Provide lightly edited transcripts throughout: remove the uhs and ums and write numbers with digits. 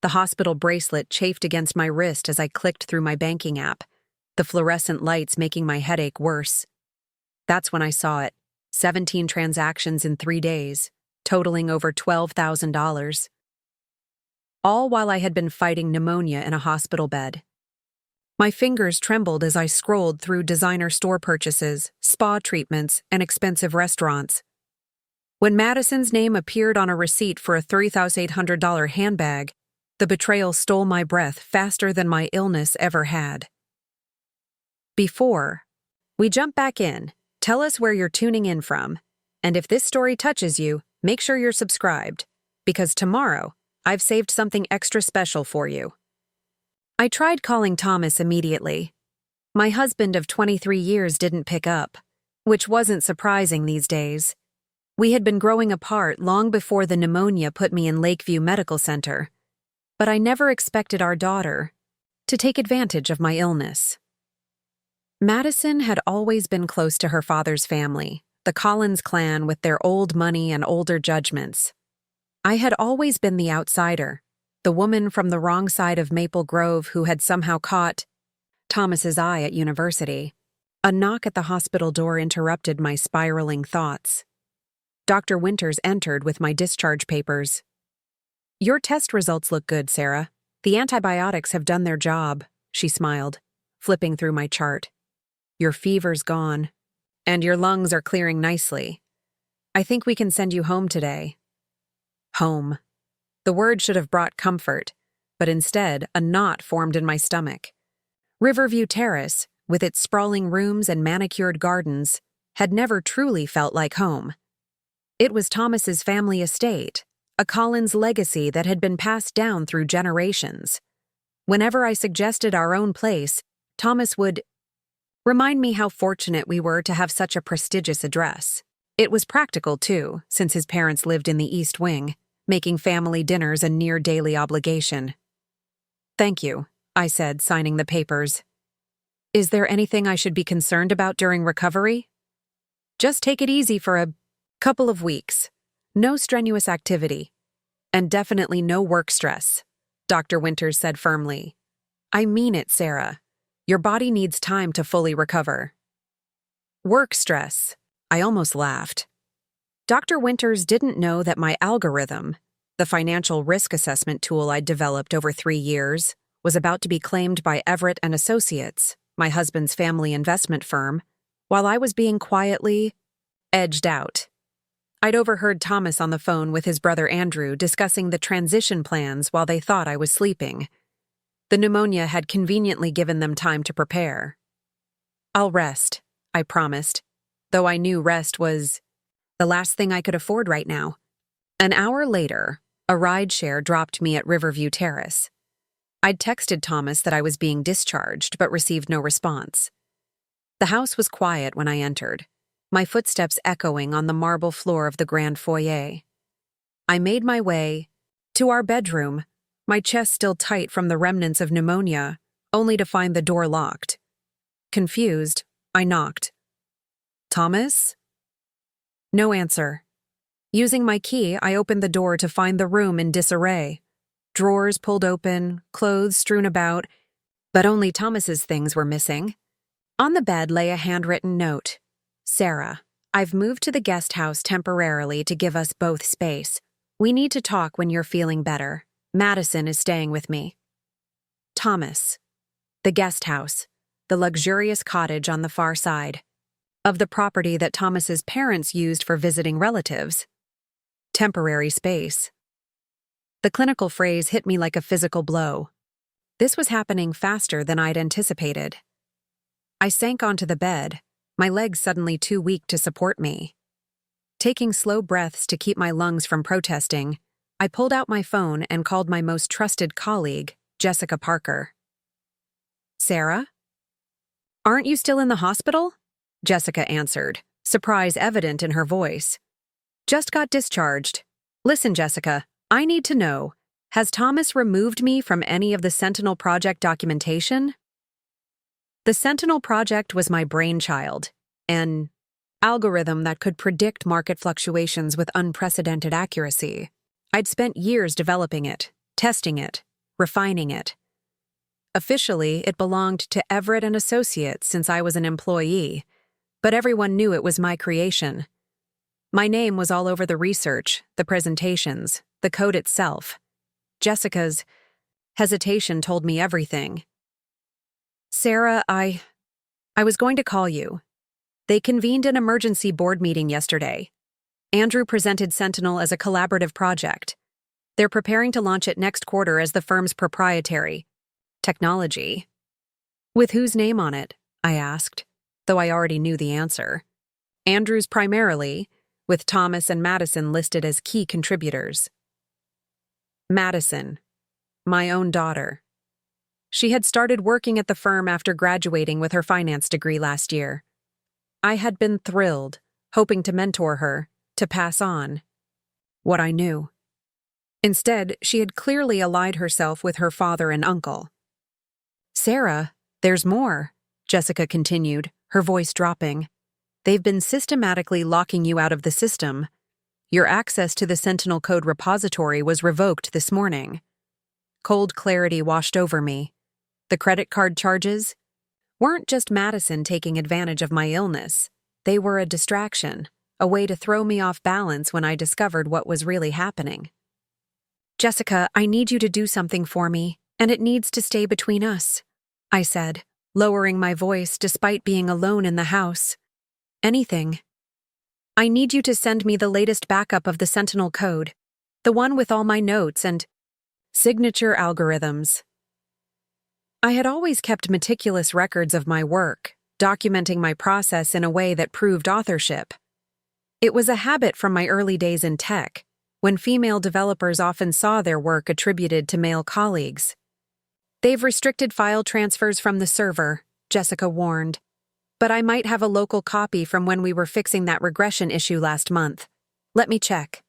The hospital bracelet chafed against my wrist as I clicked through my banking app, the fluorescent lights making my headache worse. That's when I saw it. 17 transactions in 3 days, totaling over $12,000. All while I had been fighting pneumonia in a hospital bed. My fingers trembled as I scrolled through designer store purchases, spa treatments, and expensive restaurants. When Madison's name appeared on a receipt for a $3,800 handbag, the betrayal stole my breath faster than my illness ever had. Before we jump back in, tell us where you're tuning in from, and if this story touches you, make sure you're subscribed, because tomorrow, I've saved something extra special for you. I tried calling Thomas immediately. My husband of 23 years didn't pick up, which wasn't surprising these days. We had been growing apart long before the pneumonia put me in Lakeview Medical Center, but I never expected our daughter to take advantage of my illness. Madison had always been close to her father's family, the Collins clan with their old money and older judgments. I had always been the outsider, the woman from the wrong side of Maple Grove who had somehow caught Thomas's eye at university. A knock at the hospital door interrupted my spiraling thoughts. Dr. Winters entered with my discharge papers. "Your test results look good, Sarah. The antibiotics have done their job," she smiled, flipping through my chart. "Your fever's gone, and your lungs are clearing nicely. I think we can send you home today." Home. The word should have brought comfort, but instead, a knot formed in my stomach. Riverview Terrace, with its sprawling rooms and manicured gardens, had never truly felt like home. It was Thomas's family estate, a Collins legacy that had been passed down through generations. Whenever I suggested our own place, Thomas would remind me how fortunate we were to have such a prestigious address. It was practical, too, since his parents lived in the East Wing, making family dinners a near-daily obligation. "Thank you," I said, signing the papers. "Is there anything I should be concerned about during recovery?" "Just take it easy for a couple of weeks. No strenuous activity. And definitely no work stress," Dr. Winters said firmly. "I mean it, Sarah. Your body needs time to fully recover." Work stress. I almost laughed. Dr. Winters didn't know that my algorithm, the financial risk assessment tool I'd developed over 3 years, was about to be claimed by Everett and Associates, my husband's family investment firm, while I was being quietly edged out. I'd overheard Thomas on the phone with his brother Andrew discussing the transition plans while they thought I was sleeping. The pneumonia had conveniently given them time to prepare. "I'll rest," I promised, though I knew rest was the last thing I could afford right now. An hour later, a rideshare dropped me at Riverview Terrace. I'd texted Thomas that I was being discharged, but received no response. The house was quiet when I entered, my footsteps echoing on the marble floor of the grand foyer. I made my way to our bedroom, my chest still tight from the remnants of pneumonia, only to find the door locked. Confused, I knocked. "Thomas?" No answer. Using my key, I opened the door to find the room in disarray. Drawers pulled open, clothes strewn about, but only Thomas's things were missing. On the bed lay a handwritten note. "Sarah, I've moved to the guest house temporarily to give us both space. We need to talk when you're feeling better. Madison is staying with me." Thomas. The guest house, the luxurious cottage on the far side of the property that Thomas's parents used for visiting relatives. Temporary space. The clinical phrase hit me like a physical blow. This was happening faster than I'd anticipated. I sank onto the bed, my legs suddenly too weak to support me. Taking slow breaths to keep my lungs from protesting, I pulled out my phone and called my most trusted colleague, Jessica Parker. "Sarah? Aren't you still in the hospital?" Jessica answered, surprise evident in her voice. "Just got discharged. Listen, Jessica, I need to know, has Thomas removed me from any of the Sentinel Project documentation?" The Sentinel Project was my brainchild, an algorithm that could predict market fluctuations with unprecedented accuracy. I'd spent years developing it, testing it, refining it. Officially, it belonged to Everett and Associates since I was an employee, but everyone knew it was my creation. My name was all over the research, the presentations, the code itself. Jessica's hesitation told me everything. Sarah, I was going to call you. They convened an emergency board meeting yesterday. Andrew presented Sentinel as a collaborative project. They're preparing to launch it next quarter as the firm's proprietary technology. With whose name on it? I asked, though I already knew the answer. Andrew's primarily, with Thomas and Madison listed as key contributors. Madison, my own daughter. She had started working at the firm after graduating with her finance degree last year. I had been thrilled, hoping to mentor her, to pass on what I knew. Instead, she had clearly allied herself with her father and uncle. Sarah, there's more, Jessica continued, her voice dropping. They've been systematically locking you out of the system. Your access to the Sentinel Code repository was revoked this morning. Cold clarity washed over me. The credit card charges weren't just Madison taking advantage of my illness. They were a distraction, a way to throw me off balance when I discovered what was really happening. Jessica, I need you to do something for me, and it needs to stay between us, I said, lowering my voice despite being alone in the house. Anything. I need you to send me the latest backup of the Sentinel Code, the one with all my notes and signature algorithms. I had always kept meticulous records of my work, documenting my process in a way that proved authorship. It was a habit from my early days in tech, when female developers often saw their work attributed to male colleagues. They've restricted file transfers from the server, Jessica warned, but I might have a local copy from when we were fixing that regression issue last month. Let me check.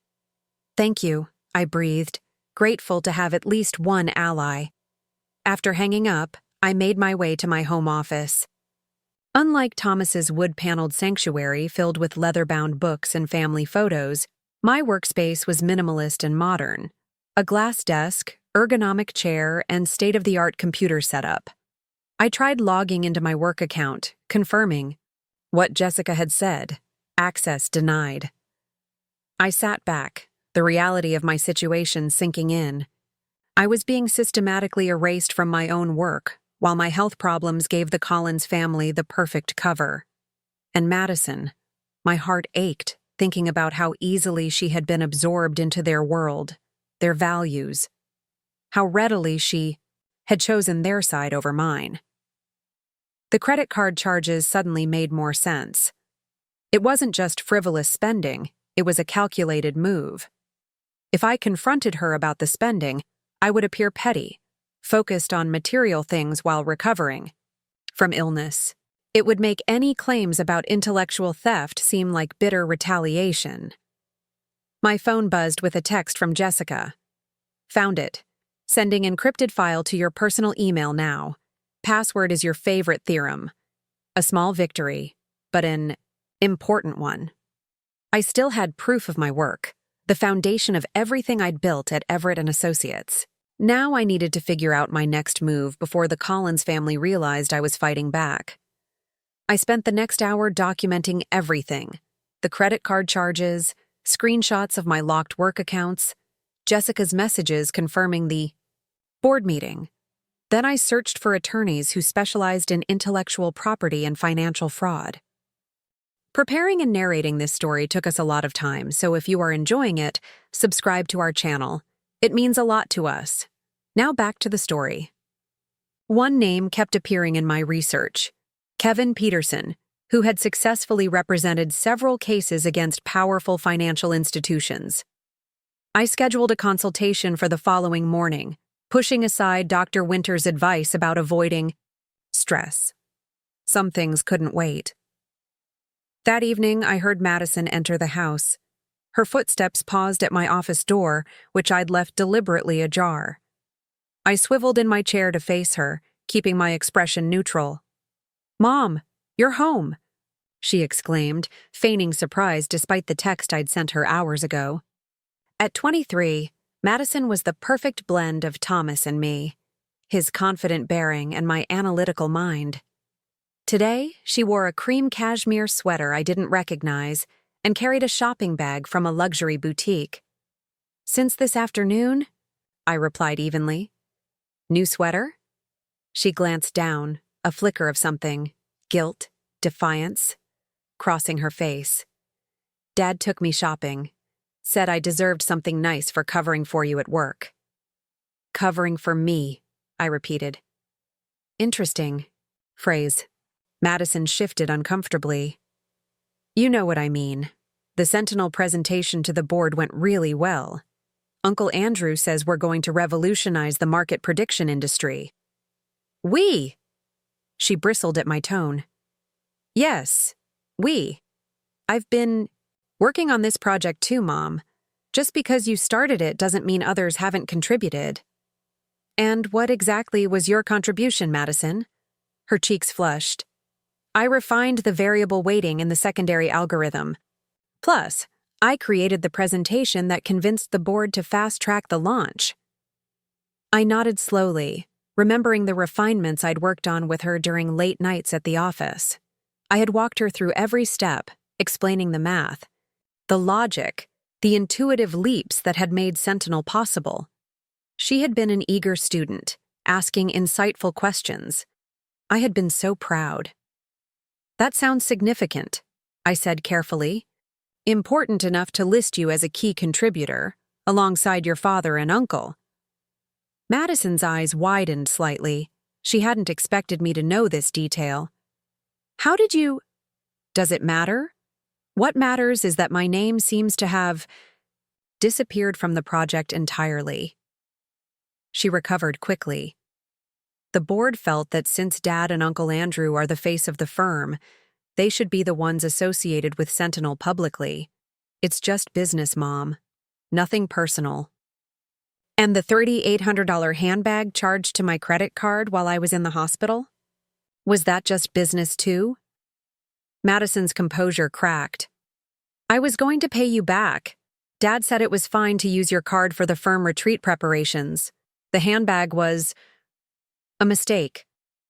Thank you, I breathed, grateful to have at least one ally. After hanging up, I made my way to my home office. Unlike Thomas's wood-paneled sanctuary filled with leather-bound books and family photos, my workspace was minimalist and modern. A glass desk, ergonomic chair, and state-of-the-art computer setup. I tried logging into my work account, confirming what Jessica had said, access denied. I sat back, the reality of my situation sinking in. I was being systematically erased from my own work, while my health problems gave the Collins family the perfect cover. And Madison, my heart ached, thinking about how easily she had been absorbed into their world, their values, how readily she had chosen their side over mine. The credit card charges suddenly made more sense. It wasn't just frivolous spending, it was a calculated move. If I confronted her about the spending, I would appear petty, focused on material things while recovering from illness. It would make any claims about intellectual theft seem like bitter retaliation. My phone buzzed with a text from Jessica. Found it. Sending encrypted file to your personal email now. Password is your favorite theorem. A small victory, but an important one. I still had proof of my work, the foundation of everything I'd built at Everett and Associates. Now I needed to figure out my next move before the Collins family realized I was fighting back. I spent the next hour documenting everything. The credit card charges, screenshots of my locked work accounts, Jessica's messages confirming the board meeting. Then I searched for attorneys who specialized in intellectual property and financial fraud. Preparing and narrating this story took us a lot of time, so if you are enjoying it, subscribe to our channel. It means a lot to us. Now back to the story. One name kept appearing in my research: Kevin Peterson, who had successfully represented several cases against powerful financial institutions. I scheduled a consultation for the following morning, pushing aside Dr. Winter's advice about avoiding stress. Some things couldn't wait. That evening, I heard Madison enter the house. Her footsteps paused at my office door, which I'd left deliberately ajar. I swiveled in my chair to face her, keeping my expression neutral. "Mom, you're home," she exclaimed, feigning surprise despite the text I'd sent her hours ago. At 23, Madison was the perfect blend of Thomas and me, his confident bearing and my analytical mind. Today, she wore a cream cashmere sweater I didn't recognize and carried a shopping bag from a luxury boutique. "Since this afternoon?" I replied evenly. "New sweater?" She glanced down, a flicker of something, guilt, defiance, crossing her face. "Dad took me shopping. Said I deserved something nice for covering for you at work." "Covering for me," I repeated. "Interesting phrase." Madison shifted uncomfortably. "You know what I mean. The Sentinel presentation to the board went really well. Uncle Andrew says we're going to revolutionize the market prediction industry." "We?" She bristled at my tone. "Yes, we. I've been working on this project too, Mom. Just because you started it doesn't mean others haven't contributed." "And what exactly was your contribution, Madison?" Her cheeks flushed. "I refined the variable weighting in the secondary algorithm. Plus, I created the presentation that convinced the board to fast-track the launch." I nodded slowly, remembering the refinements I'd worked on with her during late nights at the office. I had walked her through every step, explaining the math, the logic, the intuitive leaps that had made Sentinel possible. She had been an eager student, asking insightful questions. I had been so proud. "That sounds significant," I said carefully. "Important enough to list you as a key contributor, alongside your father and uncle." Madison's eyes widened slightly. She hadn't expected me to know this detail. "How did you—" "Does it matter? What matters is that my name seems to have disappeared from the project entirely." She recovered quickly. "The board felt that since Dad and Uncle Andrew are the face of the firm, they should be the ones associated with Sentinel publicly. It's just business, Mom. Nothing personal." "And the $3,800 handbag charged to my credit card while I was in the hospital? Was that just business too?" Madison's composure cracked. "I was going to pay you back. Dad said it was fine to use your card for the firm retreat preparations. The handbag was a mistake.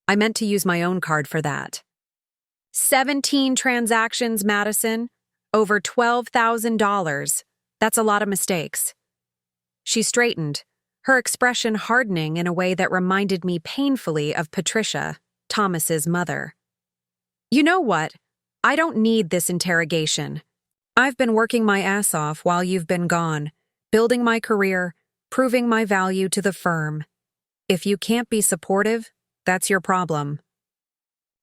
I meant to use my own card for that." 17 transactions, Madison. Over $12,000. That's a lot of mistakes." She straightened, her expression hardening in a way that reminded me painfully of Patricia, Thomas's mother. "You know what? I don't need this interrogation. I've been working my ass off while you've been gone, building my career, proving my value to the firm. If you can't be supportive, that's your problem."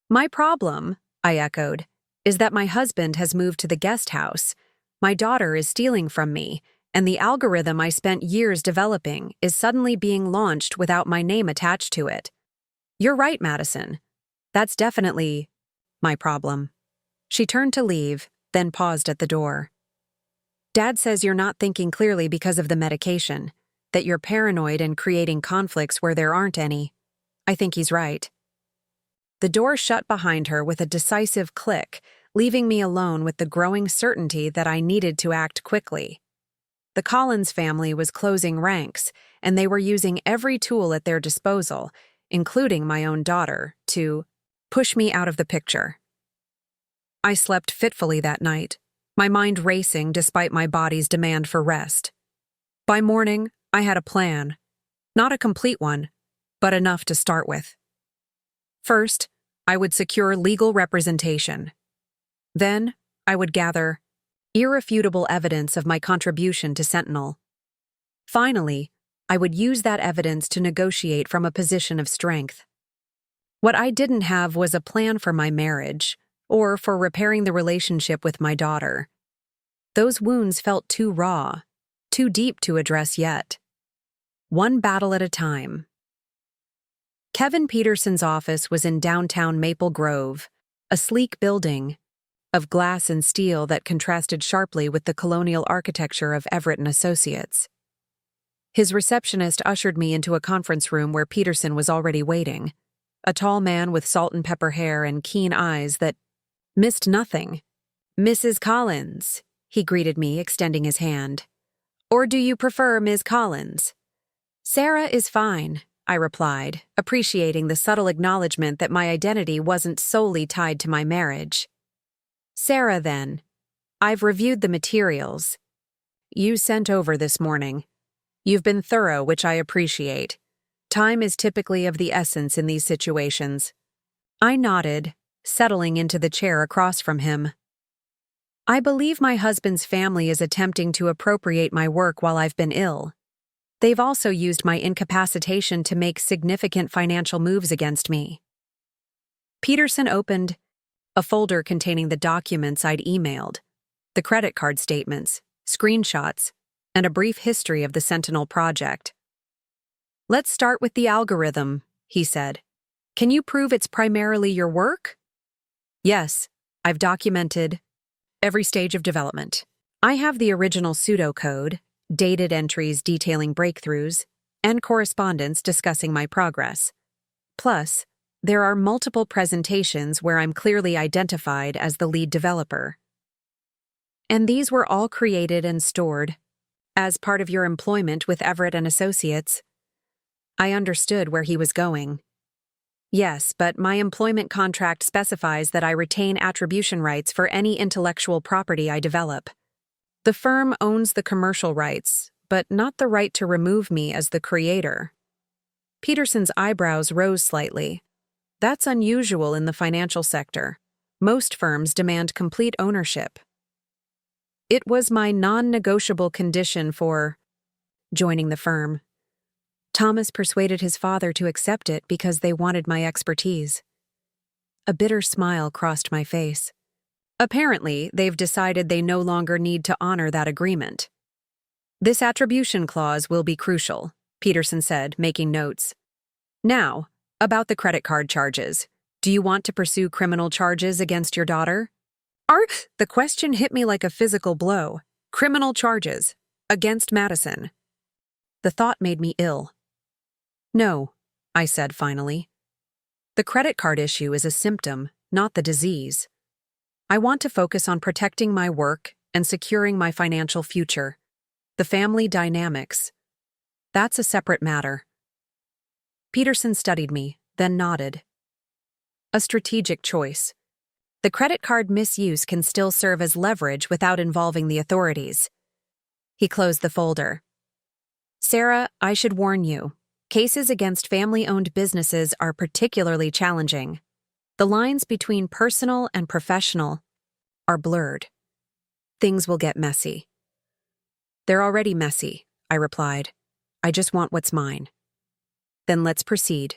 "My problem," I echoed, "is that my husband has moved to the guest house. My daughter is stealing from me, and the algorithm I spent years developing is suddenly being launched without my name attached to it. You're right, Madison. That's definitely my problem." She turned to leave, then paused at the door. "Dad says you're not thinking clearly because of the medication, that you're paranoid and creating conflicts where there aren't any. I think he's right." The door shut behind her with a decisive click, leaving me alone with the growing certainty that I needed to act quickly. The Collins family was closing ranks, and they were using every tool at their disposal, including my own daughter, to push me out of the picture. I slept fitfully that night, my mind racing despite my body's demand for rest. By morning, I had a plan. Not a complete one, but enough to start with. First, I would secure legal representation. Then, I would gather irrefutable evidence of my contribution to Sentinel. Finally, I would use that evidence to negotiate from a position of strength. What I didn't have was a plan for my marriage, or for repairing the relationship with my daughter. Those wounds felt too raw, too deep to address yet. One battle at a time. Kevin Peterson's office was in downtown Maple Grove, a sleek building of glass and steel that contrasted sharply with the colonial architecture of Everett & Associates. His receptionist ushered me into a conference room where Peterson was already waiting, a tall man with salt and pepper hair and keen eyes that missed nothing. "Mrs. Collins," he greeted me, extending his hand. Or do you prefer Ms. Collins? Sarah is fine, I replied, appreciating the subtle acknowledgement that my identity wasn't solely tied to my marriage. Sarah, then. I've reviewed the materials you sent over this morning. You've been thorough, which I appreciate. Time is typically of the essence in these situations. I nodded, settling into the chair across from him. I believe my husband's family is attempting to appropriate my work while I've been ill. They've also used my incapacitation to make significant financial moves against me. Peterson opened a folder containing the documents I'd emailed, the credit card statements, screenshots, and a brief history of the Sentinel project. Let's start with the algorithm, he said. Can you prove it's primarily your work? Yes, I've documented every stage of development. I have the original pseudocode, dated entries detailing breakthroughs, and correspondence discussing my progress. Plus, there are multiple presentations where I'm clearly identified as the lead developer. And these were all created and stored as part of your employment with Everett and Associates. I understood where he was going. Yes, but my employment contract specifies that I retain attribution rights for any intellectual property I develop. The firm owns the commercial rights, but not the right to remove me as the creator. Peterson's eyebrows rose slightly. That's unusual in the financial sector. Most firms demand complete ownership. It was my non-negotiable condition for joining the firm. Thomas persuaded his father to accept it because they wanted my expertise. A bitter smile crossed my face. Apparently, they've decided they no longer need to honor that agreement. This attribution clause will be crucial, Peterson said, making notes. Now, about the credit card charges. Do you want to pursue criminal charges against your daughter? The question hit me like a physical blow. Criminal charges. Against Madison. The thought made me ill. No, I said finally. The credit card issue is a symptom, not the disease. I want to focus on protecting my work and securing my financial future. The family dynamics. That's a separate matter. Peterson studied me, then nodded. A strategic choice. The credit card misuse can still serve as leverage without involving the authorities. He closed the folder. Sarah, I should warn you. Cases against family-owned businesses are particularly challenging. The lines between personal and professional are blurred. Things will get messy. They're already messy, I replied. I just want what's mine. Then let's proceed.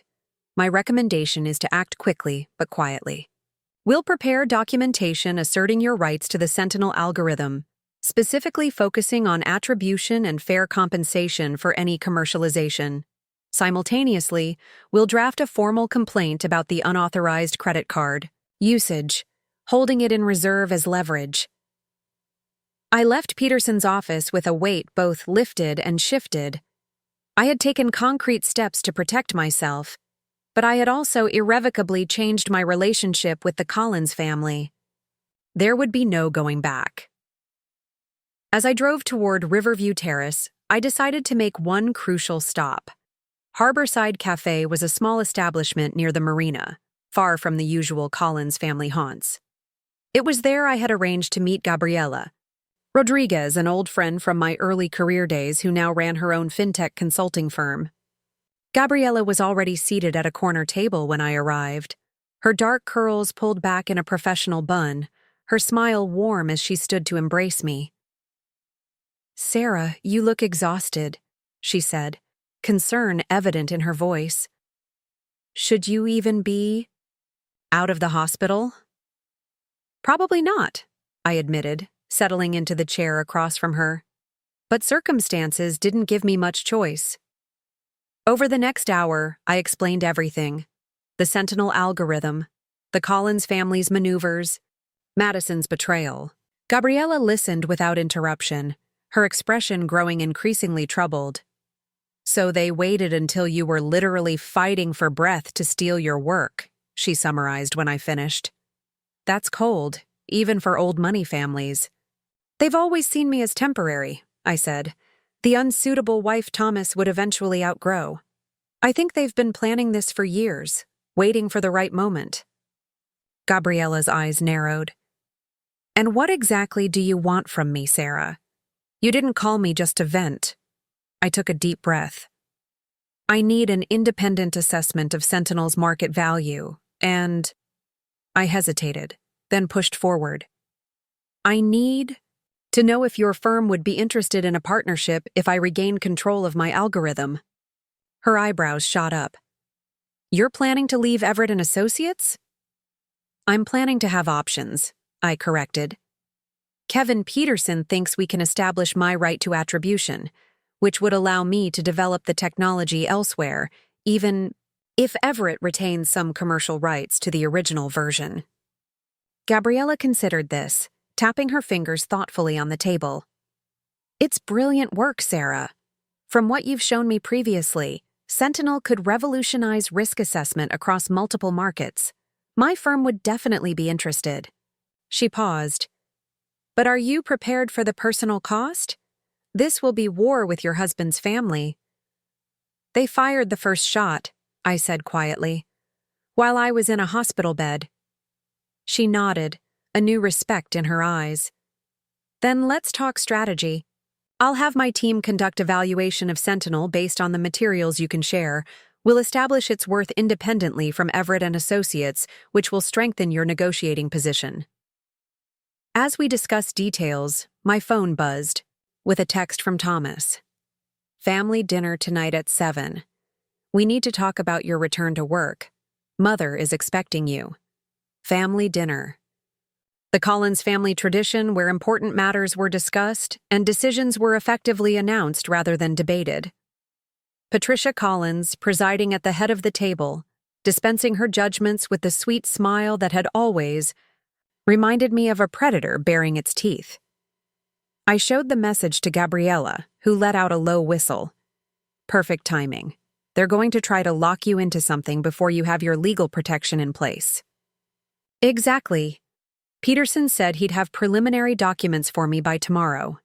My recommendation is to act quickly but quietly. We'll prepare documentation asserting your rights to the Sentinel algorithm, specifically focusing on attribution and fair compensation for any commercialization. Simultaneously, we'll draft a formal complaint about the unauthorized credit card usage, holding it in reserve as leverage. I left Peterson's office with a weight both lifted and shifted. I had taken concrete steps to protect myself, but I had also irrevocably changed my relationship with the Collins family. There would be no going back. As I drove toward Riverview Terrace, I decided to make one crucial stop. Harborside Cafe was a small establishment near the marina, far from the usual Collins family haunts. It was there I had arranged to meet Gabriela Rodriguez, an old friend from my early career days who now ran her own fintech consulting firm. Gabriela was already seated at a corner table when I arrived, her dark curls pulled back in a professional bun, her smile warm as she stood to embrace me. Sarah, you look exhausted, she said, concern evident in her voice. Should you even be out of the hospital? Probably not, I admitted, settling into the chair across from her. But circumstances didn't give me much choice. Over the next hour, I explained everything. The Sentinel algorithm, the Collins family's maneuvers, Madison's betrayal. Gabriela listened without interruption, her expression growing increasingly troubled. So they waited until you were literally fighting for breath to steal your work, she summarized when I finished. That's cold, even for old money families. They've always seen me as temporary, I said. The unsuitable wife Thomas would eventually outgrow. I think they've been planning this for years, waiting for the right moment. Gabriella's eyes narrowed. And what exactly do you want from me, Sarah? You didn't call me just to vent. I took a deep breath. I need an independent assessment of Sentinel's market value, and... I hesitated, then pushed forward. I need to know if your firm would be interested in a partnership if I regain control of my algorithm. Her eyebrows shot up. You're planning to leave Everett and Associates? I'm planning to have options, I corrected. Kevin Peterson thinks we can establish my right to attribution, which would allow me to develop the technology elsewhere, even if Everett retains some commercial rights to the original version. Gabriella considered this, tapping her fingers thoughtfully on the table. It's brilliant work, Sarah. From what you've shown me previously, Sentinel could revolutionize risk assessment across multiple markets. My firm would definitely be interested. She paused. But are you prepared for the personal cost? This will be war with your husband's family. They fired the first shot, I said quietly, while I was in a hospital bed. She nodded, a new respect in her eyes. Then let's talk strategy. I'll have my team conduct evaluation of Sentinel based on the materials you can share. We'll establish its worth independently from Everett and Associates, which will strengthen your negotiating position. As we discussed details, my phone buzzed, with a text from Thomas. Family dinner tonight at 7. We need to talk about your return to work. Mother is expecting you. Family dinner. The Collins family tradition where important matters were discussed and decisions were effectively announced rather than debated. Patricia Collins, presiding at the head of the table, dispensing her judgments with the sweet smile that had always reminded me of a predator baring its teeth. I showed the message to Gabriella, who let out a low whistle. Perfect timing. They're going to try to lock you into something before you have your legal protection in place. Exactly. Peterson said he'd have preliminary documents for me by tomorrow.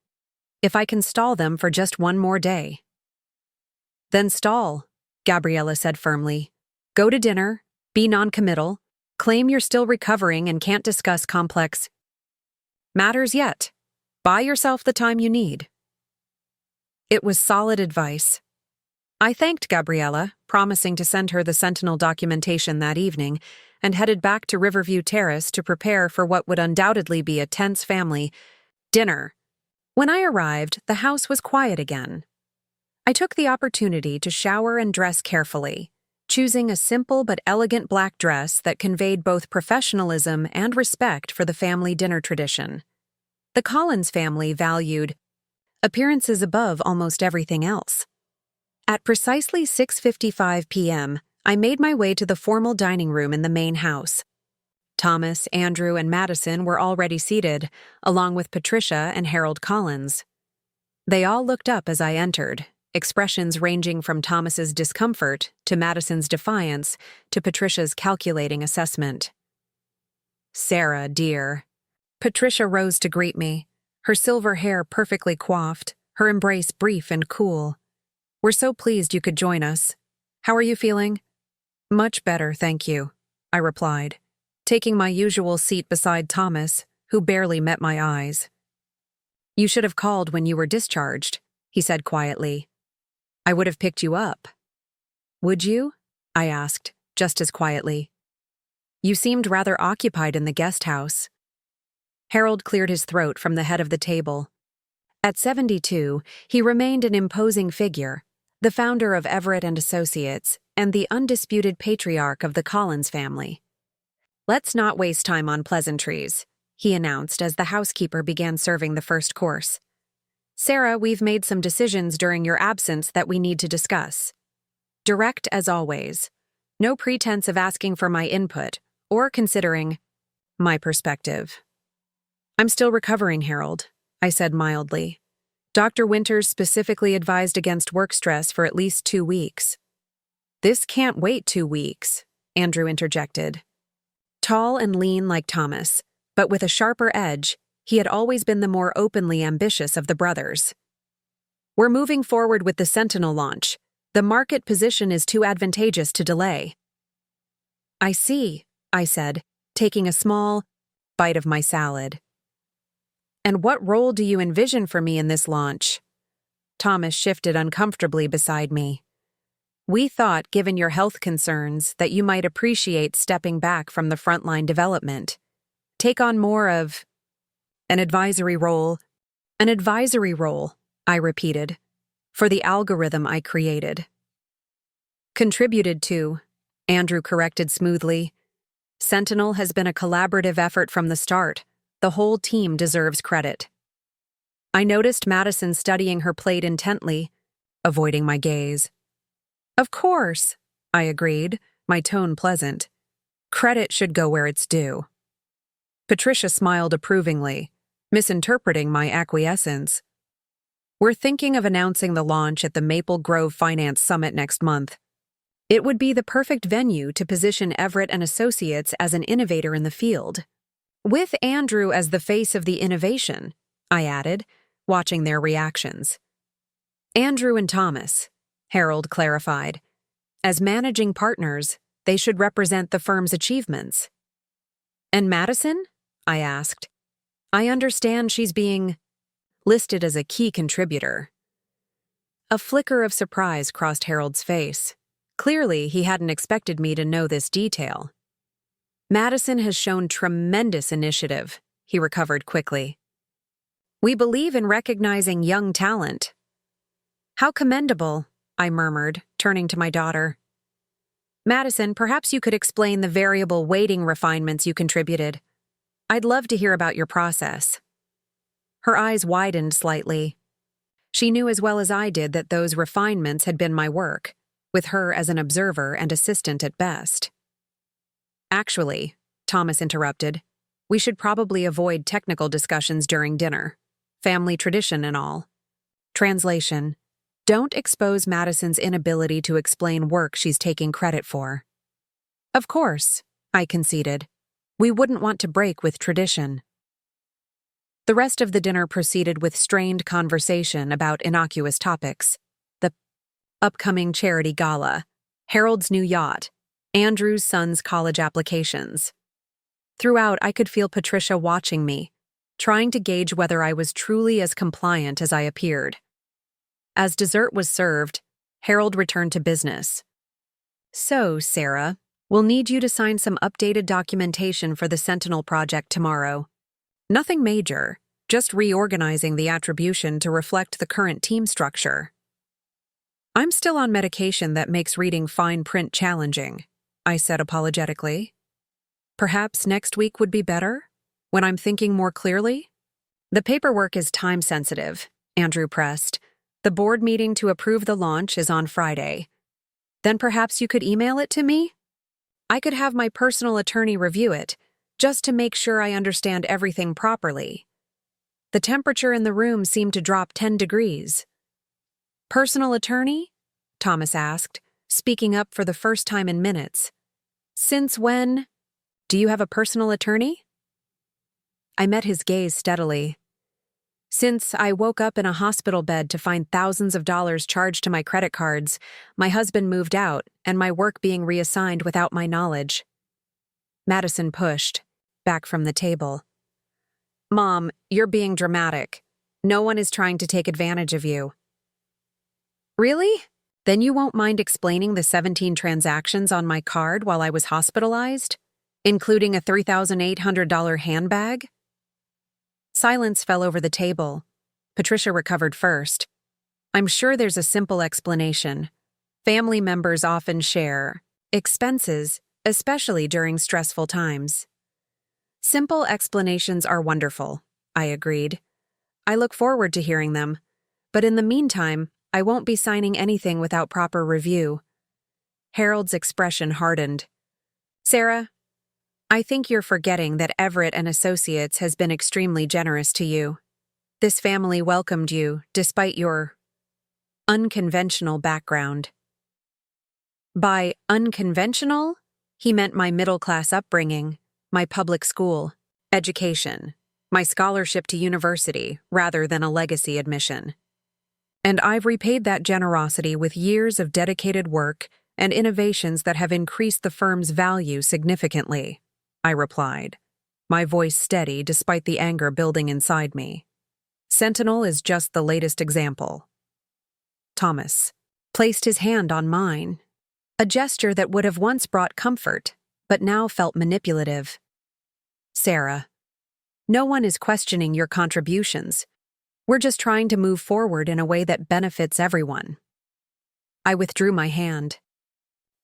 If I can stall them for just one more day. Then stall, Gabriella said firmly. Go to dinner, be noncommittal, claim you're still recovering and can't discuss complex matters yet. Buy yourself the time you need. It was solid advice. I thanked Gabriella, promising to send her the Sentinel documentation that evening, and headed back to Riverview Terrace to prepare for what would undoubtedly be a tense family dinner. When I arrived, the house was quiet again. I took the opportunity to shower and dress carefully, choosing a simple but elegant black dress that conveyed both professionalism and respect for the family dinner tradition. The Collins family valued appearances above almost everything else. At precisely 6:55 p.m., I made my way to the formal dining room in the main house. Thomas, Andrew, and Madison were already seated, along with Patricia and Harold Collins. They all looked up as I entered, expressions ranging from Thomas's discomfort to Madison's defiance to Patricia's calculating assessment. Sarah, dear. Patricia rose to greet me, her silver hair perfectly coiffed, her embrace brief and cool. We're so pleased you could join us. How are you feeling? Much better, thank you, I replied, taking my usual seat beside Thomas, who barely met my eyes. You should have called when you were discharged, he said quietly. I would have picked you up. Would you? I asked, just as quietly. You seemed rather occupied in the guest house. Harold cleared his throat from the head of the table. At 72, he remained an imposing figure, the founder of Everett and Associates and the undisputed patriarch of the Collins family. Let's not waste time on pleasantries, he announced as the housekeeper began serving the first course. Sarah, we've made some decisions during your absence that we need to discuss. Direct as always. No pretense of asking for my input or considering my perspective. I'm still recovering, Harold, I said mildly. Dr. Winters specifically advised against work stress for at least 2 weeks. This can't wait 2 weeks, Andrew interjected. Tall and lean like Thomas, but with a sharper edge, he had always been the more openly ambitious of the brothers. We're moving forward with the Sentinel launch. The market position is too advantageous to delay. I see, I said, taking a small bite of my salad. And what role do you envision for me in this launch? Thomas shifted uncomfortably beside me. We thought, given your health concerns, that you might appreciate stepping back from the frontline development. Take on more of an advisory role. An advisory role, I repeated, for the algorithm I created. Contributed to, Andrew corrected smoothly. Sentinel has been a collaborative effort from the start. The whole team deserves credit. I noticed Madison studying her plate intently, avoiding my gaze. Of course, I agreed, my tone pleasant. Credit should go where it's due. Patricia smiled approvingly, misinterpreting my acquiescence. We're thinking of announcing the launch at the Maple Grove Finance Summit next month. It would be the perfect venue to position Everett and Associates as an innovator in the field. With Andrew as the face of the innovation, I added, watching their reactions. Andrew and Thomas, Harold clarified. As managing partners, they should represent the firm's achievements. And Madison? I asked. I understand she's being listed as a key contributor. A flicker of surprise crossed Harold's face. Clearly, he hadn't expected me to know this detail. Madison has shown tremendous initiative, he recovered quickly. We believe in recognizing young talent. How commendable, I murmured, turning to my daughter. Madison, perhaps you could explain the variable weighting refinements you contributed. I'd love to hear about your process. Her eyes widened slightly. She knew as well as I did that those refinements had been my work, with her as an observer and assistant at best. Actually, Thomas interrupted, we should probably avoid technical discussions during dinner. Family tradition and all. Translation: don't expose Madison's inability to explain work she's taking credit for. Of course, I conceded. We wouldn't want to break with tradition. The rest of the dinner proceeded with strained conversation about innocuous topics. The upcoming charity gala, Harold's new yacht, Andrew's son's college applications. Throughout, I could feel Patricia watching me, trying to gauge whether I was truly as compliant as I appeared. As dessert was served, Harold returned to business. So, Sarah, we'll need you to sign some updated documentation for the Sentinel project tomorrow. Nothing major, just reorganizing the attribution to reflect the current team structure. I'm still on medication that makes reading fine print challenging, I said apologetically. Perhaps next week would be better, when I'm thinking more clearly? The paperwork is time-sensitive, Andrew pressed. The board meeting to approve the launch is on Friday. Then perhaps you could email it to me? I could have my personal attorney review it, just to make sure I understand everything properly. The temperature in the room seemed to drop 10 degrees. Personal attorney? Thomas asked, speaking up for the first time in minutes. Since when? Do you have a personal attorney? I met his gaze steadily. Since I woke up in a hospital bed to find thousands of dollars charged to my credit cards, my husband moved out, and my work being reassigned without my knowledge. Madison pushed, back from the table. Mom, you're being dramatic. No one is trying to take advantage of you. Really? Then you won't mind explaining the 17 transactions on my card while I was hospitalized, including a $3,800 handbag? Silence fell over the table. Patricia recovered first. I'm sure there's a simple explanation. Family members often share expenses, especially during stressful times. Simple explanations are wonderful, I agreed. I look forward to hearing them. But in the meantime, I won't be signing anything without proper review. Harold's expression hardened. Sarah, I think you're forgetting that Everett and Associates has been extremely generous to you. This family welcomed you, despite your unconventional background. By unconventional, he meant my middle-class upbringing, my public school, education, my scholarship to university, rather than a legacy admission. And I've repaid that generosity with years of dedicated work and innovations that have increased the firm's value significantly, I replied, my voice steady despite the anger building inside me. Sentinel is just the latest example. Thomas placed his hand on mine, a gesture that would have once brought comfort, but now felt manipulative. Sarah, no one is questioning your contributions. We're just trying to move forward in a way that benefits everyone. I withdrew my hand.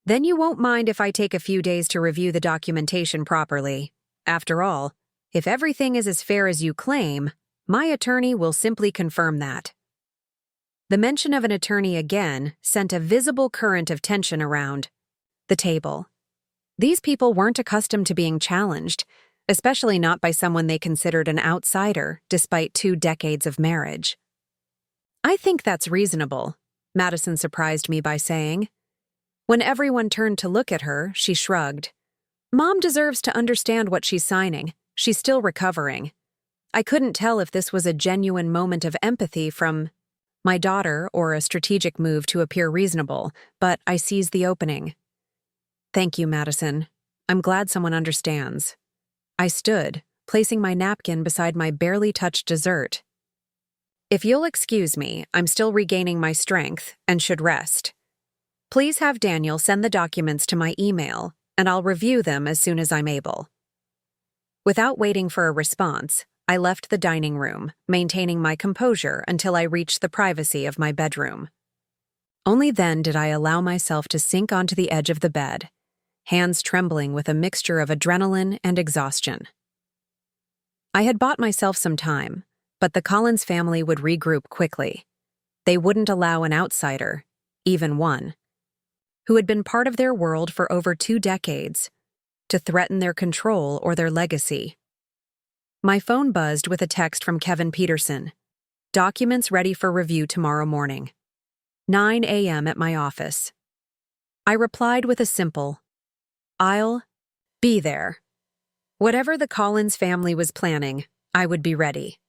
Then you won't mind if I take a few days to review the documentation properly. After all, if everything is as fair as you claim, my attorney will simply confirm that. The mention of an attorney again sent a visible current of tension around the table. These people weren't accustomed to being challenged, especially not by someone they considered an outsider despite 2 decades of marriage. I think that's reasonable, Madison surprised me by saying. When everyone turned to look at her, she shrugged. Mom deserves to understand what she's signing. She's still recovering. I couldn't tell if this was a genuine moment of empathy from my daughter or a strategic move to appear reasonable, but I seized the opening. Thank you, Madison. I'm glad someone understands. I stood, placing my napkin beside my barely touched dessert. If you'll excuse me, I'm still regaining my strength and should rest. Please have Daniel send the documents to my email, and I'll review them as soon as I'm able. Without waiting for a response, I left the dining room, maintaining my composure until I reached the privacy of my bedroom. Only then did I allow myself to sink onto the edge of the bed, hands trembling with a mixture of adrenaline and exhaustion. I had bought myself some time, but the Collins family would regroup quickly. They wouldn't allow an outsider, even one, who had been part of their world for over 2 decades, to threaten their control or their legacy. My phone buzzed with a text from Kevin Peterson. Documents ready for review tomorrow morning. 9 a.m. at my office. I replied with a simple, I'll be there. Whatever the Collins family was planning, I would be ready.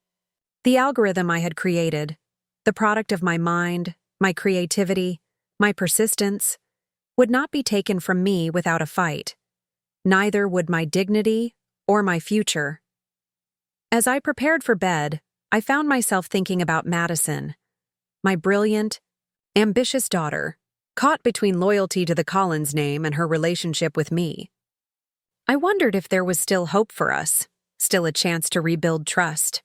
The algorithm I had created, the product of my mind, my creativity, my persistence, would not be taken from me without a fight. Neither would my dignity or my future. As I prepared for bed, I found myself thinking about Madison, my brilliant, ambitious daughter, caught between loyalty to the Collins name and her relationship with me. I wondered if there was still hope for us, still a chance to rebuild trust.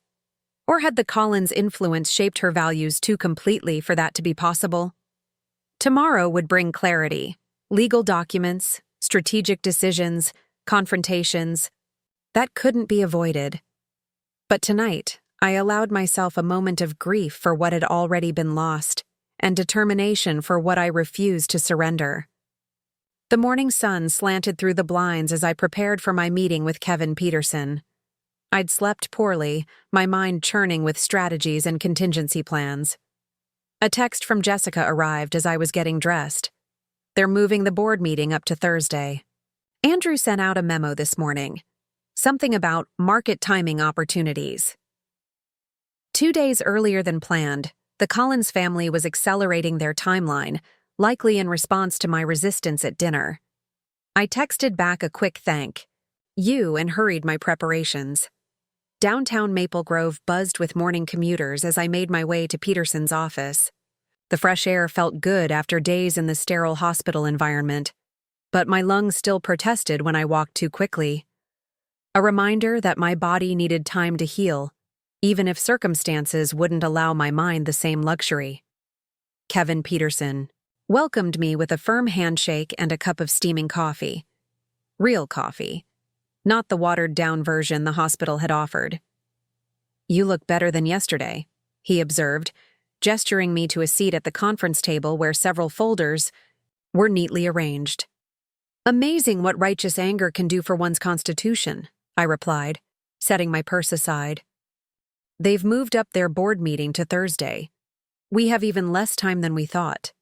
Or had the Collins' influence shaped her values too completely for that to be possible? Tomorrow would bring clarity, legal documents, strategic decisions, confrontations. That couldn't be avoided. But tonight, I allowed myself a moment of grief for what had already been lost, and determination for what I refused to surrender. The morning sun slanted through the blinds as I prepared for my meeting with Kevin Peterson. I'd slept poorly, my mind churning with strategies and contingency plans. A text from Jessica arrived as I was getting dressed. They're moving the board meeting up to Thursday. Andrew sent out a memo this morning. Something about market timing opportunities. 2 days earlier than planned, the Collins family was accelerating their timeline, likely in response to my resistance at dinner. I texted back a quick thank you and hurried my preparations. Downtown Maple Grove buzzed with morning commuters as I made my way to Peterson's office. The fresh air felt good after days in the sterile hospital environment, but my lungs still protested when I walked too quickly. A reminder that my body needed time to heal, even if circumstances wouldn't allow my mind the same luxury. Kevin Peterson welcomed me with a firm handshake and a cup of steaming coffee. Real coffee, not the watered-down version the hospital had offered. You look better than yesterday, he observed, gesturing me to a seat at the conference table where several folders were neatly arranged. Amazing what righteous anger can do for one's constitution, I replied, setting my purse aside. They've moved up their board meeting to Thursday. We have even less time than we thought.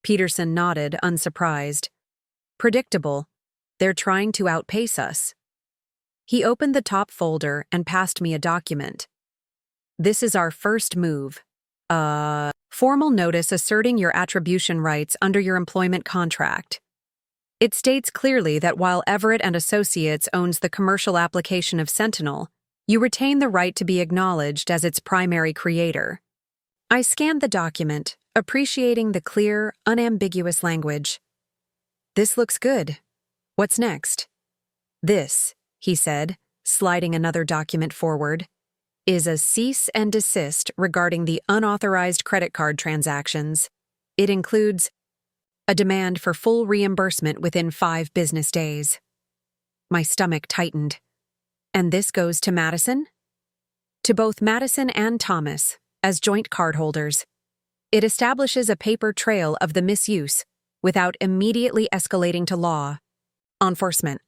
Peterson nodded, unsurprised. Predictable. They're trying to outpace us. He opened the top folder and passed me a document. This is our first move. Formal notice asserting your attribution rights under your employment contract. It states clearly that while Everett and Associates owns the commercial application of Sentinel, you retain the right to be acknowledged as its primary creator. I scanned the document, appreciating the clear, unambiguous language. This looks good. What's next? This, he said, sliding another document forward, is a cease and desist regarding the unauthorized credit card transactions. It includes a demand for full reimbursement within 5 business days. My stomach tightened. And this goes to Madison? To both Madison and Thomas, as joint cardholders. It establishes a paper trail of the misuse without immediately escalating to law enforcement.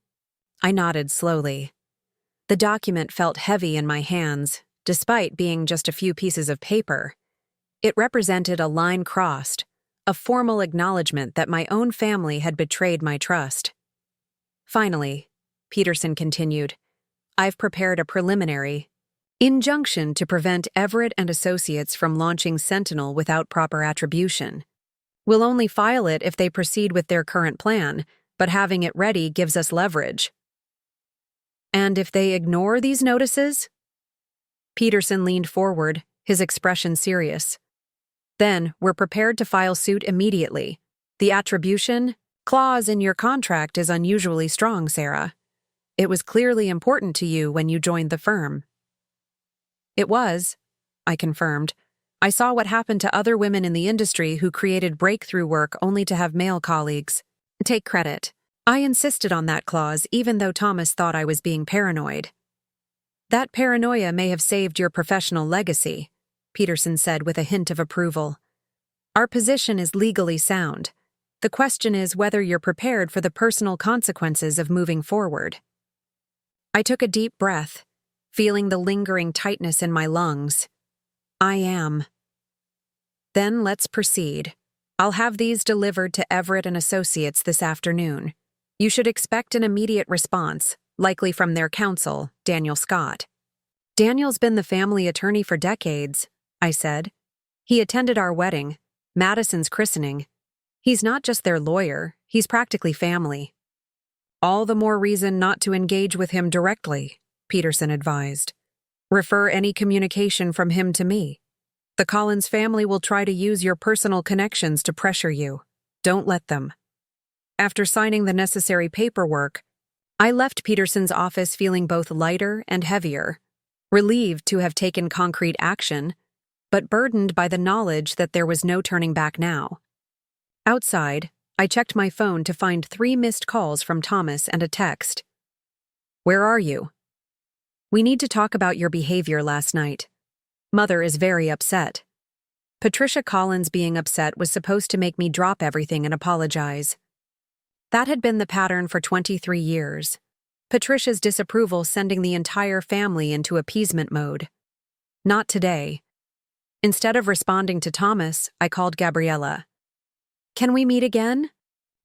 I nodded slowly. The document felt heavy in my hands, despite being just a few pieces of paper. It represented a line crossed, a formal acknowledgement that my own family had betrayed my trust. Finally, Peterson continued, I've prepared a preliminary injunction to prevent Everett and Associates from launching Sentinel without proper attribution. We'll only file it if they proceed with their current plan, but having it ready gives us leverage. And if they ignore these notices? Peterson leaned forward, his expression serious. Then, we're prepared to file suit immediately. The attribution clause in your contract is unusually strong, Sarah. It was clearly important to you when you joined the firm. It was, I confirmed. I saw what happened to other women in the industry who created breakthrough work only to have male colleagues take credit. I insisted on that clause even though Thomas thought I was being paranoid. That paranoia may have saved your professional legacy, Peterson said with a hint of approval. Our position is legally sound. The question is whether you're prepared for the personal consequences of moving forward. I took a deep breath, feeling the lingering tightness in my lungs. I am. Then let's proceed. I'll have these delivered to Everett and Associates this afternoon. You should expect an immediate response, likely from their counsel, Daniel Scott. Daniel's been the family attorney for decades, I said. He attended our wedding, Madison's christening. He's not just their lawyer, he's practically family. All the more reason not to engage with him directly, Peterson advised. Refer any communication from him to me. The Collins family will try to use your personal connections to pressure you. Don't let them. After signing the necessary paperwork, I left Peterson's office feeling both lighter and heavier, relieved to have taken concrete action, but burdened by the knowledge that there was no turning back now. Outside, I checked my phone to find 3 missed calls from Thomas and a text. Where are you? We need to talk about your behavior last night. Mother is very upset. Patricia Collins being upset was supposed to make me drop everything and apologize. That had been the pattern for 23 years. Patricia's disapproval sending the entire family into appeasement mode. Not today. Instead of responding to Thomas, I called Gabriella. Can we meet again?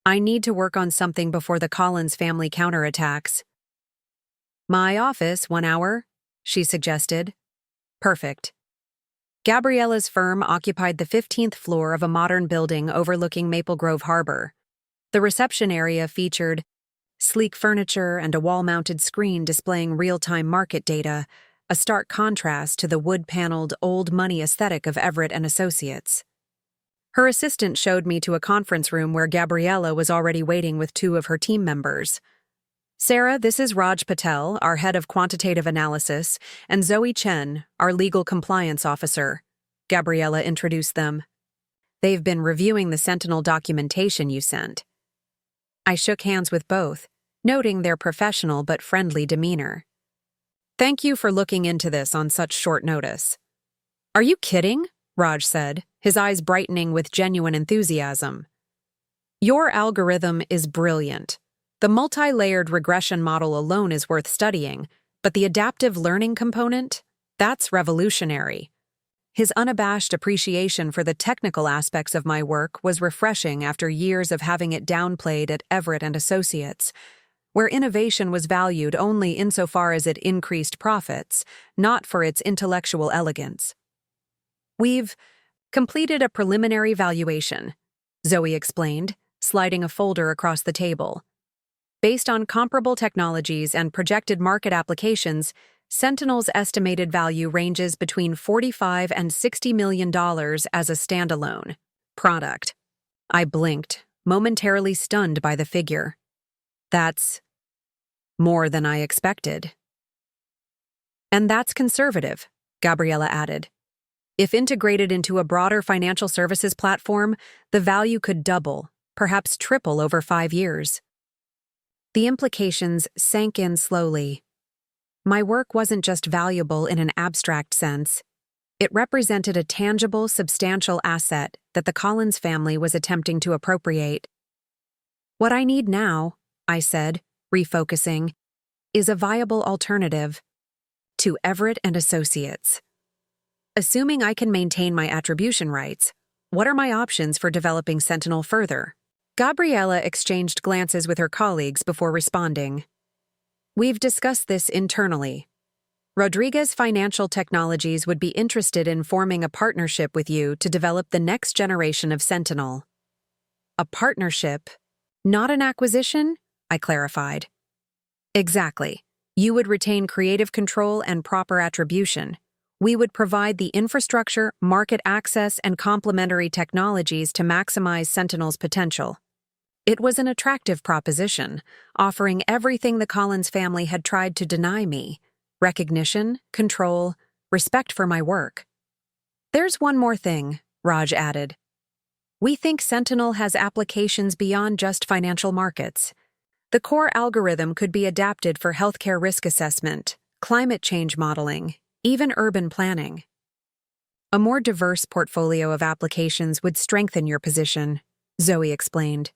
I need to work on something before the Collins family counterattacks. My office, 1 hour, she suggested. Perfect. Gabriella's firm occupied the 15th floor of a modern building overlooking Maple Grove Harbor. The reception area featured sleek furniture and a wall-mounted screen displaying real-time market data, a stark contrast to the wood-paneled, old-money aesthetic of Everett and Associates. Her assistant showed me to a conference room where Gabriella was already waiting with 2 of her team members. Sarah, this is Raj Patel, our head of quantitative analysis, and Zoe Chen, our legal compliance officer. Gabriella introduced them. They've been reviewing the Sentinel documentation you sent. I shook hands with both, noting their professional but friendly demeanor. Thank you for looking into this on such short notice. Are you kidding? Raj said, his eyes brightening with genuine enthusiasm. Your algorithm is brilliant. The multi-layered regression model alone is worth studying, but the adaptive learning component? That's revolutionary. His unabashed appreciation for the technical aspects of my work was refreshing after years of having it downplayed at Everett and Associates, where innovation was valued only insofar as it increased profits, not for its intellectual elegance. We've Completed a preliminary valuation, Zoe explained, sliding a folder across the table. Based on comparable technologies and projected market applications, Sentinel's estimated value ranges between $45 and $60 million as a standalone product. I blinked, momentarily stunned by the figure. That's more than I expected. And that's conservative, Gabriella added. If integrated into a broader financial services platform, the value could double, perhaps triple over 5 years. The implications sank in slowly. My work wasn't just valuable in an abstract sense. It represented a tangible, substantial asset that the Collins family was attempting to appropriate. What I need now, I said, refocusing, is a viable alternative to Everett and Associates. Assuming I can maintain my attribution rights, what are my options for developing Sentinel further? Gabriella exchanged glances with her colleagues before responding. We've discussed this internally. Rodriguez Financial Technologies would be interested in forming a partnership with you to develop the next generation of Sentinel. A partnership, not an acquisition? I clarified. Exactly. You would retain creative control and proper attribution. We would provide the infrastructure, market access, and complementary technologies to maximize Sentinel's potential. It was an attractive proposition, offering everything the Collins family had tried to deny me: recognition, control, respect for my work. There's one more thing, Raj added. We think Sentinel has applications beyond just financial markets. The core algorithm could be adapted for healthcare risk assessment, climate change modeling, even urban planning. A more diverse portfolio of applications would strengthen your position, Zoe explained.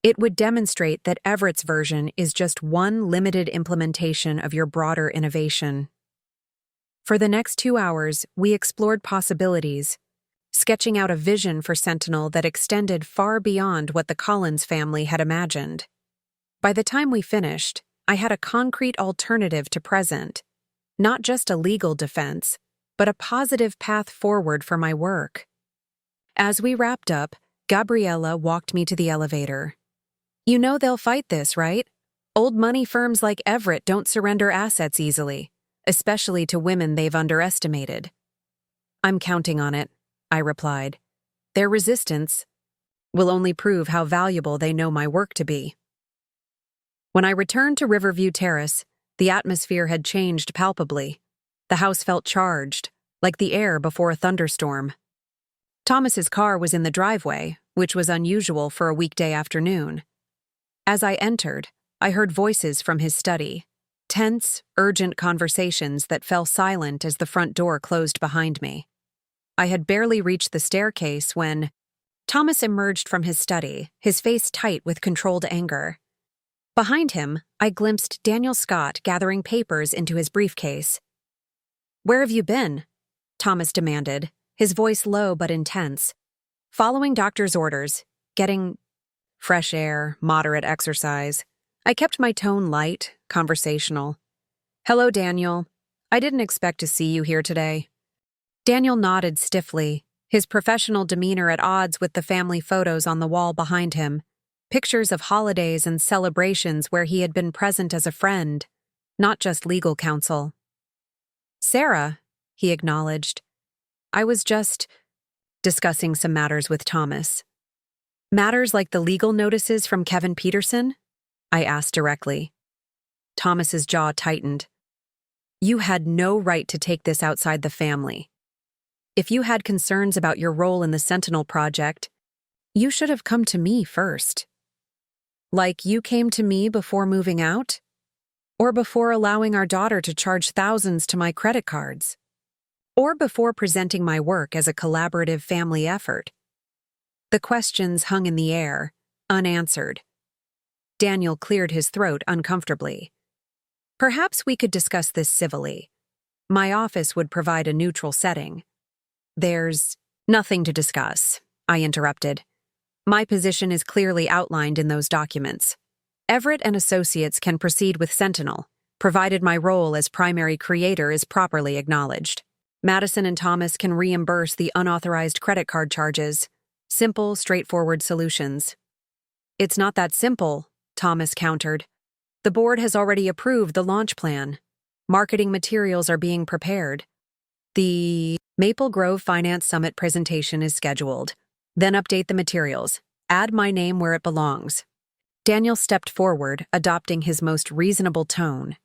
It would demonstrate that Everett's version is just one limited implementation of your broader innovation. For the next 2 hours, we explored possibilities, sketching out a vision for Sentinel that extended far beyond what the Collins family had imagined. By the time we finished, I had a concrete alternative to present, not just a legal defense, but a positive path forward for my work. As we wrapped up, Gabriella walked me to the elevator. You know they'll fight this, right? Old money firms like Everett don't surrender assets easily, especially to women they've underestimated. I'm counting on it, I replied. Their resistance will only prove how valuable they know my work to be. When I returned to Riverview Terrace, the atmosphere had changed palpably. The house felt charged, like the air before a thunderstorm. Thomas's car was in the driveway, which was unusual for a weekday afternoon. As I entered, I heard voices from his study, tense, urgent conversations that fell silent as the front door closed behind me. I had barely reached the staircase when Thomas emerged from his study, his face tight with controlled anger. Behind him, I glimpsed Daniel Scott gathering papers into his briefcase. Where have you been? Thomas demanded, his voice low but intense. Following doctor's orders, getting fresh air, moderate exercise. I kept my tone light, conversational. Hello, Daniel. I didn't expect to see you here today. Daniel nodded stiffly, his professional demeanor at odds with the family photos on the wall behind him, pictures of holidays and celebrations where he had been present as a friend, not just legal counsel. Sarah, he acknowledged. I was just discussing some matters with Thomas. Matters like the legal notices from Kevin Peterson? I asked directly. Thomas's jaw tightened. You had no right to take this outside the family. If you had concerns about your role in the Sentinel project, you should have come to me first. Like you came to me before moving out? Or before allowing our daughter to charge thousands to my credit cards? Or before presenting my work as a collaborative family effort? The questions hung in the air, unanswered. Daniel cleared his throat uncomfortably. Perhaps we could discuss this civilly. My office would provide a neutral setting. There's nothing to discuss, I interrupted. My position is clearly outlined in those documents. Everett and Associates can proceed with Sentinel, provided my role as primary creator is properly acknowledged. Madison and Thomas can reimburse the unauthorized credit card charges. Simple, straightforward solutions. It's not that simple, Thomas countered. The board has already approved the launch plan. Marketing materials are being prepared. The Maple Grove Finance Summit presentation is scheduled. Then update the materials. Add my name where it belongs. Daniel stepped forward, adopting his most reasonable tone,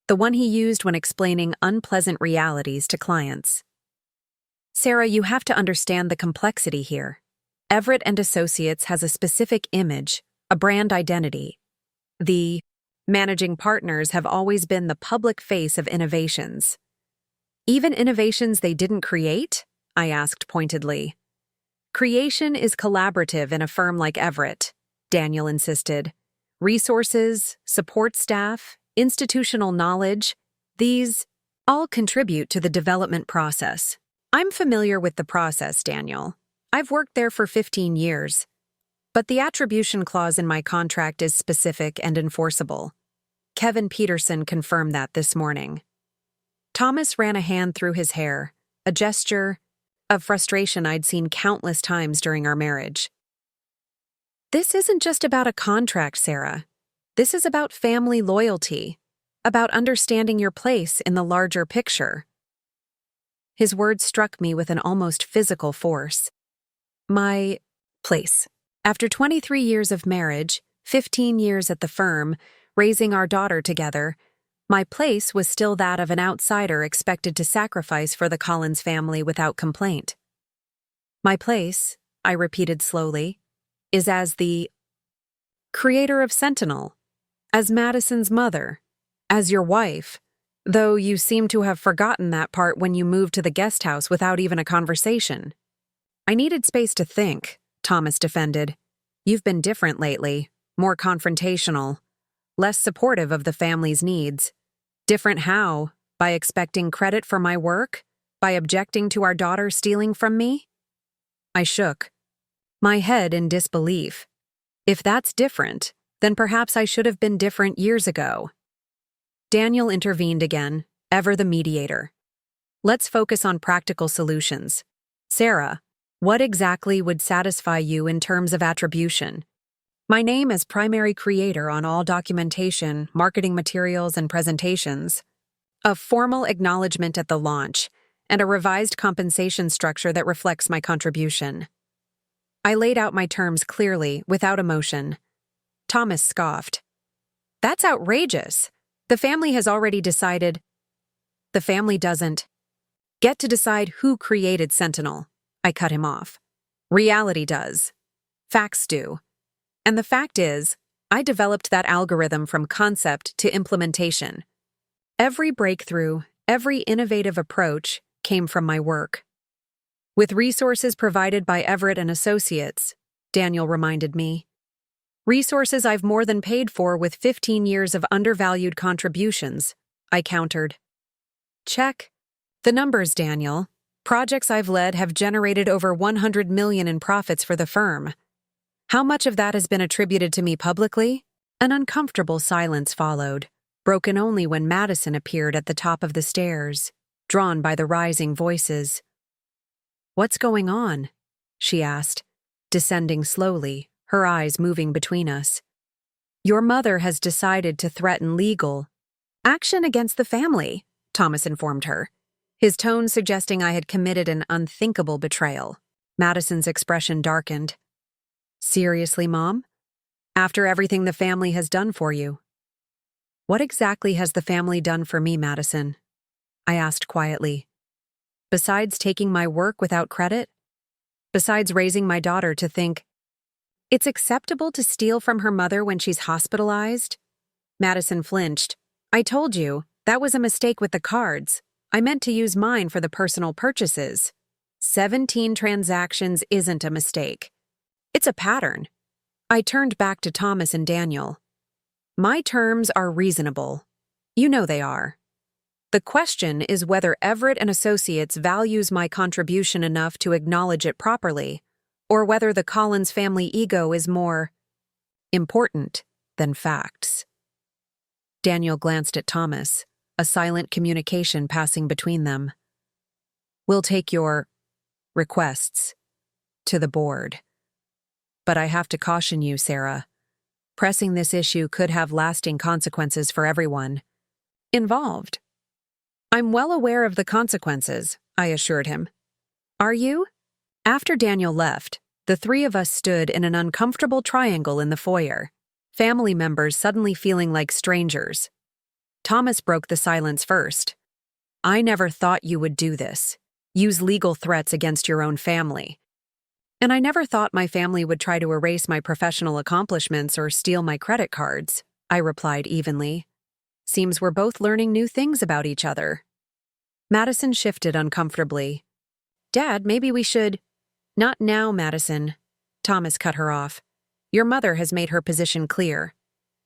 the one he used when explaining unpleasant realities to clients. Sarah, you have to understand the complexity here. Everett and Associates has a specific image, a brand identity. The managing partners have always been the public face of innovations. Even innovations they didn't create? I asked pointedly. Creation is collaborative in a firm like Everett, Daniel insisted. Resources, support staff, institutional knowledge, these all contribute to the development process. I'm familiar with the process, Daniel. I've worked there for 15 years. But the attribution clause in my contract is specific and enforceable. Kevin Peterson confirmed that this morning. Thomas ran a hand through his hair, a gesture of frustration I'd seen countless times during our marriage. This isn't just about a contract, Sarah. This is about family loyalty, about understanding your place in the larger picture. His words struck me with an almost physical force. My place. After 23 years of marriage, 15 years at the firm, raising our daughter together, my place was still that of an outsider expected to sacrifice for the Collins family without complaint. My place, I repeated slowly, is as the creator of Sentinel, as Madison's mother, as your wife, though you seem to have forgotten that part when you moved to the guest house without even a conversation. I needed space to think, Thomas defended. You've been different lately, more confrontational, less supportive of the family's needs. Different how? By expecting credit for my work? By objecting to our daughter stealing from me? I shook, my head in disbelief. If that's different, then perhaps I should have been different years ago. Daniel intervened again, ever the mediator. Let's focus on practical solutions. Sarah, what exactly would satisfy you in terms of attribution? My name as primary creator on all documentation, marketing materials, and presentations. A formal acknowledgement at the launch, and a revised compensation structure that reflects my contribution. I laid out my terms clearly, without emotion. Thomas scoffed. That's outrageous. The family has already decided. The family doesn't get to decide who created Sentinel. I cut him off. Reality does. Facts do. And the fact is, I developed that algorithm from concept to implementation. Every breakthrough, every innovative approach came from my work. With resources provided by Everett and Associates, Daniel reminded me. Resources I've more than paid for with 15 years of undervalued contributions, I countered. Check. The numbers, Daniel. Projects I've led have generated over $100 million in profits for the firm. How much of that has been attributed to me publicly? An uncomfortable silence followed, broken only when Madison appeared at the top of the stairs, drawn by the rising voices. What's going on? She asked, descending slowly, her eyes moving between us. Your mother has decided to threaten legal action against the family, Thomas informed her, his tone suggesting I had committed an unthinkable betrayal. Madison's expression darkened. Seriously, Mom? After everything the family has done for you? What exactly has the family done for me, Madison? I asked quietly. Besides taking my work without credit? Besides raising my daughter to think, it's acceptable to steal from her mother when she's hospitalized? Madison flinched. I told you, that was a mistake with the cards. I meant to use mine for the personal purchases. 17 transactions isn't a mistake. It's a pattern. I turned back to Thomas and Daniel. My terms are reasonable. You know they are. The question is whether Everett and Associates values my contribution enough to acknowledge it properly, or whether the Collins family ego is more important than facts. Daniel glanced at Thomas, a silent communication passing between them. We'll take your requests to the board. But I have to caution you, Sarah. Pressing this issue could have lasting consequences for everyone involved. I'm well aware of the consequences, I assured him. Are you? After Daniel left, the three of us stood in an uncomfortable triangle in the foyer, family members suddenly feeling like strangers. Thomas broke the silence first. I never thought you would do this. Use legal threats against your own family. And I never thought my family would try to erase my professional accomplishments or steal my credit cards, I replied evenly. Seems we're both learning new things about each other. Madison shifted uncomfortably. Dad, maybe we should— Not now, Madison. Thomas cut her off. Your mother has made her position clear.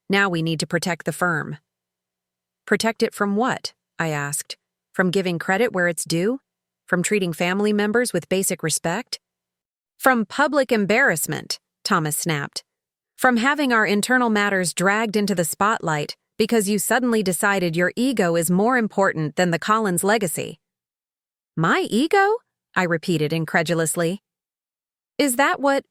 Now we need to protect the firm. Protect it from what? I asked. From giving credit where it's due? From treating family members with basic respect? From public embarrassment, Thomas snapped. From having our internal matters dragged into the spotlight because you suddenly decided your ego is more important than the Collins legacy. My ego? I repeated incredulously. Is that what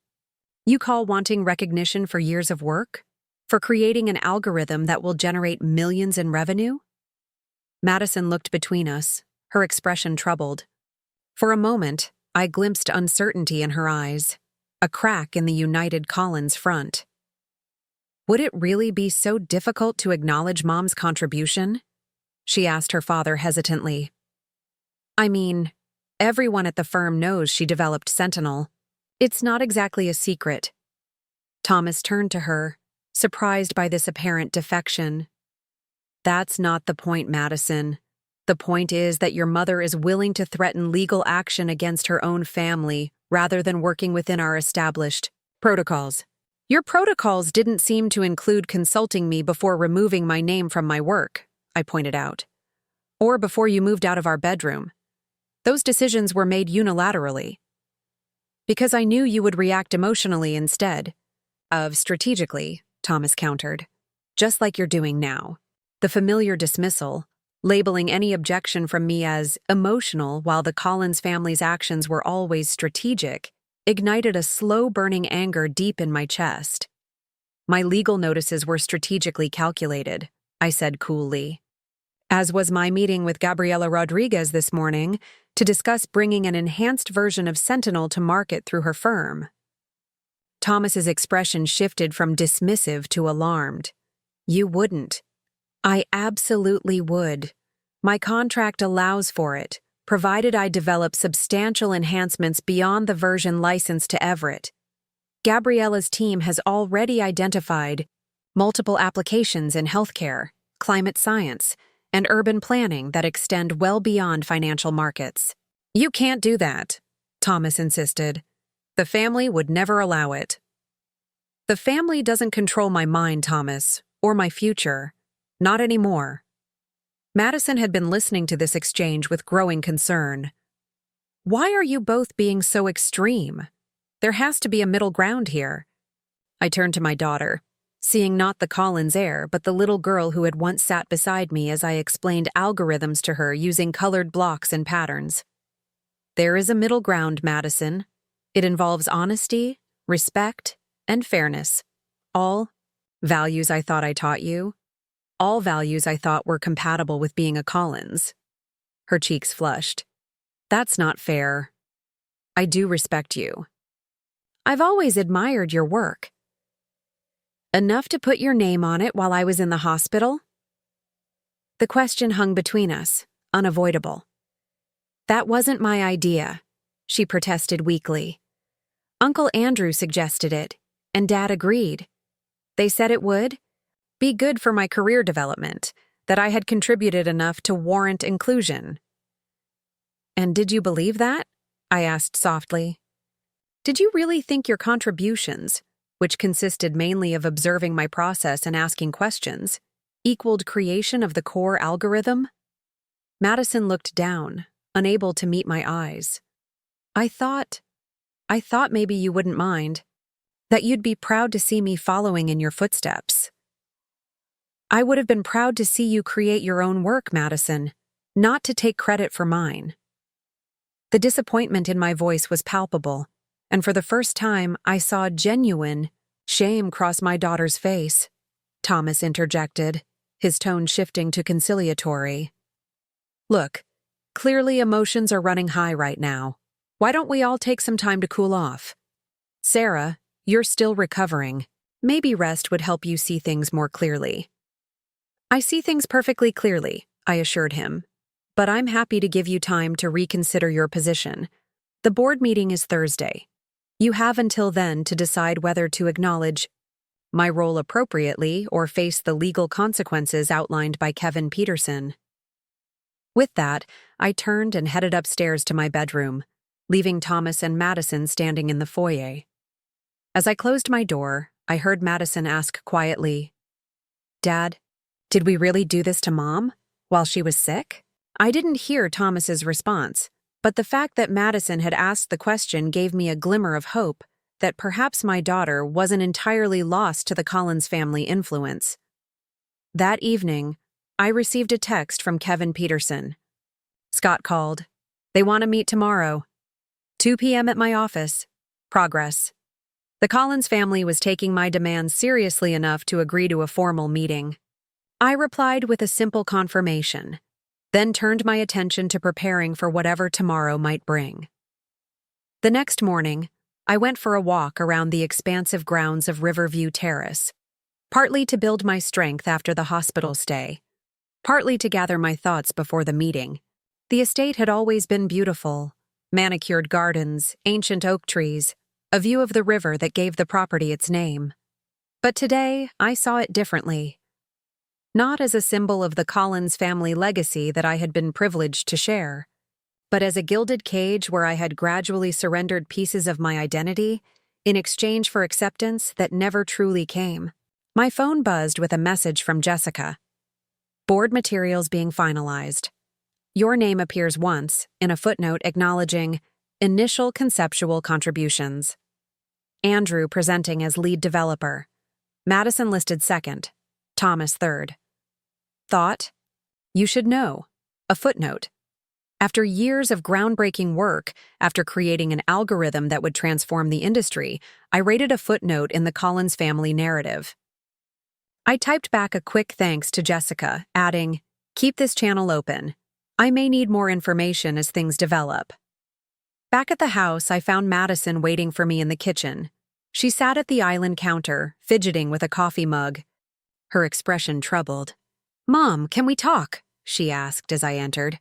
you call wanting recognition for years of work? For creating an algorithm that will generate millions in revenue? Madison looked between us, her expression troubled. For a moment, I glimpsed uncertainty in her eyes, a crack in the united Collins front. Would it really be so difficult to acknowledge Mom's contribution? She asked her father hesitantly. I mean, everyone at the firm knows she developed Sentinel. It's not exactly a secret. Thomas turned to her, surprised by this apparent defection. That's not the point, Madison. The point is that your mother is willing to threaten legal action against her own family rather than working within our established protocols. Your protocols didn't seem to include consulting me before removing my name from my work, I pointed out. Or before you moved out of our bedroom. Those decisions were made unilaterally. Because I knew you would react emotionally instead of strategically, Thomas countered. Just like you're doing now. The familiar dismissal, labeling any objection from me as emotional while the Collins family's actions were always strategic, ignited a slow-burning anger deep in my chest. My legal notices were strategically calculated, I said coolly. As was my meeting with Gabriela Rodriguez this morning to discuss bringing an enhanced version of Sentinel to market through her firm. Thomas's expression shifted from dismissive to alarmed. You wouldn't. I absolutely would. My contract allows for it, provided I develop substantial enhancements beyond the version licensed to Everett. Gabriela's team has already identified multiple applications in healthcare, climate science, and urban planning that extend well beyond financial markets. You can't do that, Thomas insisted. The family would never allow it. The family doesn't control my mind, Thomas, or my future. Not anymore. Madison had been listening to this exchange with growing concern. Why are you both being so extreme? There has to be a middle ground here. I turned to my daughter, seeing not the Collins heir, but the little girl who had once sat beside me as I explained algorithms to her using colored blocks and patterns. There is a middle ground, Madison. It involves honesty, respect, and fairness. All values I thought I taught you. All values I thought were compatible with being a Collins. Her cheeks flushed. That's not fair. I do respect you. I've always admired your work. Enough to put your name on it while I was in the hospital? The question hung between us, unavoidable. That wasn't my idea, she protested weakly. Uncle Andrew suggested it, and Dad agreed. They said it would be good for my career development, that I had contributed enough to warrant inclusion. And did you believe that? I asked softly. Did you really think your contributions, which consisted mainly of observing my process and asking questions, equaled creation of the core algorithm? Madison looked down, unable to meet my eyes. I thought maybe you wouldn't mind, that you'd be proud to see me following in your footsteps. I would have been proud to see you create your own work, Madison, not to take credit for mine. The disappointment in my voice was palpable, and for the first time I saw genuine shame cross my daughter's face. Thomas interjected, his tone shifting to conciliatory. Look, clearly emotions are running high right now. Why don't we all take some time to cool off? Sarah, you're still recovering. Maybe rest would help you see things more clearly. I see things perfectly clearly, I assured him. But I'm happy to give you time to reconsider your position. The board meeting is Thursday. You have until then to decide whether to acknowledge my role appropriately or face the legal consequences outlined by Kevin Peterson. With that, I turned and headed upstairs to my bedroom, leaving Thomas and Madison standing in the foyer. As I closed my door, I heard Madison ask quietly, "Dad, did we really do this to Mom while she was sick?" I didn't hear Thomas's response, but the fact that Madison had asked the question gave me a glimmer of hope that perhaps my daughter wasn't entirely lost to the Collins family influence. That evening, I received a text from Kevin Peterson. Scott called. They want to meet tomorrow. 2 p.m. at my office. Progress. The Collins family was taking my demands seriously enough to agree to a formal meeting. I replied with a simple confirmation, then turned my attention to preparing for whatever tomorrow might bring. The next morning, I went for a walk around the expansive grounds of Riverview Terrace, partly to build my strength after the hospital stay, partly to gather my thoughts before the meeting. The estate had always been beautiful: manicured gardens, ancient oak trees, a view of the river that gave the property its name. But today, I saw it differently. Not as a symbol of the Collins family legacy that I had been privileged to share, but as a gilded cage where I had gradually surrendered pieces of my identity in exchange for acceptance that never truly came. My phone buzzed with a message from Jessica. Board materials being finalized. Your name appears once in a footnote acknowledging initial conceptual contributions. Andrew presenting as lead developer. Madison listed second. Thomas third. Thought? You should know. A footnote. After years of groundbreaking work, after creating an algorithm that would transform the industry, I rated a footnote in the Collins family narrative. I typed back a quick thanks to Jessica, adding, "Keep this channel open. I may need more information as things develop." Back at the house, I found Madison waiting for me in the kitchen. She sat at the island counter, fidgeting with a coffee mug. Her expression troubled. "Mom, can we talk?" she asked as I entered.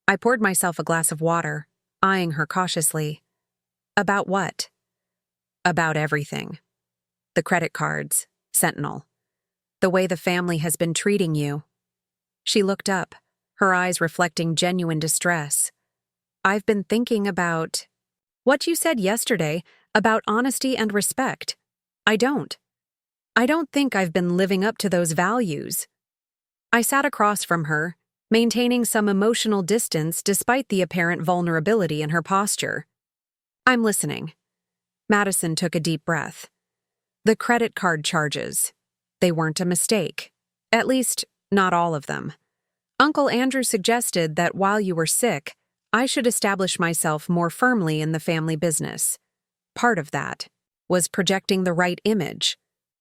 I poured myself a glass of water, eyeing her cautiously. About what? About everything. The credit cards, Sentinel. The way the family has been treating you. She looked up, her eyes reflecting genuine distress. I've been thinking about what you said yesterday about honesty and respect. I don't think I've been living up to those values. I sat across from her, maintaining some emotional distance despite the apparent vulnerability in her posture. I'm listening. Madison took a deep breath. The credit card charges. They weren't a mistake. At least, not all of them. Uncle Andrew suggested that while you were sick, I should establish myself more firmly in the family business. Part of that was projecting the right image.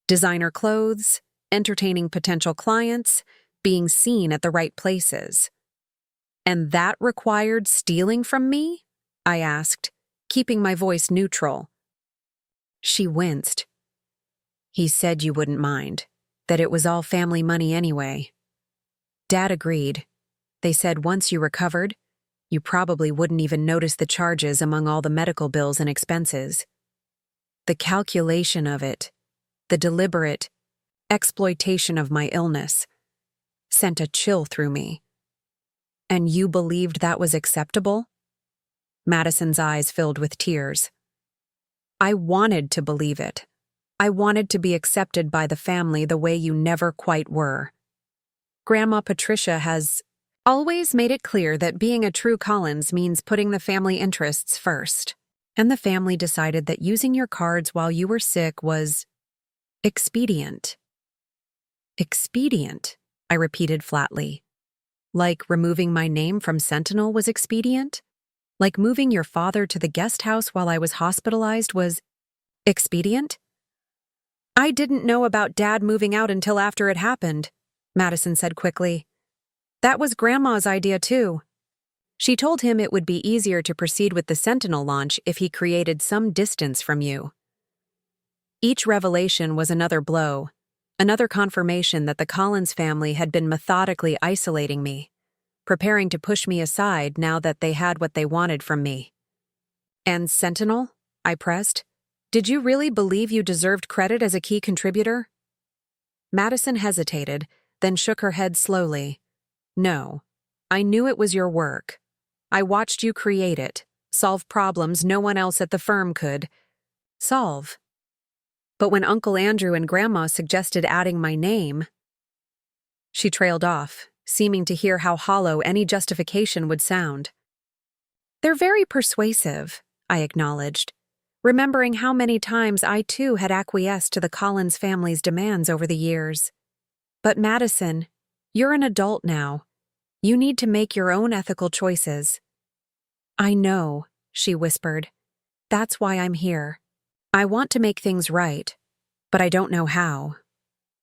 Designer clothes, entertaining potential clients, being seen at the right places. And that required stealing from me? I asked, keeping my voice neutral. She winced. He said you wouldn't mind, that it was all family money anyway. Dad agreed. They said once you recovered, you probably wouldn't even notice the charges among all the medical bills and expenses. The calculation of it, the deliberate exploitation of my illness, sent a chill through me. And you believed that was acceptable? Madison's eyes filled with tears. I wanted to believe it. I wanted to be accepted by the family the way you never quite were. Grandma Patricia has always made it clear that being a true Collins means putting the family interests first. And the family decided that using your cards while you were sick was expedient. Expedient, I repeated flatly. Like removing my name from Sentinel was expedient? Like moving your father to the guest house while I was hospitalized was expedient? I didn't know about Dad moving out until after it happened, Madison said quickly. That was Grandma's idea too. She told him it would be easier to proceed with the Sentinel launch if he created some distance from you. Each revelation was another blow, another confirmation that the Collins family had been methodically isolating me, preparing to push me aside now that they had what they wanted from me. And Sentinel? I pressed. Did you really believe you deserved credit as a key contributor? Madison hesitated, then shook her head slowly. No, I knew it was your work. I watched you create it, solve problems no one else at the firm could solve. But when Uncle Andrew and Grandma suggested adding my name, she trailed off, seeming to hear how hollow any justification would sound. They're very persuasive, I acknowledged, remembering how many times I too had acquiesced to the Collins family's demands over the years. But Madison, you're an adult now. You need to make your own ethical choices. I know, she whispered. That's why I'm here. I want to make things right, but I don't know how.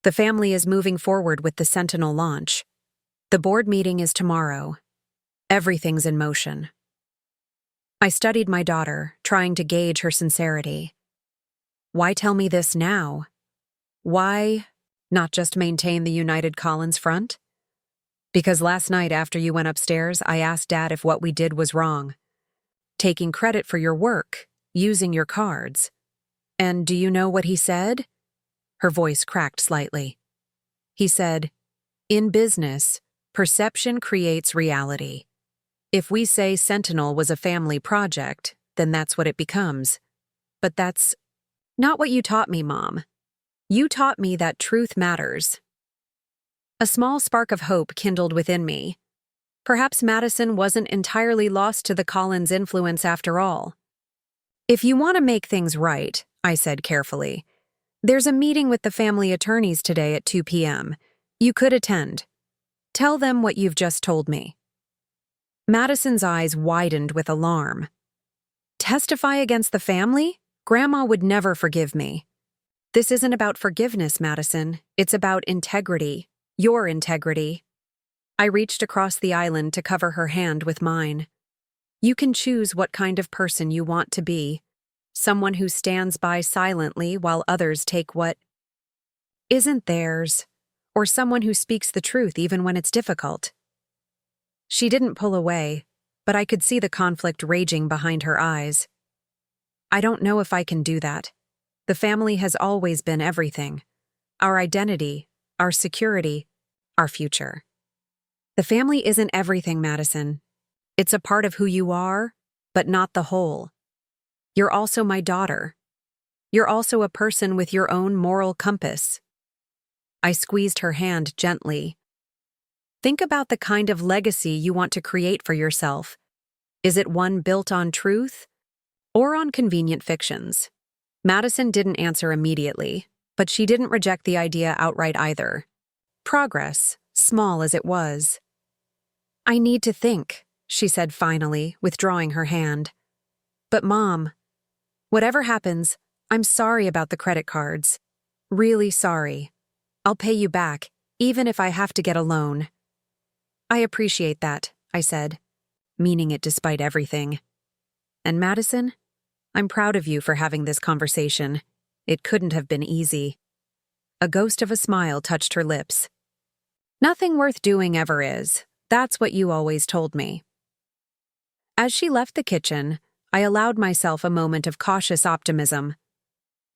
The family is moving forward with the Sentinel launch. The board meeting is tomorrow. Everything's in motion. I studied my daughter, trying to gauge her sincerity. Why tell me this now? Why not just maintain the United Collins front? Because last night after you went upstairs, I asked Dad if what we did was wrong. Taking credit for your work, using your cards. And do you know what he said? Her voice cracked slightly. He said, in business, perception creates reality. If we say Sentinel was a family project, then that's what it becomes. But that's not what you taught me, Mom. You taught me that truth matters. A small spark of hope kindled within me. Perhaps Madison wasn't entirely lost to the Collins influence after all. If you want to make things right, I said carefully, there's a meeting with the family attorneys today at 2 p.m. You could attend. Tell them what you've just told me. Madison's eyes widened with alarm. Testify against the family? Grandma would never forgive me. This isn't about forgiveness, Madison. It's about integrity. Your integrity. I reached across the island to cover her hand with mine. You can choose what kind of person you want to be. Someone who stands by silently while others take what isn't theirs, or someone who speaks the truth even when it's difficult. She didn't pull away, but I could see the conflict raging behind her eyes. I don't know if I can do that. The family has always been everything. Our identity, our security, our future. The family isn't everything, Madison. It's a part of who you are, but not the whole. You're also my daughter. You're also a person with your own moral compass. I squeezed her hand gently. Think about the kind of legacy you want to create for yourself. Is it one built on truth or on convenient fictions? Madison didn't answer immediately, but she didn't reject the idea outright either. Progress, small as it was. I need to think, she said finally, withdrawing her hand. But Mom, whatever happens, I'm sorry about the credit cards. Really sorry. I'll pay you back, even if I have to get a loan. I appreciate that, I said, meaning it despite everything. And Madison, I'm proud of you for having this conversation. It couldn't have been easy. A ghost of a smile touched her lips. Nothing worth doing ever is. That's what you always told me. As she left the kitchen, I allowed myself a moment of cautious optimism.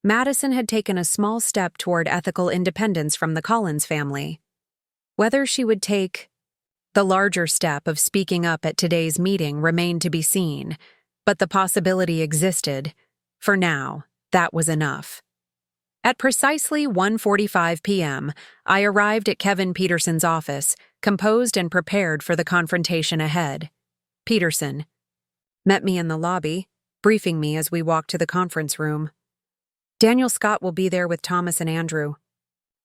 Madison had taken a small step toward ethical independence from the Collins family. Whether she would take the larger step of speaking up at today's meeting remained to be seen, but the possibility existed. For now, that was enough. At precisely 1:45 p.m., I arrived at Kevin Peterson's office, composed and prepared for the confrontation ahead. Peterson met me in the lobby, briefing me as we walked to the conference room. Daniel Scott will be there with Thomas and Andrew.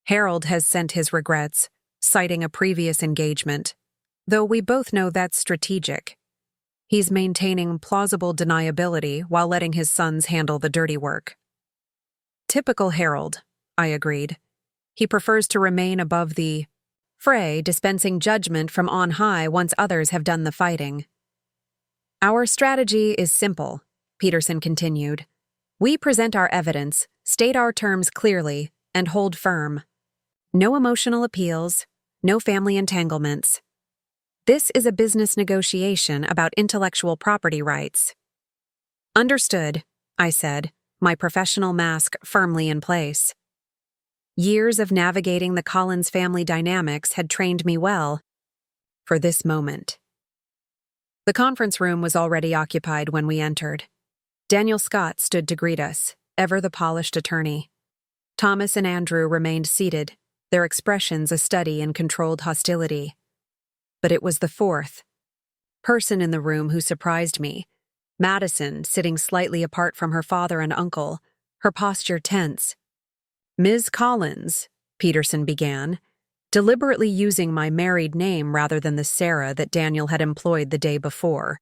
Harold has sent his regrets, citing a previous engagement, though we both know that's strategic. He's maintaining plausible deniability while letting his sons handle the dirty work. Typical Harold, I agreed. He prefers to remain above the fray, dispensing judgment from on high once others have done the fighting. Our strategy is simple, Peterson continued. We present our evidence, state our terms clearly, and hold firm. No emotional appeals, no family entanglements. This is a business negotiation about intellectual property rights. Understood, I said, my professional mask firmly in place. Years of navigating the Collins family dynamics had trained me well for this moment. The conference room was already occupied when we entered. Daniel Scott stood to greet us, ever the polished attorney. Thomas and Andrew remained seated, their expressions a study in controlled hostility. But it was the fourth person in the room who surprised me. Madison, sitting slightly apart from her father and uncle, her posture tense. Ms. Collins, Peterson began, deliberately using my married name rather than the Sarah that Daniel had employed the day before,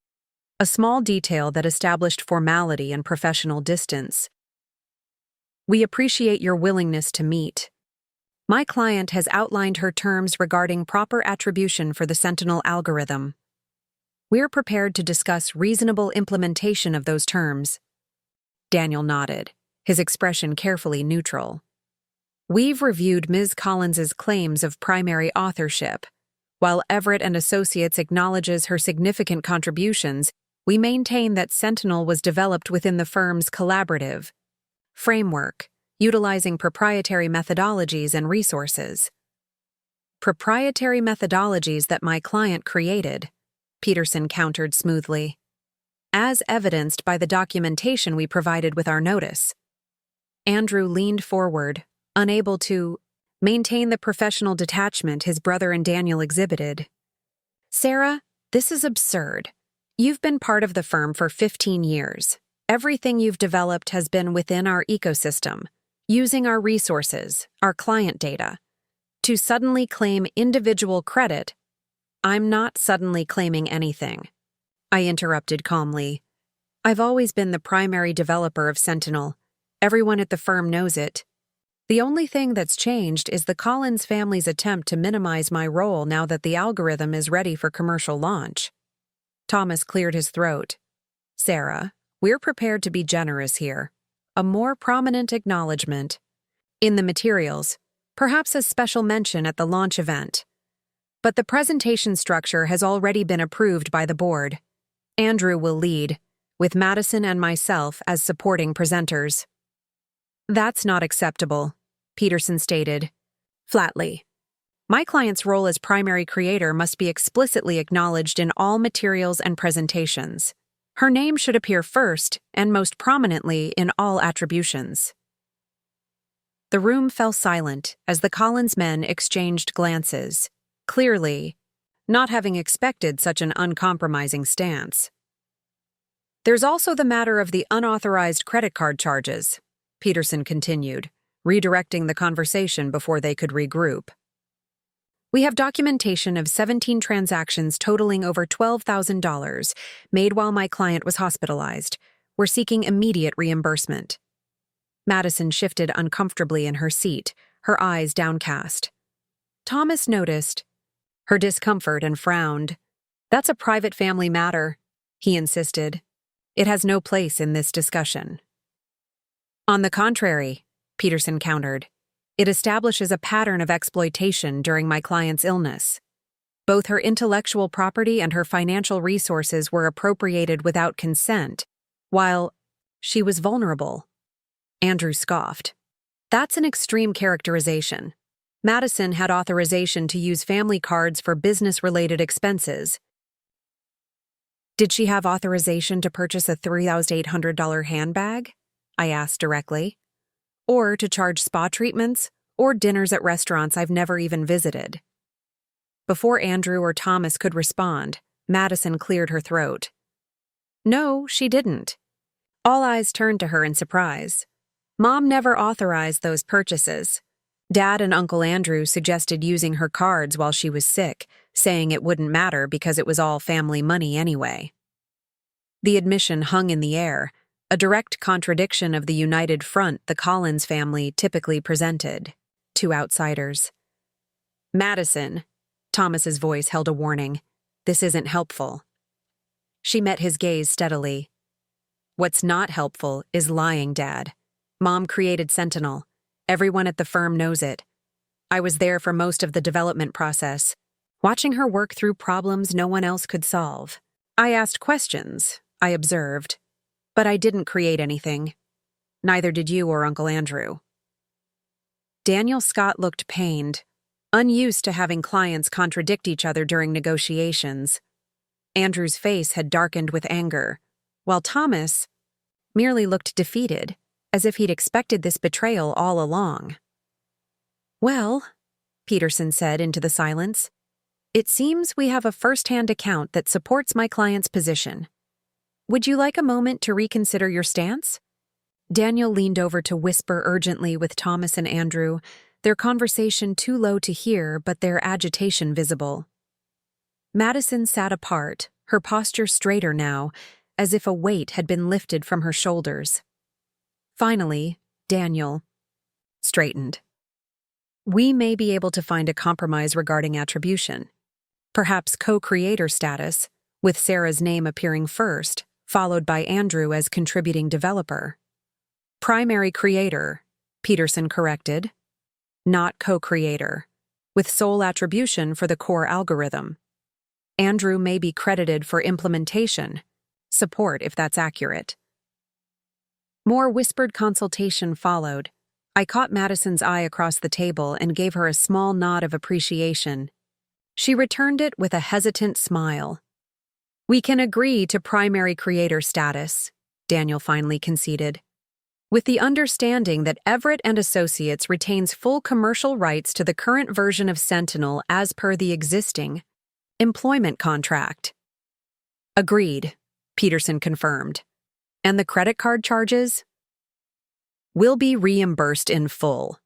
a small detail that established formality and professional distance. We appreciate your willingness to meet. My client has outlined her terms regarding proper attribution for the Sentinel algorithm. We're prepared to discuss reasonable implementation of those terms. Daniel nodded, his expression carefully neutral. We've reviewed Ms. Collins's claims of primary authorship. While Everett and Associates acknowledges her significant contributions, we maintain that Sentinel was developed within the firm's collaborative framework, utilizing proprietary methodologies and resources. Proprietary methodologies that my client created, Peterson countered smoothly, as evidenced by the documentation we provided with our notice. Andrew leaned forward, unable to maintain the professional detachment his brother and Daniel exhibited. Sarah, this is absurd. You've been part of the firm for 15 years. Everything you've developed has been within our ecosystem, using our resources, our client data. To suddenly claim individual credit, I'm not suddenly claiming anything. I interrupted calmly. I've always been the primary developer of Sentinel. Everyone at the firm knows it. The only thing that's changed is the Collins family's attempt to minimize my role now that the algorithm is ready for commercial launch. Thomas cleared his throat. Sarah, we're prepared to be generous here. A more prominent acknowledgement. In the materials, perhaps a special mention at the launch event. But the presentation structure has already been approved by the board. Andrew will lead, with Madison and myself as supporting presenters. That's not acceptable, Peterson stated, flatly. My client's role as primary creator must be explicitly acknowledged in all materials and presentations. Her name should appear first and most prominently in all attributions. The room fell silent as the Collins men exchanged glances, clearly not having expected such an uncompromising stance. There's also the matter of the unauthorized credit card charges, Peterson continued, redirecting the conversation before they could regroup. We have documentation of 17 transactions totaling over $12,000 made while my client was hospitalized. We're seeking immediate reimbursement. Madison shifted uncomfortably in her seat, her eyes downcast. Thomas noticed her discomfort and frowned. That's a private family matter, he insisted. It has no place in this discussion. On the contrary, Peterson countered, it establishes a pattern of exploitation during my client's illness. Both her intellectual property and her financial resources were appropriated without consent, while she was vulnerable. Andrew scoffed. That's an extreme characterization. Madison had authorization to use family cards for business-related expenses. Did she have authorization to purchase a $3,800 handbag? I asked directly. Or to charge spa treatments, or dinners at restaurants I've never even visited. Before Andrew or Thomas could respond, Madison cleared her throat. No, she didn't. All eyes turned to her in surprise. Mom never authorized those purchases. Dad and Uncle Andrew suggested using her cards while she was sick, saying it wouldn't matter because it was all family money anyway. The admission hung in the air, a direct contradiction of the united front the Collins family typically presented to outsiders. "Madison," Thomas's voice held a warning. "This isn't helpful." She met his gaze steadily. "What's not helpful is lying, Dad. Mom created Sentinel. Everyone at the firm knows it. I was there for most of the development process, watching her work through problems no one else could solve. I asked questions, I observed, but I didn't create anything. Neither did you or Uncle Andrew." Daniel Scott looked pained, unused to having clients contradict each other during negotiations. Andrew's face had darkened with anger, while Thomas merely looked defeated, as if he'd expected this betrayal all along. "Well," Peterson said into the silence, "it seems we have a first-hand account that supports my client's position. Would you like a moment to reconsider your stance?" Daniel leaned over to whisper urgently with Thomas and Andrew, their conversation too low to hear but their agitation visible. Madison sat apart, her posture straighter now, as if a weight had been lifted from her shoulders. Finally, Daniel straightened. "We may be able to find a compromise regarding attribution. Perhaps co-creator status, with Sarah's name appearing first, followed by Andrew as contributing developer." "Primary creator," Peterson corrected. "Not co-creator, with sole attribution for the core algorithm. Andrew may be credited for implementation, support if that's accurate." More whispered consultation followed. I caught Madison's eye across the table and gave her a small nod of appreciation. She returned it with a hesitant smile. "We can agree to primary creator status," Daniel finally conceded, "with the understanding that Everett and Associates retains full commercial rights to the current version of Sentinel as per the existing employment contract." "Agreed," Peterson confirmed. "And the credit card charges?" "Will be reimbursed in full,"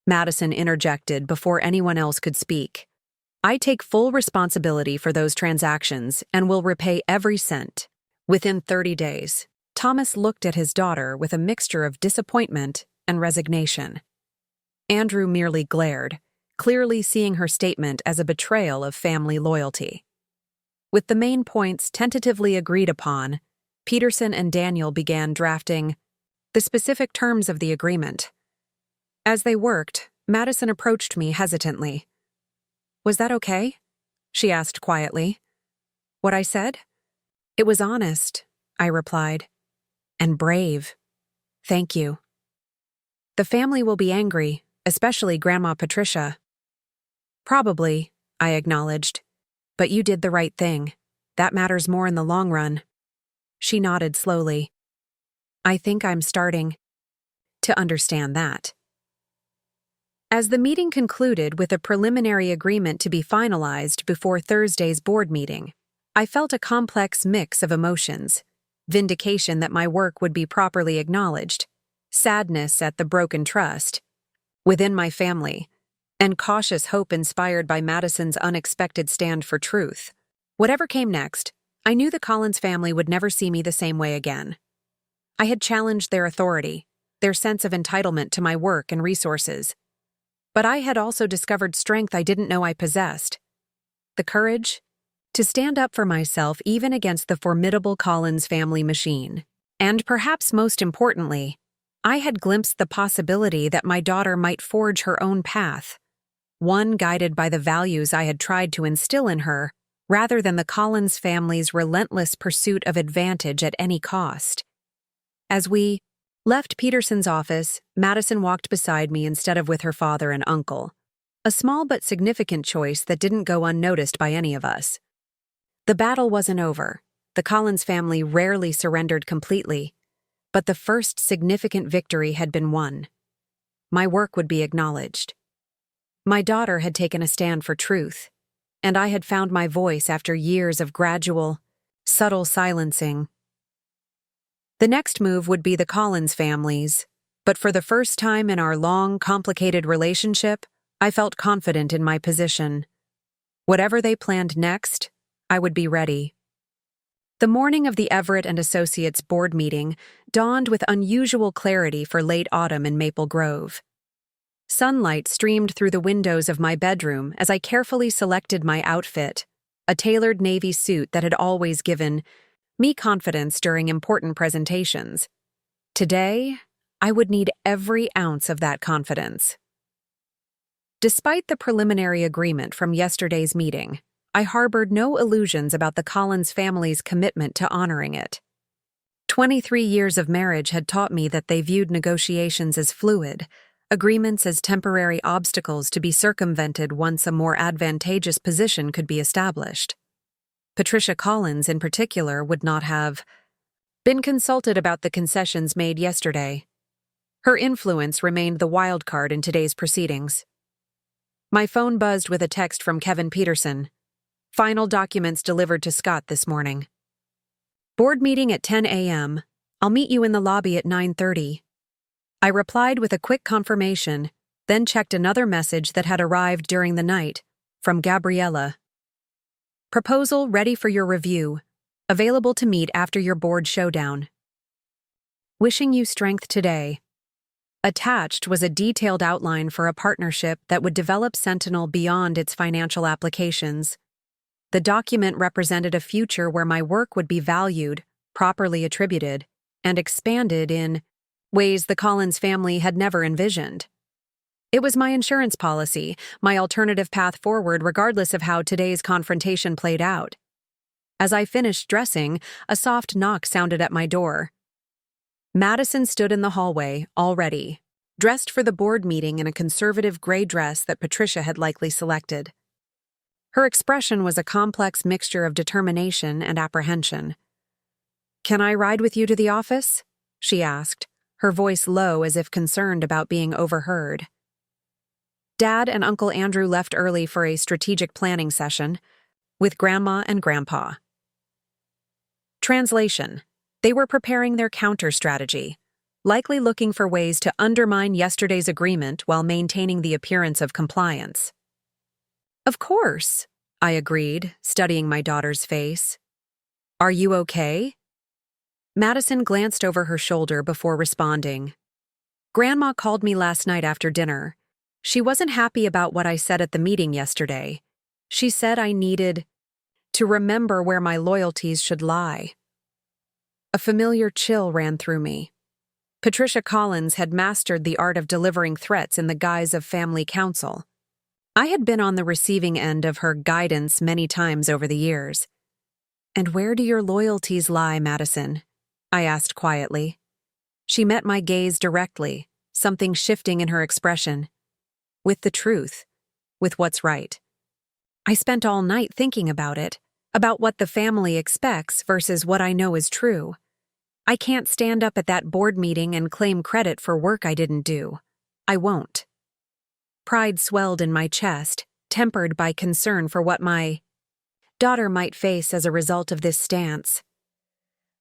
Madison interjected before anyone else could speak. "I take full responsibility for those transactions and will repay every cent within 30 days. Thomas looked at his daughter with a mixture of disappointment and resignation. Andrew merely glared, clearly seeing her statement as a betrayal of family loyalty. With the main points tentatively agreed upon, Peterson and Daniel began drafting the specific terms of the agreement. As they worked, Madison approached me hesitantly. "Was that okay?" she asked quietly. "What I said?" "It was honest," I replied. "And brave. Thank you." "The family will be angry, especially Grandma Patricia." "Probably," I acknowledged. "But you did the right thing. That matters more in the long run." She nodded slowly. "I think I'm starting to understand that." As the meeting concluded with a preliminary agreement to be finalized before Thursday's board meeting, I felt a complex mix of emotions: vindication that my work would be properly acknowledged, sadness at the broken trust within my family, and cautious hope inspired by Madison's unexpected stand for truth. Whatever came next, I knew the Collins family would never see me the same way again. I had challenged their authority, their sense of entitlement to my work and resources. But I had also discovered strength I didn't know I possessed: the courage to stand up for myself even against the formidable Collins family machine. And perhaps most importantly, I had glimpsed the possibility that my daughter might forge her own path, one guided by the values I had tried to instill in her, rather than the Collins family's relentless pursuit of advantage at any cost. As we left Peterson's office, Madison walked beside me instead of with her father and uncle, a small but significant choice that didn't go unnoticed by any of us. The battle wasn't over. The Collins family rarely surrendered completely, but the first significant victory had been won. My work would be acknowledged. My daughter had taken a stand for truth, and I had found my voice after years of gradual, subtle silencing. The next move would be the Collins family's, but for the first time in our long, complicated relationship, I felt confident in my position. Whatever they planned next, I would be ready. The morning of the Everett and Associates board meeting dawned with unusual clarity for late autumn in Maple Grove. Sunlight streamed through the windows of my bedroom as I carefully selected my outfit, a tailored navy suit that had always given me confidence during important presentations. Today, I would need every ounce of that confidence. Despite the preliminary agreement from yesterday's meeting, I harbored no illusions about the Collins family's commitment to honoring it. 23 years of marriage had taught me that they viewed negotiations as fluid, agreements as temporary obstacles to be circumvented once a more advantageous position could be established. Patricia Collins, in particular, would not have been consulted about the concessions made yesterday. Her influence remained the wild card in today's proceedings. My phone buzzed with a text from Kevin Peterson. Final documents delivered to Scott this morning. Board meeting at 10 a.m. I'll meet you in the lobby at 9:30. I replied with a quick confirmation, then checked another message that had arrived during the night, from Gabriella. Proposal ready for your review. Available to meet after your board showdown. Wishing you strength today. Attached was a detailed outline for a partnership that would develop Sentinel beyond its financial applications. The document represented a future where my work would be valued, properly attributed, and expanded in ways the Collins family had never envisioned. It was my insurance policy, my alternative path forward regardless of how today's confrontation played out. As I finished dressing, a soft knock sounded at my door. Madison stood in the hallway, all ready, dressed for the board meeting in a conservative gray dress that Patricia had likely selected. Her expression was a complex mixture of determination and apprehension. "Can I ride with you to the office?" she asked, her voice low as if concerned about being overheard. Dad and Uncle Andrew left early for a strategic planning session with Grandma and Grandpa. Translation: they were preparing their counter strategy, likely looking for ways to undermine yesterday's agreement while maintaining the appearance of compliance. "Of course," I agreed, studying my daughter's face. "Are you okay?" Madison glanced over her shoulder before responding. "Grandma called me last night after dinner. She wasn't happy about what I said at the meeting yesterday. She said I needed to remember where my loyalties should lie." A familiar chill ran through me. Patricia Collins had mastered the art of delivering threats in the guise of family counsel. I had been on the receiving end of her guidance many times over the years. "And where do your loyalties lie, Madison?" I asked quietly. She met my gaze directly, something shifting in her expression. "With the truth, with what's right." I spent all night thinking about it, about what the family expects versus what I know is true. I can't stand up at that board meeting and claim credit for work I didn't do. I won't. Pride swelled in my chest, tempered by concern for what my daughter might face as a result of this stance.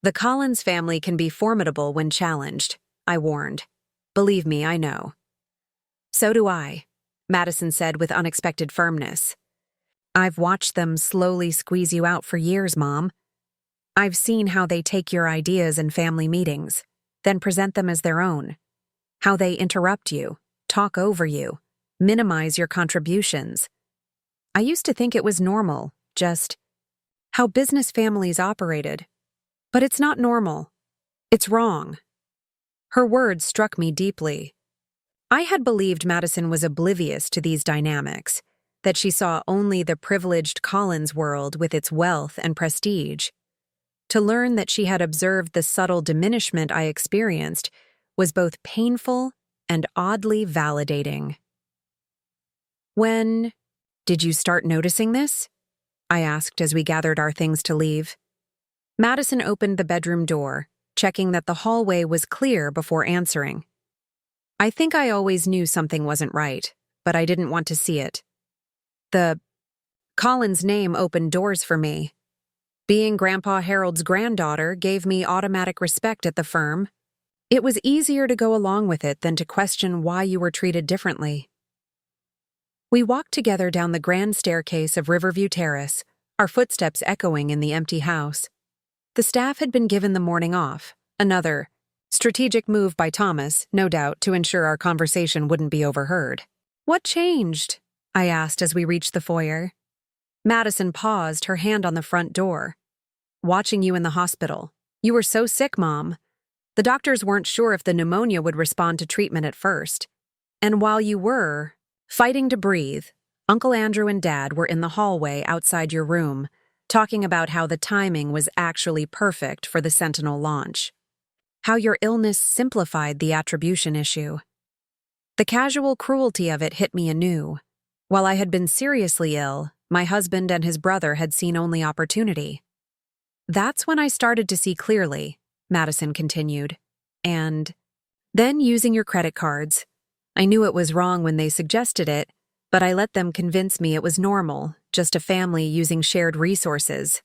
The Collins family can be formidable when challenged, I warned. Believe me, I know. "So do I," Madison said with unexpected firmness. "I've watched them slowly squeeze you out for years, Mom. I've seen how they take your ideas in family meetings, then present them as their own. How they interrupt you, talk over you, minimize your contributions. I used to think it was normal, just how business families operated. But it's not normal. It's wrong." Her words struck me deeply. I had believed Madison was oblivious to these dynamics, that she saw only the privileged Collins world with its wealth and prestige. To learn that she had observed the subtle diminishment I experienced was both painful and oddly validating. "When did you start noticing this?" I asked as we gathered our things to leave. Madison opened the bedroom door, checking that the hallway was clear before answering. "I think I always knew something wasn't right, but I didn't want to see it. The Collins name opened doors for me. Being Grandpa Harold's granddaughter gave me automatic respect at the firm. It was easier to go along with it than to question why you were treated differently." We walked together down the grand staircase of Riverview Terrace, our footsteps echoing in the empty house. The staff had been given the morning off, another strategic move by Thomas, no doubt, to ensure our conversation wouldn't be overheard. "What changed?" I asked as we reached the foyer. Madison paused, her hand on the front door. "Watching you in the hospital. You were so sick, Mom. The doctors weren't sure if the pneumonia would respond to treatment at first. And while you were fighting to breathe, Uncle Andrew and Dad were in the hallway outside your room, talking about how the timing was actually perfect for the Sentinel launch. How your illness simplified the attribution issue. The casual cruelty of it hit me anew. While I had been seriously ill, my husband and his brother had seen only opportunity. That's when I started to see clearly," Madison continued. "And then using your credit cards. I knew it was wrong when they suggested it, but I let them convince me it was normal, just a family using shared resources.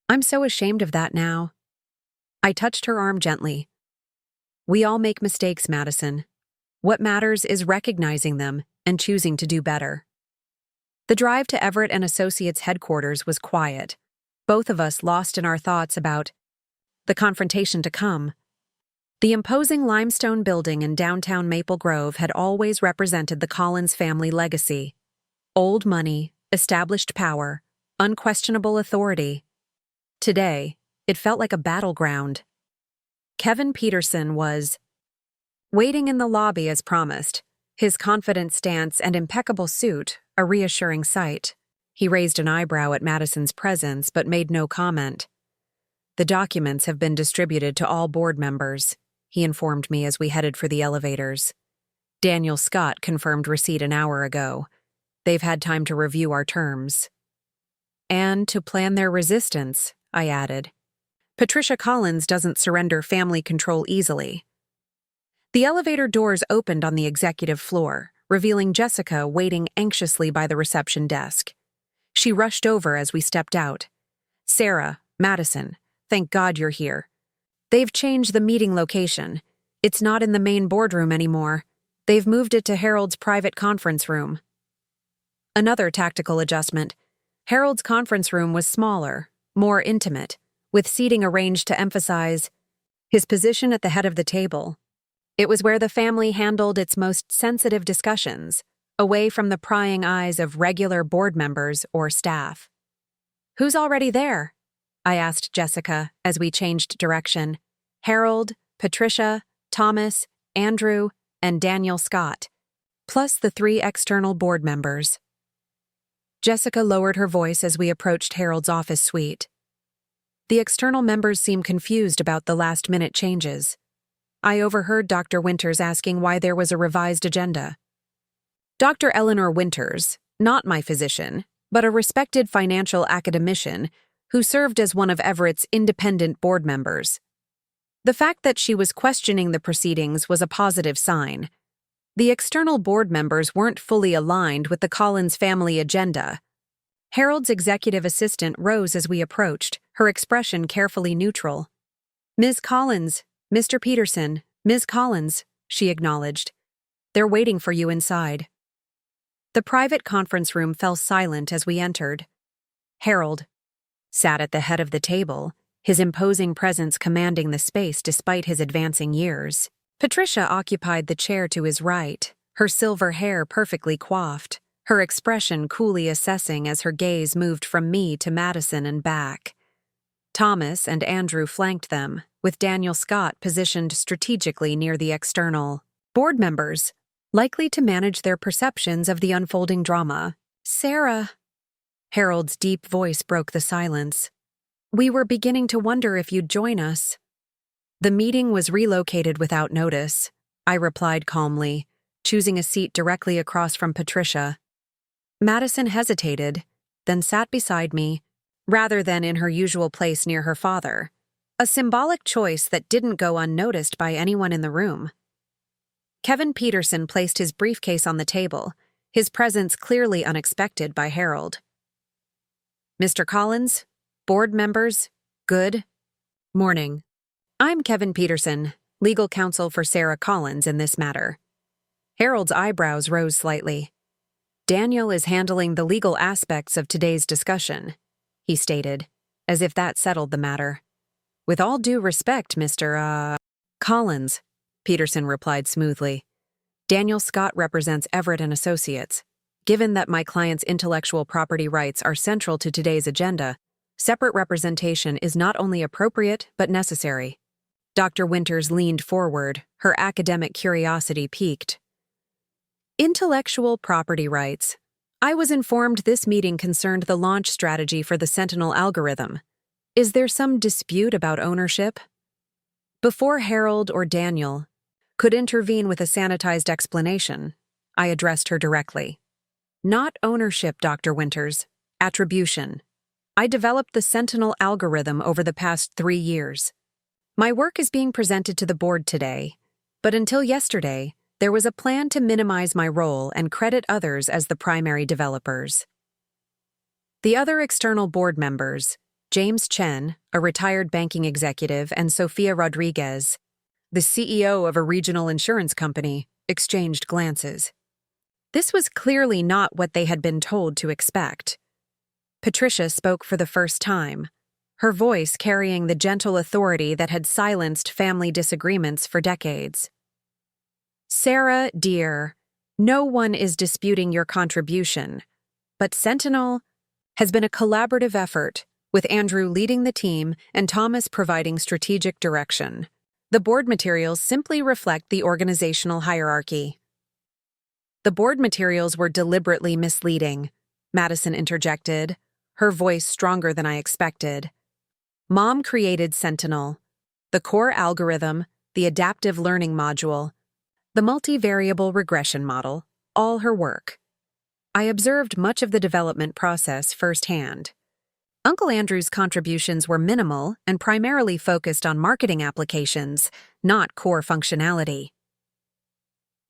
I'm so ashamed of that now." I touched her arm gently. "We all make mistakes, Madison. What matters is recognizing them and choosing to do better." The drive to Everett and Associates headquarters was quiet, both of us lost in our thoughts about the confrontation to come. The imposing limestone building in downtown Maple Grove had always represented the Collins family legacy. Old money, established power, unquestionable authority. Today, it felt like a battleground. Kevin Peterson was waiting in the lobby as promised, his confident stance and impeccable suit a reassuring sight. He raised an eyebrow at Madison's presence but made no comment. "The documents have been distributed to all board members," he informed me as we headed for the elevators. "Daniel Scott confirmed receipt an hour ago. They've had time to review our terms." "And to plan their resistance," I added. "Patricia Collins doesn't surrender family control easily." The elevator doors opened on the executive floor, revealing Jessica waiting anxiously by the reception desk. She rushed over as we stepped out. "Sarah, Madison, thank God you're here. They've changed the meeting location. It's not in the main boardroom anymore. They've moved it to Harold's private conference room." Another tactical adjustment. Harold's conference room was smaller, more intimate, with seating arranged to emphasize his position at the head of the table. It was where the family handled its most sensitive discussions, away from the prying eyes of regular board members or staff. "Who's already there?" I asked Jessica as we changed direction. "Harold, Patricia, Thomas, Andrew, and Daniel Scott, plus the 3 external board members." Jessica lowered her voice as we approached Harold's office suite. The external members seemed confused about the last-minute changes. I overheard Dr. Winters asking why there was a revised agenda. Dr. Eleanor Winters, not my physician, but a respected financial academician who served as one of Everett's independent board members. The fact that she was questioning the proceedings was a positive sign. The external board members weren't fully aligned with the Collins family agenda. Harold's executive assistant rose as we approached, her expression carefully neutral. "Ms. Collins, Mr. Peterson, Ms. Collins," she acknowledged. "They're waiting for you inside." The private conference room fell silent as we entered. Harold sat at the head of the table, his imposing presence commanding the space despite his advancing years. Patricia occupied the chair to his right, her silver hair perfectly coiffed, her expression coolly assessing as her gaze moved from me to Madison and back. Thomas and Andrew flanked them, with Daniel Scott positioned strategically near the external board members, likely to manage their perceptions of the unfolding drama. "Sarah," Harold's deep voice broke the silence. "We were beginning to wonder if you'd join us." "The meeting was relocated without notice," I replied calmly, choosing a seat directly across from Patricia. Madison hesitated, then sat beside me, rather than in her usual place near her father, a symbolic choice that didn't go unnoticed by anyone in the room. Kevin Peterson placed his briefcase on the table, his presence clearly unexpected by Harold. "Mr. Collins, board members, good morning. I'm Kevin Peterson, legal counsel for Sarah Collins in this matter." Harold's eyebrows rose slightly. "Daniel is handling the legal aspects of today's discussion," he stated, as if that settled the matter. "With all due respect, Mr. Collins," Peterson replied smoothly. "Daniel Scott represents Everett and Associates. Given that my client's intellectual property rights are central to today's agenda, separate representation is not only appropriate but necessary." Dr. Winters leaned forward, her academic curiosity piqued. "Intellectual property rights. I was informed this meeting concerned the launch strategy for the Sentinel algorithm. Is there some dispute about ownership?" Before Harold or Daniel could intervene with a sanitized explanation, I addressed her directly. "Not ownership, Dr. Winters. Attribution. I developed the Sentinel algorithm over the past 3 years. My work is being presented to the board today, but until yesterday, there was a plan to minimize my role and credit others as the primary developers." The other external board members, James Chen, a retired banking executive, and Sofia Rodriguez, the CEO of a regional insurance company, exchanged glances. This was clearly not what they had been told to expect. Patricia spoke for the first time, her voice carrying the gentle authority that had silenced family disagreements for decades. "Sarah, dear, no one is disputing your contribution, but Sentinel has been a collaborative effort, with Andrew leading the team and Thomas providing strategic direction. The board materials simply reflect the organizational hierarchy." "The board materials were deliberately misleading," Madison interjected, her voice stronger than I expected. "Mom created Sentinel, the core algorithm, the adaptive learning module, the multivariable regression model, all her work. I observed much of the development process firsthand. Uncle Andrew's contributions were minimal and primarily focused on marketing applications, not core functionality."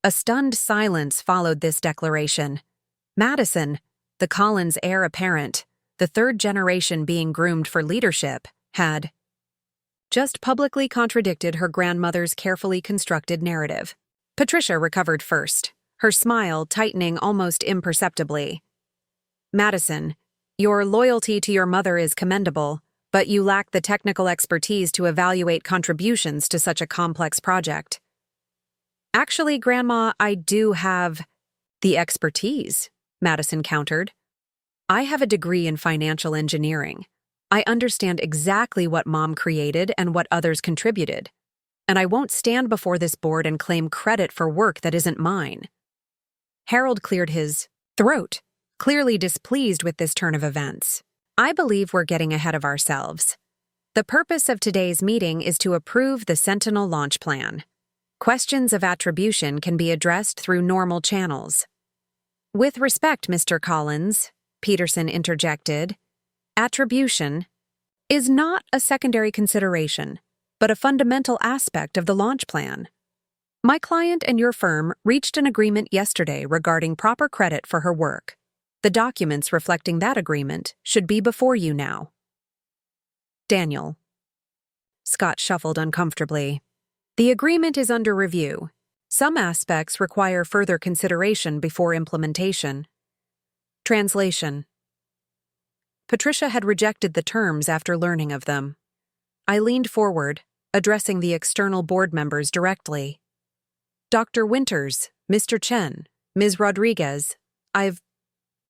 A stunned silence followed this declaration. Madison, the Collins heir apparent, the third generation being groomed for leadership, had just publicly contradicted her grandmother's carefully constructed narrative. Patricia recovered first, her smile tightening almost imperceptibly. "Madison, your loyalty to your mother is commendable, but you lack the technical expertise to evaluate contributions to such a complex project." "Actually, Grandma, I do have the expertise," Madison countered. "I have a degree in financial engineering. I understand exactly what Mom created and what others contributed, and I won't stand before this board and claim credit for work that isn't mine." Harold cleared his throat, clearly displeased with this turn of events. "I believe we're getting ahead of ourselves. The purpose of today's meeting is to approve the Sentinel launch plan. Questions of attribution can be addressed through normal channels." "With respect, Mr. Collins," Peterson interjected, "attribution is not a secondary consideration, but a fundamental aspect of the launch plan. My client and your firm reached an agreement yesterday regarding proper credit for her work. The documents reflecting that agreement should be before you now." "Daniel." Scott shuffled uncomfortably. "The agreement is under review. Some aspects require further consideration before implementation." Translation. Patricia had rejected the terms after learning of them. I leaned forward, addressing the external board members directly. "Dr. Winters, Mr. Chen, Ms. Rodriguez, I've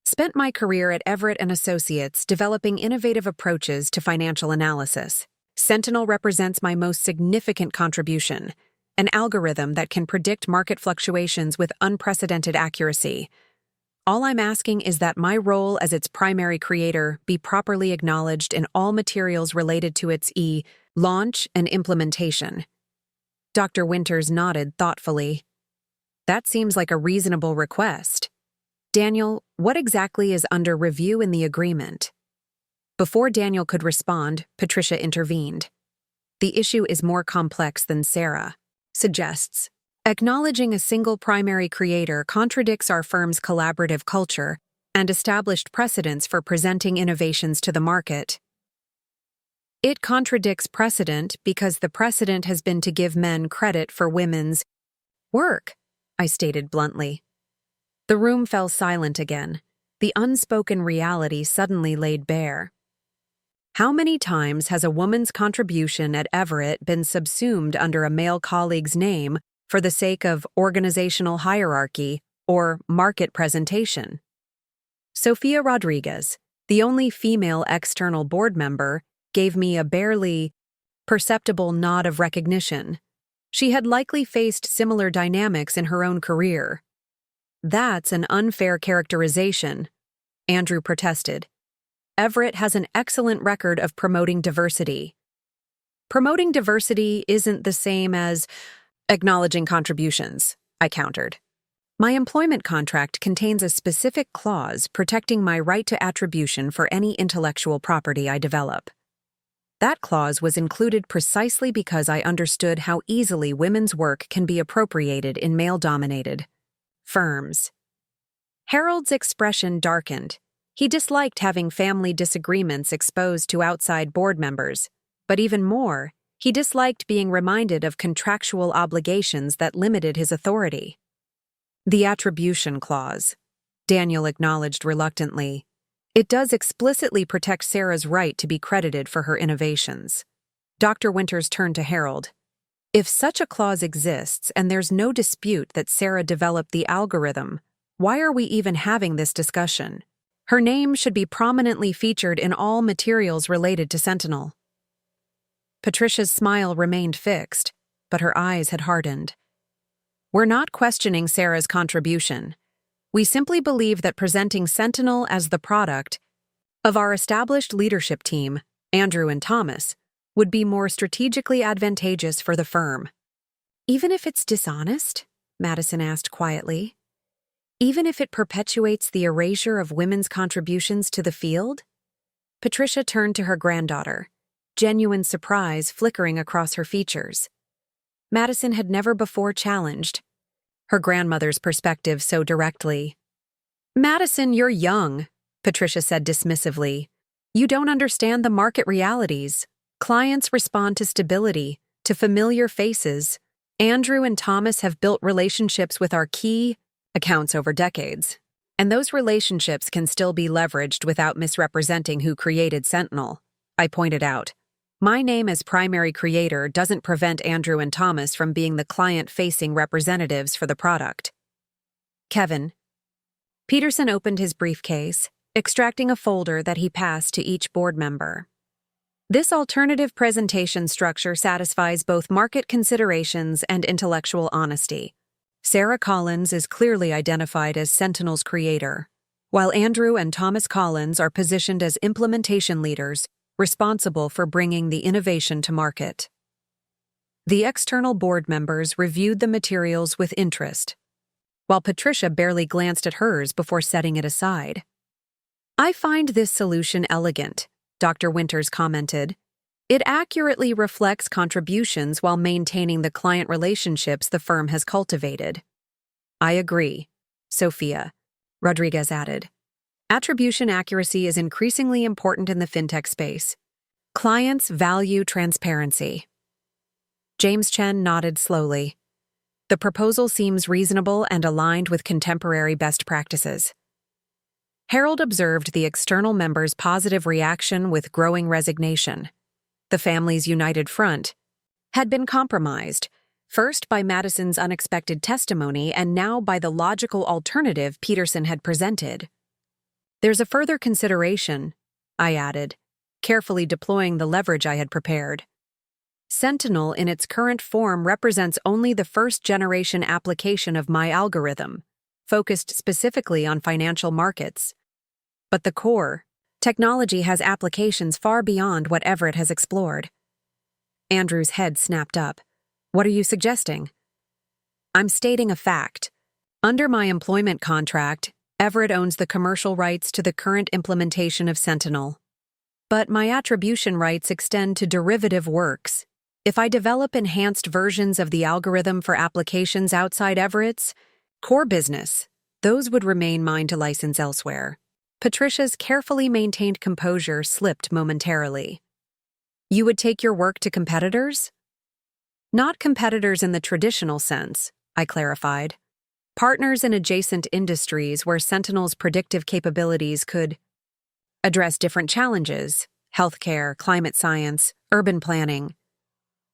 spent my career at Everett and Associates developing innovative approaches to financial analysis. Sentinel represents my most significant contribution, an algorithm that can predict market fluctuations with unprecedented accuracy. All I'm asking is that my role as its primary creator be properly acknowledged in all materials related to its launch and implementation." Dr. Winters nodded thoughtfully. "That seems like a reasonable request. Daniel, what exactly is under review in the agreement?" Before Daniel could respond, Patricia intervened. "The issue is more complex than Sarah suggests. Acknowledging a single primary creator contradicts our firm's collaborative culture and established precedents for presenting innovations to the market. It contradicts precedent because the precedent has been to give men credit for women's work," I stated bluntly. The room fell silent again. The unspoken reality suddenly laid bare. How many times has a woman's contribution at Everett been subsumed under a male colleague's name for the sake of organizational hierarchy or market presentation? Sophia Rodriguez, the only female external board member, gave me a barely perceptible nod of recognition. She had likely faced similar dynamics in her own career. That's an unfair characterization, Andrew protested. Everett has an excellent record of promoting diversity. Promoting diversity isn't the same as acknowledging contributions, I countered. My employment contract contains a specific clause protecting my right to attribution for any intellectual property I develop. That clause was included precisely because I understood how easily women's work can be appropriated in male-dominated firms. Harold's expression darkened. He disliked having family disagreements exposed to outside board members, but even more, he disliked being reminded of contractual obligations that limited his authority. The attribution clause, Daniel acknowledged reluctantly. It does explicitly protect Sarah's right to be credited for her innovations. Dr. Winters turned to Harold. If such a clause exists and there's no dispute that Sarah developed the algorithm, why are we even having this discussion? Her name should be prominently featured in all materials related to Sentinel. Patricia's smile remained fixed, but her eyes had hardened. We're not questioning Sarah's contribution. We simply believe that presenting Sentinel as the product of our established leadership team, Andrew and Thomas, would be more strategically advantageous for the firm. Even if it's dishonest? Madison asked quietly. Even if it perpetuates the erasure of women's contributions to the field? Patricia turned to her granddaughter, genuine surprise flickering across her features. Madison had never before challenged her grandmother's perspective so directly. Madison, you're young, Patricia said dismissively. You don't understand the market realities. Clients respond to stability, to familiar faces. Andrew and Thomas have built relationships with our key accounts over decades, and those relationships can still be leveraged without misrepresenting who created Sentinel, I pointed out. My name as primary creator doesn't prevent Andrew and Thomas from being the client-facing representatives for the product. Kevin. Peterson opened his briefcase, extracting a folder that he passed to each board member. This alternative presentation structure satisfies both market considerations and intellectual honesty. Sarah Collins is clearly identified as Sentinel's creator, while Andrew and Thomas Collins are positioned as implementation leaders responsible for bringing the innovation to market. The external board members reviewed the materials with interest, while Patricia barely glanced at hers before setting it aside. I find this solution elegant, Dr. Winters commented. It accurately reflects contributions while maintaining the client relationships the firm has cultivated. I agree, Sophia, Rodriguez added. Attribution accuracy is increasingly important in the fintech space. Clients value transparency. James Chen nodded slowly. The proposal seems reasonable and aligned with contemporary best practices. Harold observed the external members' positive reaction with growing resignation. The family's united front had been compromised, first by Madison's unexpected testimony and now by the logical alternative Peterson had presented. There's a further consideration, I added, carefully deploying the leverage I had prepared. Sentinel in its current form represents only the first-generation application of my algorithm, focused specifically on financial markets. But the core technology has applications far beyond what Everett has explored. Andrew's head snapped up. What are you suggesting? I'm stating a fact. Under my employment contract, Everett owns the commercial rights to the current implementation of Sentinel. But my attribution rights extend to derivative works. If I develop enhanced versions of the algorithm for applications outside Everett's core business, those would remain mine to license elsewhere. Patricia's carefully maintained composure slipped momentarily. You would take your work to competitors? Not competitors in the traditional sense, I clarified. Partners in adjacent industries where Sentinel's predictive capabilities could address different challenges, healthcare, climate science, urban planning.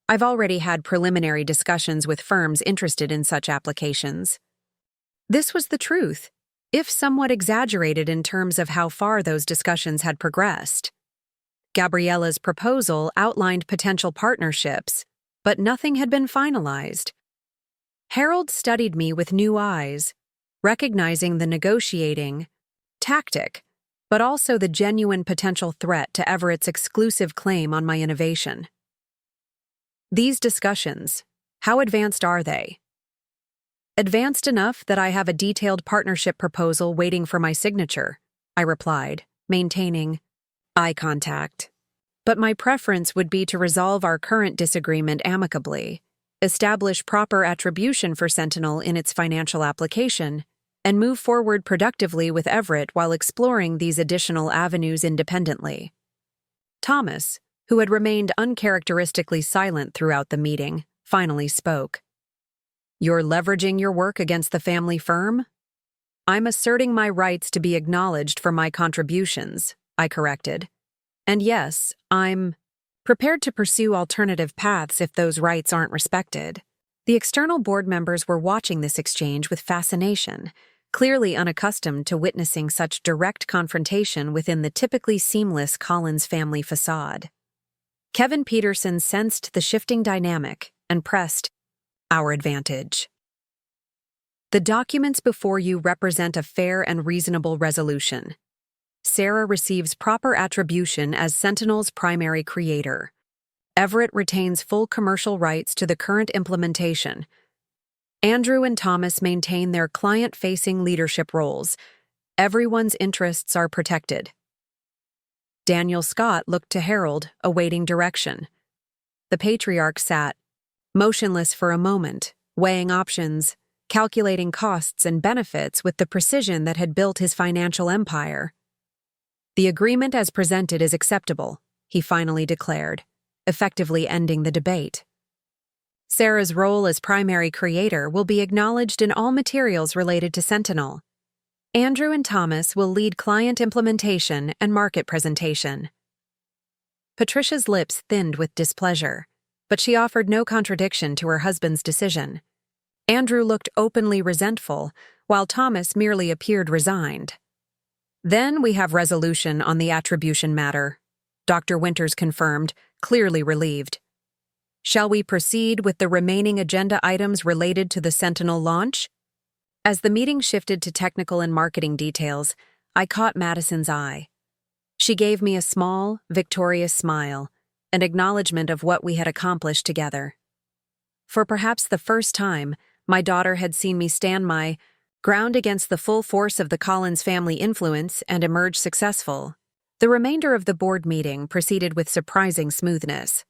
I've already had preliminary discussions with firms interested in such applications. This was the truth, if somewhat exaggerated in terms of how far those discussions had progressed. Gabriella's proposal outlined potential partnerships, but nothing had been finalized. Harold studied me with new eyes, recognizing the negotiating tactic, but also the genuine potential threat to Everett's exclusive claim on my innovation. These discussions, how advanced are they? Advanced enough that I have a detailed partnership proposal waiting for my signature, I replied, maintaining eye contact. But my preference would be to resolve our current disagreement amicably, establish proper attribution for Sentinel in its financial application, and move forward productively with Everett while exploring these additional avenues independently. Thomas, who had remained uncharacteristically silent throughout the meeting, finally spoke. "You're leveraging your work against the family firm?" "I'm asserting my rights to be acknowledged for my contributions," I corrected. "And yes, I'm prepared to pursue alternative paths if those rights aren't respected." The external board members were watching this exchange with fascination, clearly unaccustomed to witnessing such direct confrontation within the typically seamless Collins family facade. Kevin Peterson sensed the shifting dynamic and pressed our advantage. "The documents before you represent a fair and reasonable resolution. Sarah receives proper attribution as Sentinel's primary creator. Everett retains full commercial rights to the current implementation. Andrew and Thomas maintain their client-facing leadership roles. Everyone's interests are protected." Daniel Scott looked to Harold, awaiting direction. The patriarch sat, motionless for a moment, weighing options, calculating costs and benefits with the precision that had built his financial empire. "The agreement as presented is acceptable," he finally declared, effectively ending the debate. "Sarah's role as primary creator will be acknowledged in all materials related to Sentinel. Andrew and Thomas will lead client implementation and market presentation." Patricia's lips thinned with displeasure, but she offered no contradiction to her husband's decision. Andrew looked openly resentful, while Thomas merely appeared resigned. "Then we have resolution on the attribution matter," Dr. Winters confirmed, clearly relieved. "Shall we proceed with the remaining agenda items related to the Sentinel launch?" As the meeting shifted to technical and marketing details, I caught Madison's eye. She gave me a small, victorious smile, an acknowledgement of what we had accomplished together. For perhaps the first time, my daughter had seen me stand my ground against the full force of the Collins family influence and emerge successful. The remainder of the board meeting proceeded with surprising smoothness.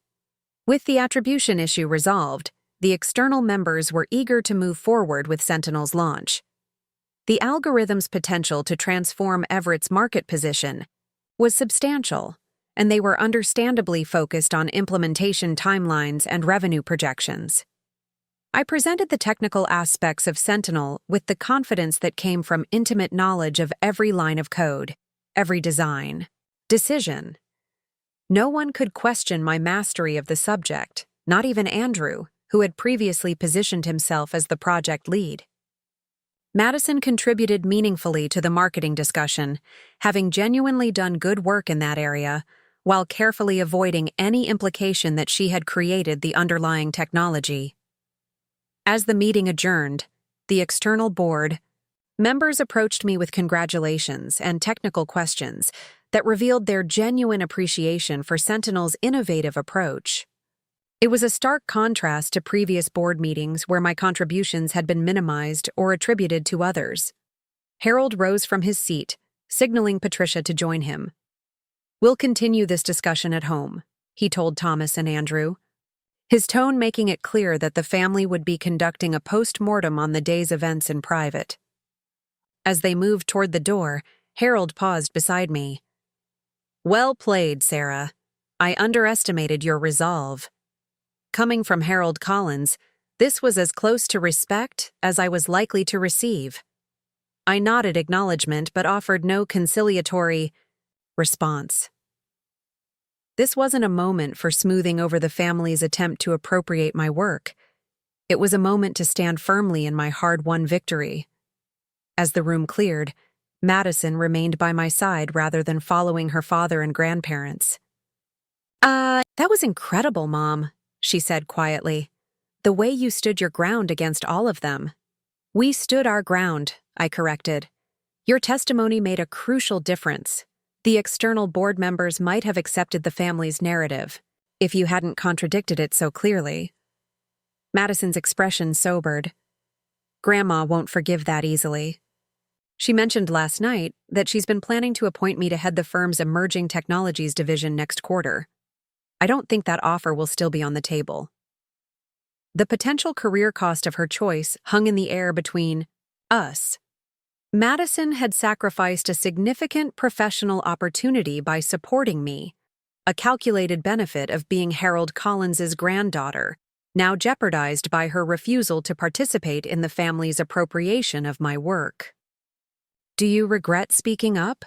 With the attribution issue resolved, the external members were eager to move forward with Sentinel's launch. The algorithm's potential to transform Everett's market position was substantial, and they were understandably focused on implementation timelines and revenue projections. I presented the technical aspects of Sentinel with the confidence that came from intimate knowledge of every line of code, every design, decision. No one could question my mastery of the subject, not even Andrew, who had previously positioned himself as the project lead. Madison contributed meaningfully to the marketing discussion, having genuinely done good work in that area, while carefully avoiding any implication that she had created the underlying technology. As the meeting adjourned, the external board members approached me with congratulations and technical questions that revealed their genuine appreciation for Sentinel's innovative approach. It was a stark contrast to previous board meetings where my contributions had been minimized or attributed to others. Harold rose from his seat, signaling Patricia to join him. "We'll continue this discussion at home," he told Thomas and Andrew, his tone making it clear that the family would be conducting a post-mortem on the day's events in private. As they moved toward the door, Harold paused beside me. "Well played, Sarah. I underestimated your resolve." Coming from Harold Collins, this was as close to respect as I was likely to receive. I nodded acknowledgement but offered no conciliatory response. This wasn't a moment for smoothing over the family's attempt to appropriate my work. It was a moment to stand firmly in my hard-won victory. As the room cleared, Madison remained by my side rather than following her father and grandparents. That was incredible, Mom," she said quietly. "The way you stood your ground against all of them." "We stood our ground," I corrected. "Your testimony made a crucial difference. The external board members might have accepted the family's narrative, if you hadn't contradicted it so clearly." Madison's expression sobered. Grandma won't forgive that easily. She mentioned last night that she's been planning to appoint me to head the firm's emerging technologies division next quarter. I don't think that offer will still be on the table. The potential career cost of her choice hung in the air between us. Madison had sacrificed a significant professional opportunity by supporting me, a calculated benefit of being Harold Collins's granddaughter, now jeopardized by her refusal to participate in the family's appropriation of my work. "Do you regret speaking up?"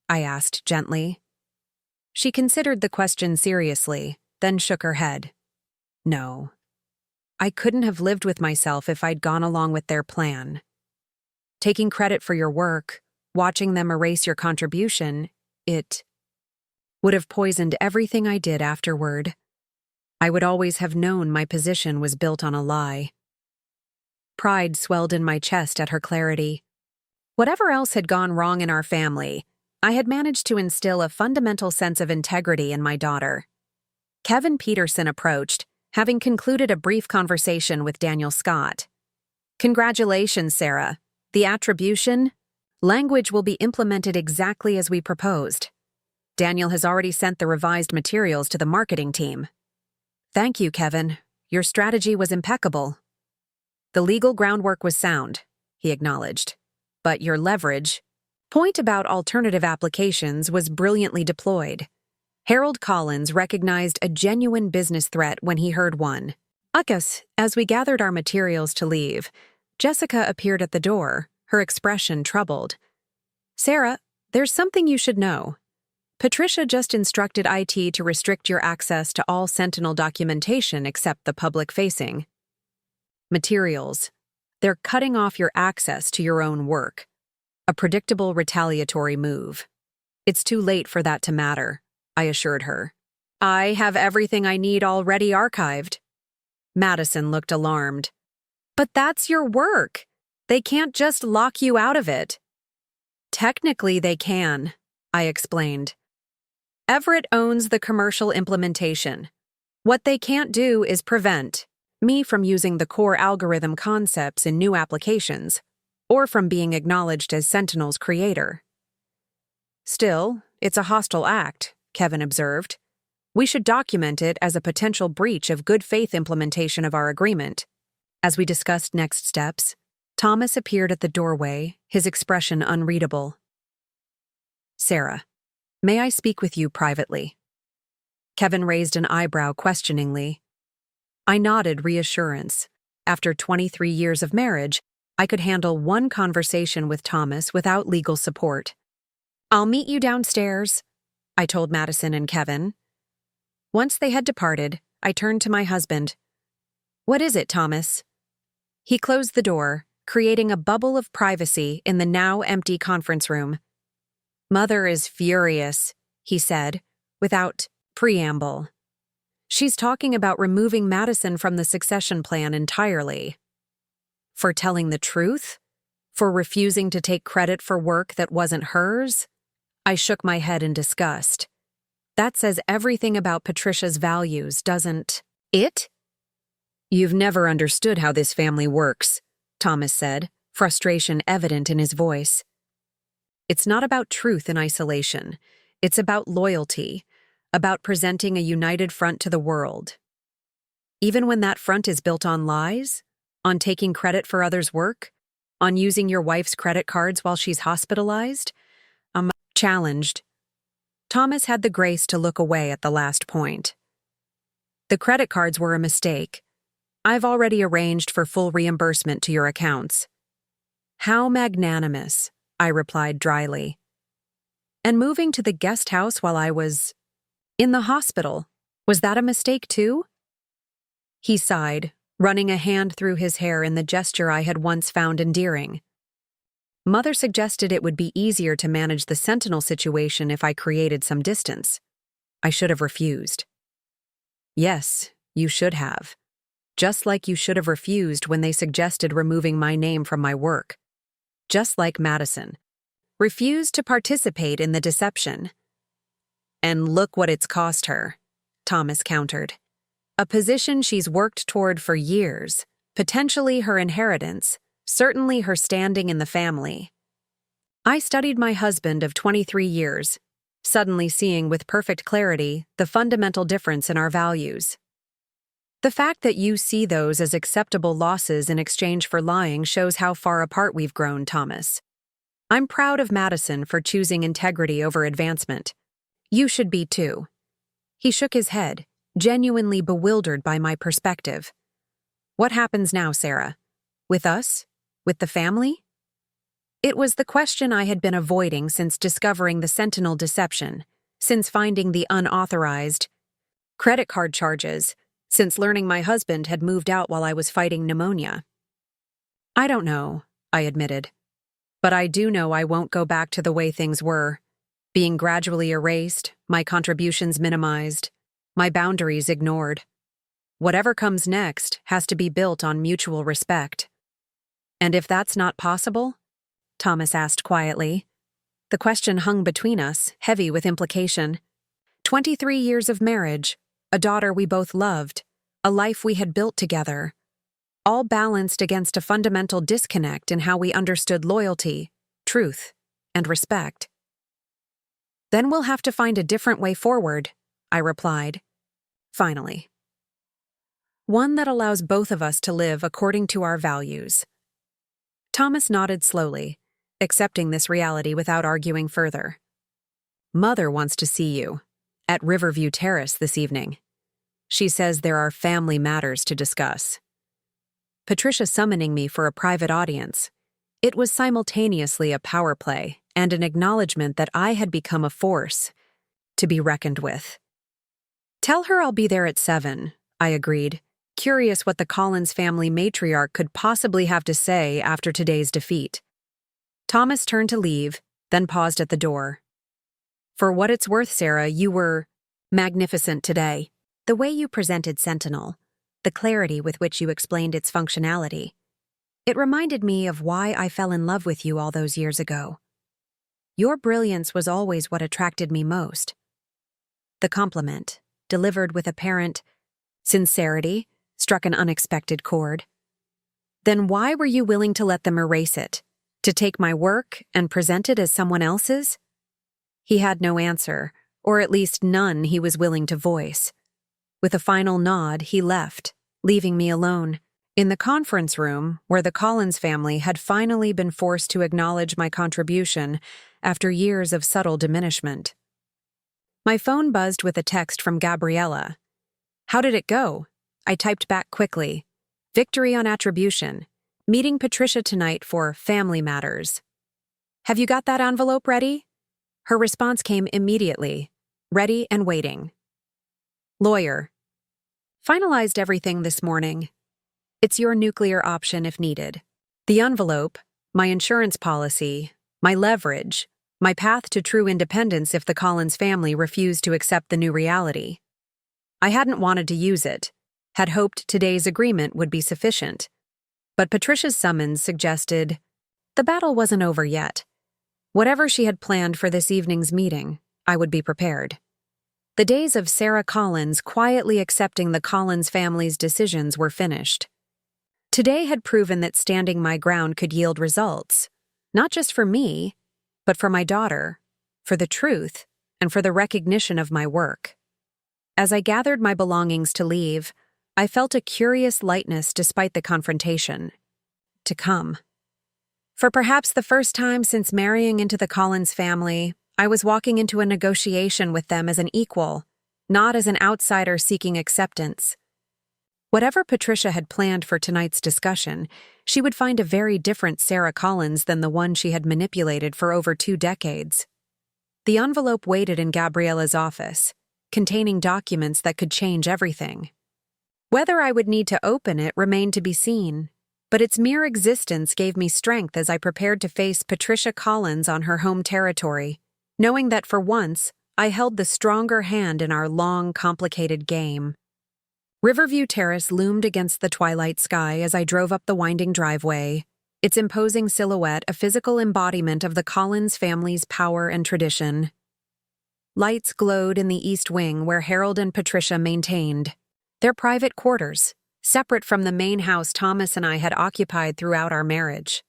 I asked gently. She considered the question seriously, then shook her head. "No. I couldn't have lived with myself if I'd gone along with their plan. Taking credit for your work, watching them erase your contribution, it would have poisoned everything I did afterward. I would always have known my position was built on a lie." Pride swelled in my chest at her clarity. Whatever else had gone wrong in our family, I had managed to instill a fundamental sense of integrity in my daughter. Kevin Peterson approached, having concluded a brief conversation with Daniel Scott. "Congratulations, Sarah. The attribution language will be implemented exactly as we proposed. Daniel has already sent the revised materials to the marketing team." "Thank you, Kevin. Your strategy was impeccable." "The legal groundwork was sound," he acknowledged. "But your leverage point about alternative applications was brilliantly deployed. Harold Collins recognized a genuine business threat when he heard one." As we gathered our materials to leave, Jessica appeared at the door, her expression troubled. "Sarah, there's something you should know. Patricia just instructed IT to restrict your access to all Sentinel documentation except the public-facing materials. They're cutting off your access to your own work. A predictable retaliatory move. It's too late for that to matter," I assured her. "I have everything I need already archived." Madison looked alarmed. "But that's your work. They can't just lock you out of it." "Technically they can," I explained. "Everett owns the commercial implementation. What they can't do is prevent me from using the core algorithm concepts in new applications, or from being acknowledged as Sentinel's creator." "Still, it's a hostile act," Kevin observed. "We should document it as a potential breach of good faith implementation of our agreement." As we discussed next steps, Thomas appeared at the doorway, his expression unreadable. "Sarah, may I speak with you privately?" Kevin raised an eyebrow questioningly. I nodded reassurance. After 23 years of marriage, I could handle one conversation with Thomas without legal support. "I'll meet you downstairs," I told Madison and Kevin. Once they had departed, I turned to my husband. "What is it, Thomas?" He closed the door, creating a bubble of privacy in the now empty conference room. "Mother is furious," he said, without preamble. "She's talking about removing Madison from the succession plan entirely." For telling the truth? For refusing to take credit for work that wasn't hers? I shook my head in disgust. That says everything about Patricia's values, doesn't it? "You've never understood how this family works," Thomas said, frustration evident in his voice. "It's not about truth in isolation. It's about loyalty, about presenting a united front to the world. Even when that front is built on lies, on taking credit for others' work, on using your wife's credit cards while she's hospitalized, I'm challenged." Thomas had the grace to look away at the last point. "The credit cards were a mistake. I've already arranged for full reimbursement to your accounts." "How magnanimous," I replied dryly. "And moving to the guest house while I was In the hospital. Was that a mistake too? He sighed, running a hand through his hair in the gesture I had once found endearing. Mother suggested it would be easier to manage the sentinel situation if I created some distance. I should have refused. Yes, you should have. Just like you should have refused when they suggested removing my name from my work. Just like Madison. Refused to participate in the deception. And look what it's cost her, Thomas countered. A position she's worked toward for years, potentially her inheritance, certainly her standing in the family. I studied my husband of 23 years, suddenly seeing with perfect clarity the fundamental difference in our values. The fact that you see those as acceptable losses in exchange for lying shows how far apart we've grown, Thomas. I'm proud of Madison for choosing integrity over advancement. You should be too. He shook his head, genuinely bewildered by my perspective. What happens now, Sarah? With us? With the family? It was the question I had been avoiding since discovering the Sentinel deception, since finding the unauthorized credit card charges, since learning my husband had moved out while I was fighting pneumonia. I don't know, I admitted. But I do know I won't go back to the way things were, being gradually erased, my contributions minimized, my boundaries ignored. Whatever comes next has to be built on mutual respect. And if that's not possible? Thomas asked quietly. The question hung between us, heavy with implication. 23 years of marriage, a daughter we both loved, a life we had built together, all balanced against a fundamental disconnect in how we understood loyalty, truth, and respect. Then we'll have to find a different way forward, I replied. Finally. One that allows both of us to live according to our values. Thomas nodded slowly, accepting this reality without arguing further. Mother wants to see you, at Riverview Terrace this evening. She says there are family matters to discuss. Patricia summoning me for a private audience. It was simultaneously a power play and an acknowledgement that I had become a force to be reckoned with. Tell her I'll be there at 7, I agreed, curious what the Collins family matriarch could possibly have to say after today's defeat. Thomas turned to leave, then paused at the door. For what it's worth, Sarah, you were magnificent today. The way you presented Sentinel, the clarity with which you explained its functionality, it reminded me of why I fell in love with you all those years ago. Your brilliance was always what attracted me most. The compliment, delivered with apparent sincerity, struck an unexpected chord. Then why were you willing to let them erase it, to take my work and present it as someone else's? He had no answer, or at least none he was willing to voice. With a final nod, he left, leaving me alone, in the conference room where the Collins family had finally been forced to acknowledge my contribution after years of subtle diminishment. My phone buzzed with a text from Gabriella. How did it go? I typed back quickly. Victory on attribution. Meeting Patricia tonight for family matters. Have you got that envelope ready? Her response came immediately. Ready and waiting. Lawyer. Finalized everything this morning. It's your nuclear option if needed. The envelope, my insurance policy, my leverage, my path to true independence if the Collins family refused to accept the new reality. I hadn't wanted to use it, had hoped today's agreement would be sufficient. But Patricia's summons suggested the battle wasn't over yet. Whatever she had planned for this evening's meeting, I would be prepared. The days of Sarah Collins quietly accepting the Collins family's decisions were finished. Today had proven that standing my ground could yield results, not just for me, but for my daughter, for the truth, and for the recognition of my work. As I gathered my belongings to leave, I felt a curious lightness despite the confrontation. To come. For perhaps the first time since marrying into the Collins family, I was walking into a negotiation with them as an equal, not as an outsider seeking acceptance. Whatever Patricia had planned for tonight's discussion, she would find a very different Sarah Collins than the one she had manipulated for over 2 decades. The envelope waited in Gabriella's office, containing documents that could change everything. Whether I would need to open it remained to be seen, but its mere existence gave me strength as I prepared to face Patricia Collins on her home territory, knowing that for once, I held the stronger hand in our long, complicated game. Riverview Terrace loomed against the twilight sky as I drove up the winding driveway, its imposing silhouette a physical embodiment of the Collins family's power and tradition. Lights glowed in the east wing where Harold and Patricia maintained their private quarters, separate from the main house Thomas and I had occupied throughout our marriage.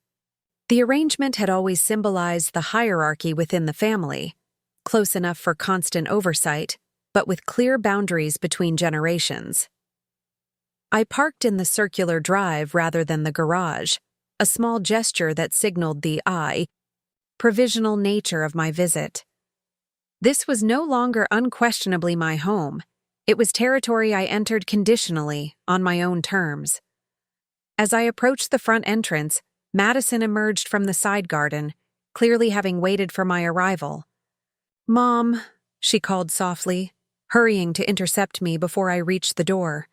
The arrangement had always symbolized the hierarchy within the family, close enough for constant oversight, but with clear boundaries between generations. I parked in the circular drive rather than the garage, a small gesture that signaled the provisional nature of my visit. This was no longer unquestionably my home. It was territory I entered conditionally, on my own terms. As I approached the front entrance, Madison emerged from the side garden, clearly having waited for my arrival. "Mom," she called softly, hurrying to intercept me before I reached the door.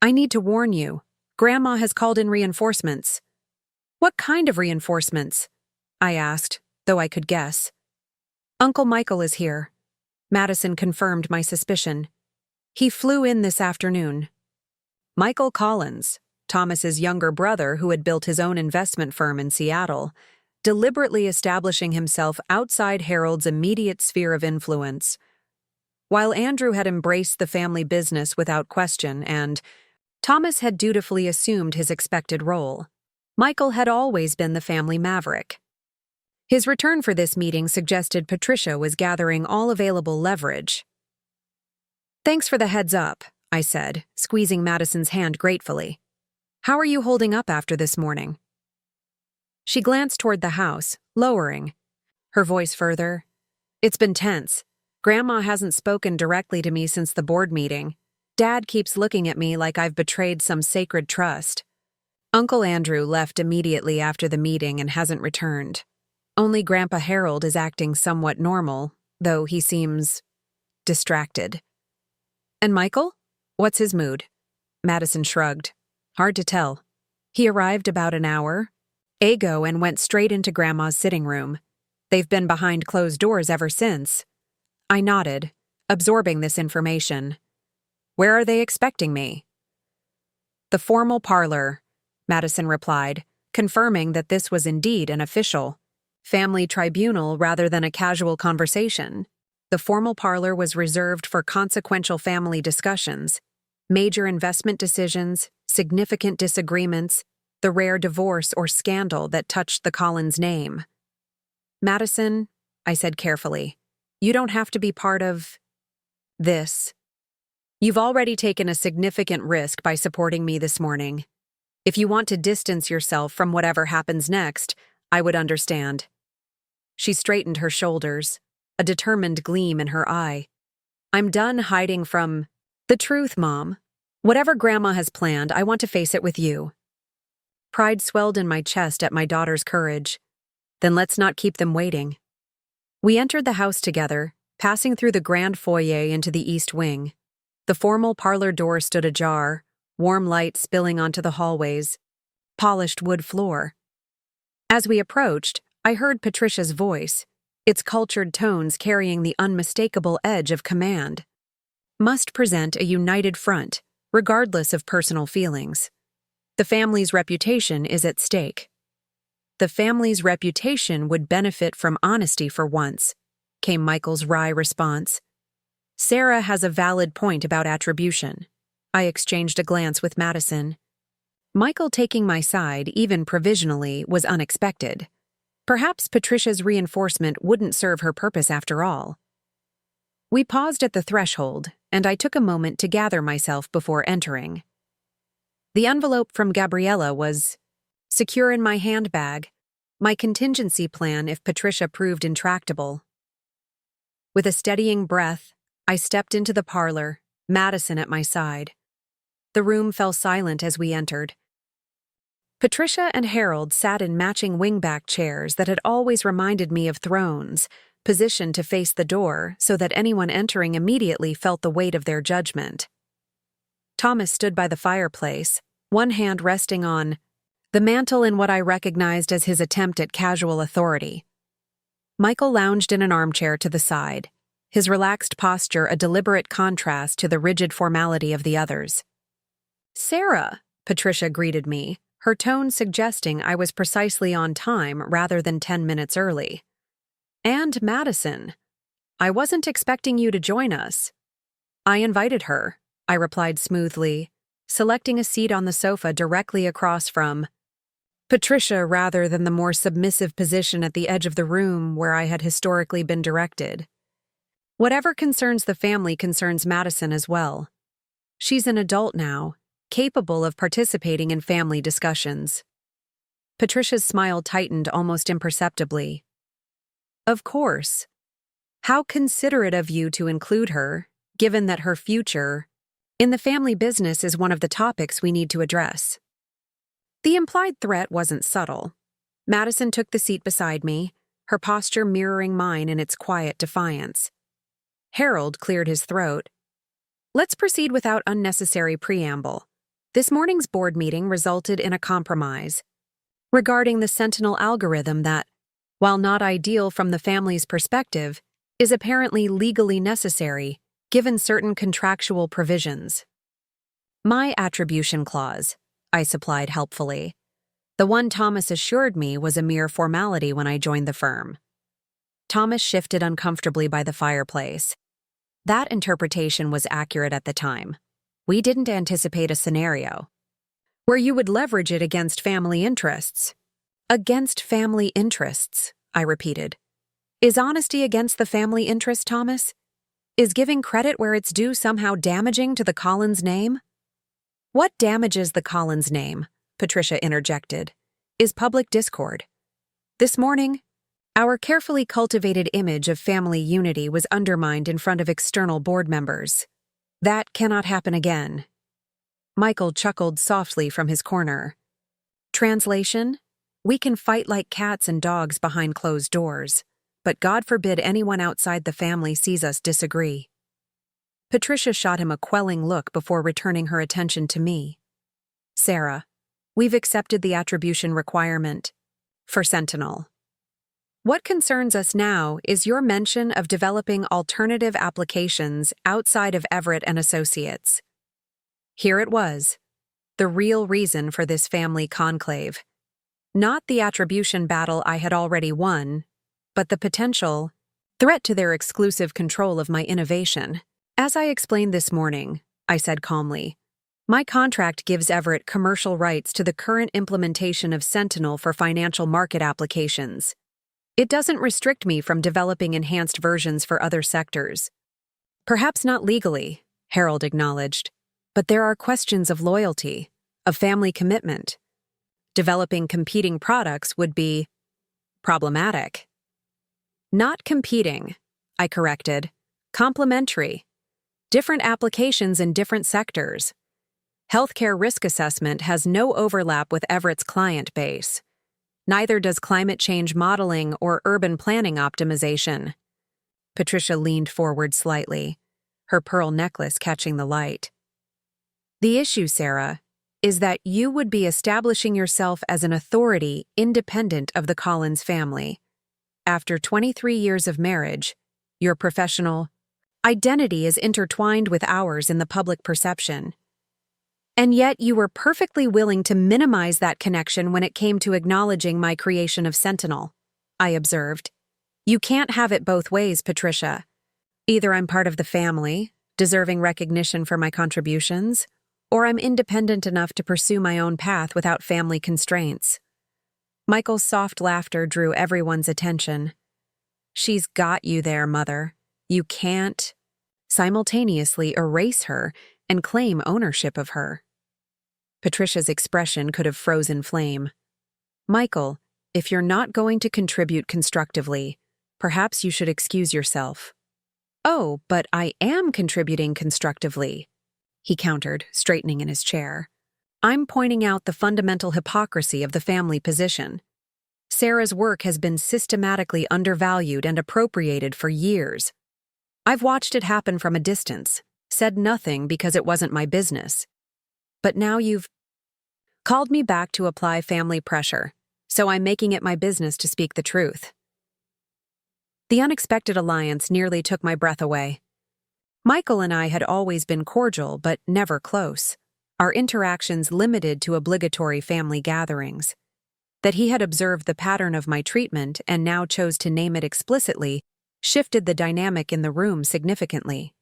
"I need to warn you. Grandma has called in reinforcements." "What kind of reinforcements?" I asked, though I could guess. "Uncle Michael is here." Madison confirmed my suspicion. "He flew in this afternoon." Michael Collins, Thomas's younger brother who had built his own investment firm in Seattle, deliberately establishing himself outside Harold's immediate sphere of influence. While Andrew had embraced the family business without question and Thomas had dutifully assumed his expected role, Michael had always been the family maverick. His return for this meeting suggested Patricia was gathering all available leverage. "Thanks for the heads up," I said, squeezing Madison's hand gratefully. "How are you holding up after this morning?" She glanced toward the house, lowering her voice further. "It's been tense. Grandma hasn't spoken directly to me since the board meeting. Dad keeps looking at me like I've betrayed some sacred trust. Uncle Andrew left immediately after the meeting and hasn't returned. Only Grandpa Harold is acting somewhat normal, though he seems distracted." "And Michael? What's his mood?" Madison shrugged. "Hard to tell. He arrived about an hour ago and went straight into Grandma's sitting room. They've been behind closed doors ever since." I nodded, absorbing this information. "Where are they expecting me?" "The formal parlor," Madison replied, confirming that this was indeed an official family tribunal rather than a casual conversation. The formal parlor was reserved for consequential family discussions, major investment decisions, significant disagreements, the rare divorce or scandal that touched the Collins name. "Madison," I said carefully, "you don't have to be part of this. You've already taken a significant risk by supporting me this morning. If you want to distance yourself from whatever happens next, I would understand." She straightened her shoulders, a determined gleam in her eye. "I'm done hiding from the truth, Mom. Whatever Grandma has planned, I want to face it with you." Pride swelled in my chest at my daughter's courage. "Then let's not keep them waiting." We entered the house together, passing through the grand foyer into the east wing. The formal parlor door stood ajar, warm light spilling onto the hallways, polished wood floor. As we approached, I heard Patricia's voice, its cultured tones carrying the unmistakable edge of command. "Must present a united front, regardless of personal feelings. The family's reputation is at stake." "The family's reputation would benefit from honesty for once," came Michael's wry response. "Sarah has a valid point about attribution." I exchanged a glance with Madison. Michael taking my side, even provisionally, was unexpected. Perhaps Patricia's reinforcement wouldn't serve her purpose after all. We paused at the threshold, and I took a moment to gather myself before entering. The envelope from Gabriella was secure in my handbag, my contingency plan if Patricia proved intractable. With a steadying breath, I stepped into the parlor, Madison at my side. The room fell silent as we entered. Patricia and Harold sat in matching wingback chairs that had always reminded me of thrones, positioned to face the door so that anyone entering immediately felt the weight of their judgment. Thomas stood by the fireplace, one hand resting on the mantel in what I recognized as his attempt at casual authority. Michael lounged in an armchair to the side, his relaxed posture a deliberate contrast to the rigid formality of the others. "Sarah," Patricia greeted me, her tone suggesting I was precisely on time rather than 10 minutes early. "And Madison. I wasn't expecting you to join us." "I invited her," I replied smoothly, selecting a seat on the sofa directly across from Patricia rather than the more submissive position at the edge of the room where I had historically been directed. Whatever concerns the family concerns Madison as well. She's an adult now, capable of participating in family discussions. Patricia's smile tightened almost imperceptibly. "Of course. How considerate of you to include her, given that her future in the family business is one of the topics we need to address." The implied threat wasn't subtle. Madison took the seat beside me, her posture mirroring mine in its quiet defiance. Harold cleared his throat. "Let's proceed without unnecessary preamble. This morning's board meeting resulted in a compromise regarding the Sentinel algorithm that, while not ideal from the family's perspective, is apparently legally necessary given certain contractual provisions. My attribution clause, I supplied helpfully. The one Thomas assured me was a mere formality when I joined the firm. Thomas shifted uncomfortably by the fireplace. That interpretation was accurate at the time. We didn't anticipate a scenario where you would leverage it against family interests. Against family interests, I repeated. Is honesty against the family interest, Thomas? Is giving credit where it's due somehow damaging to the Collins name? What damages the Collins name, Patricia interjected, is public discord. This morning, our carefully cultivated image of family unity was undermined in front of external board members. That cannot happen again. Michael chuckled softly from his corner. Translation: we can fight like cats and dogs behind closed doors, but God forbid anyone outside the family sees us disagree. Patricia shot him a quelling look before returning her attention to me. "Sarah, we've accepted the attribution requirement for Sentinel. What concerns us now is your mention of developing alternative applications outside of Everett and Associates." Here it was, the real reason for this family conclave. Not the attribution battle I had already won, but the potential threat to their exclusive control of my innovation. "As I explained this morning," I said calmly, "my contract gives Everett commercial rights to the current implementation of Sentinel for financial market applications. It doesn't restrict me from developing enhanced versions for other sectors." "Perhaps not legally," Harold acknowledged, "but there are questions of loyalty, of family commitment. Developing competing products would be problematic." "Not competing," I corrected. "Complementary. Different applications in different sectors. Healthcare risk assessment has no overlap with Everett's client base. Neither does climate change modeling or urban planning optimization." Patricia leaned forward slightly, her pearl necklace catching the light. "The issue, Sarah, is that you would be establishing yourself as an authority independent of the Collins family. After 23 years of marriage, your professional identity is intertwined with ours in the public perception. And yet you were perfectly willing to minimize that connection when it came to acknowledging my creation of Sentinel," I observed. "You can't have it both ways, Patricia. Either I'm part of the family, deserving recognition for my contributions, or I'm independent enough to pursue my own path without family constraints." Michael's soft laughter drew everyone's attention. "She's got you there, Mother. You can't simultaneously erase her and claim ownership of her." Patricia's expression could have frozen flame. "Michael, if you're not going to contribute constructively, perhaps you should excuse yourself." "Oh, but I am contributing constructively," he countered, straightening in his chair. "I'm pointing out the fundamental hypocrisy of the family position. Sarah's work has been systematically undervalued and appropriated for years. I've watched it happen from a distance, said nothing because it wasn't my business. But now you've called me back to apply family pressure, so I'm making it my business to speak the truth. The unexpected alliance nearly took my breath away. Michael and I had always been cordial but never close, our interactions limited to obligatory family gatherings. That he had observed the pattern of my treatment and now chose to name it explicitly shifted the dynamic in the room significantly.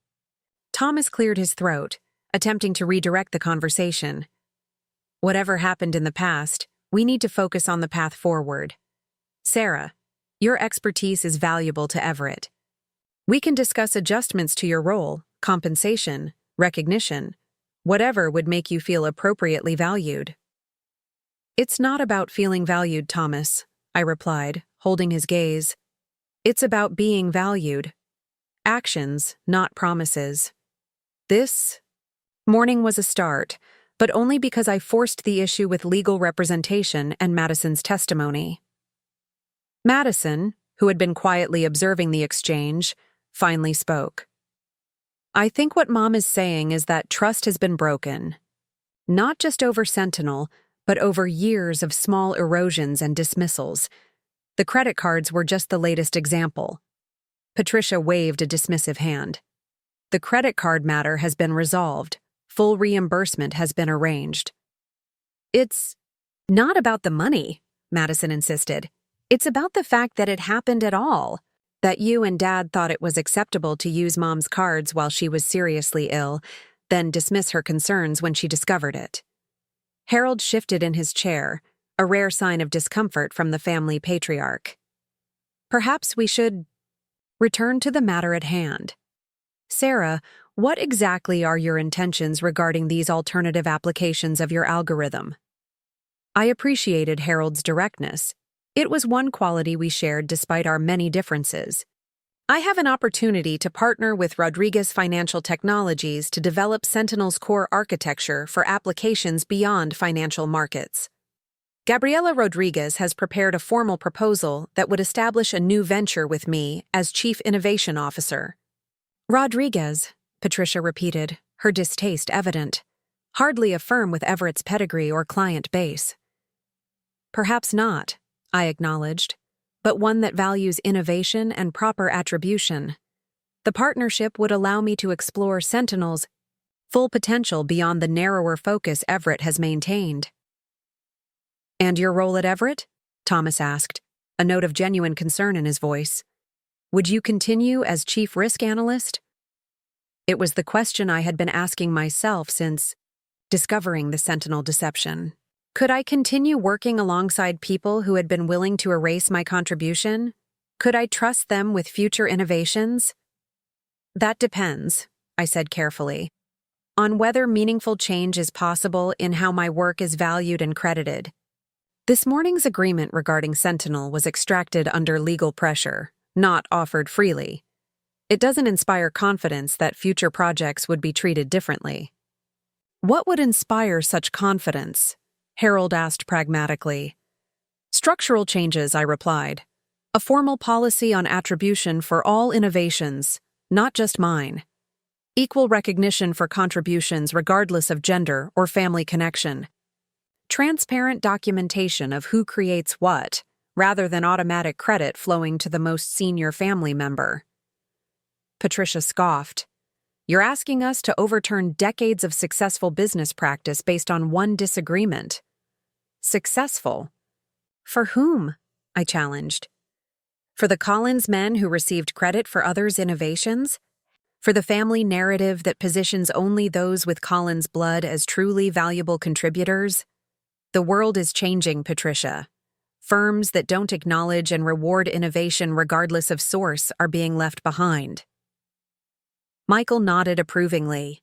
Thomas cleared his throat, attempting to redirect the conversation. Whatever happened in the past, we need to focus on the path forward. Sarah, your expertise is valuable to Everett. We can discuss adjustments to your role, compensation, recognition, whatever would make you feel appropriately valued. It's not about feeling valued, Thomas, I replied, holding his gaze. It's about being valued. Actions, not promises. This morning was a start, but only because I forced the issue with legal representation and Madison's testimony. Madison, who had been quietly observing the exchange, finally spoke. I think what Mom is saying is that trust has been broken. Not just over Sentinel, but over years of small erosions and dismissals. The credit cards were just the latest example. Patricia waved a dismissive hand. The credit card matter has been resolved. Full reimbursement has been arranged. It's not about the money, Madison insisted. It's about the fact that it happened at all. That you and Dad thought it was acceptable to use Mom's cards while she was seriously ill, then dismiss her concerns when she discovered it. Harold shifted in his chair, a rare sign of discomfort from the family patriarch. Perhaps we should return to the matter at hand. Sarah, what exactly are your intentions regarding these alternative applications of your algorithm? I appreciated Harold's directness. It was one quality we shared despite our many differences. I have an opportunity to partner with Rodriguez Financial Technologies to develop Sentinel's core architecture for applications beyond financial markets. Gabriela Rodriguez has prepared a formal proposal that would establish a new venture with me as Chief Innovation Officer. Rodriguez, Patricia repeated, her distaste evident. Hardly a firm with Everett's pedigree or client base. Perhaps not, I acknowledged, but one that values innovation and proper attribution. The partnership would allow me to explore Sentinel's full potential beyond the narrower focus Everett has maintained. And your role at Everett? Thomas asked, a note of genuine concern in his voice. Would you continue as Chief Risk Analyst? It was the question I had been asking myself since discovering the Sentinel deception. Could I continue working alongside people who had been willing to erase my contribution? Could I trust them with future innovations? That depends, I said carefully, on whether meaningful change is possible in how my work is valued and credited. This morning's agreement regarding Sentinel was extracted under legal pressure, not offered freely. It doesn't inspire confidence that future projects would be treated differently. What would inspire such confidence? Harold asked pragmatically. Structural changes, I replied. A formal policy on attribution for all innovations, not just mine. Equal recognition for contributions regardless of gender or family connection. Transparent documentation of who creates what, rather than automatic credit flowing to the most senior family member. Patricia scoffed. You're asking us to overturn decades of successful business practice based on one disagreement. Successful? For whom? I challenged. For the Collins men who received credit for others' innovations? For the family narrative that positions only those with Collins blood as truly valuable contributors? The world is changing, Patricia. Firms that don't acknowledge and reward innovation regardless of source are being left behind. Michael nodded approvingly.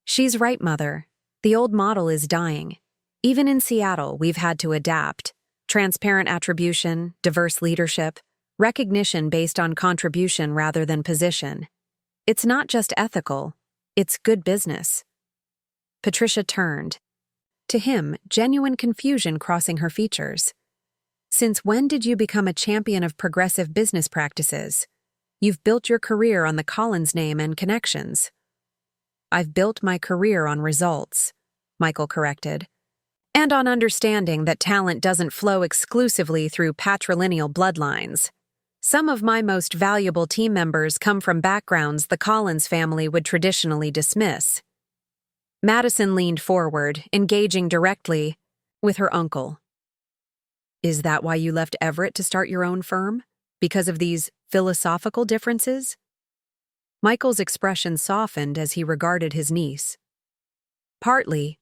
She's right, Mother. The old model is dying. Even in Seattle, we've had to adapt. Transparent attribution, diverse leadership, recognition based on contribution rather than position. It's not just ethical, it's good business. Patricia turned. To him, genuine confusion crossing her features. Since when did you become a champion of progressive business practices? You've built your career on the Collins name and connections. I've built my career on results, Michael corrected, and on understanding that talent doesn't flow exclusively through patrilineal bloodlines. Some of my most valuable team members come from backgrounds the Collins family would traditionally dismiss. Madison leaned forward, engaging directly with her uncle. Is that why you left Everett to start your own firm? Because of these philosophical differences? Michael's expression softened as he regarded his niece. Partly.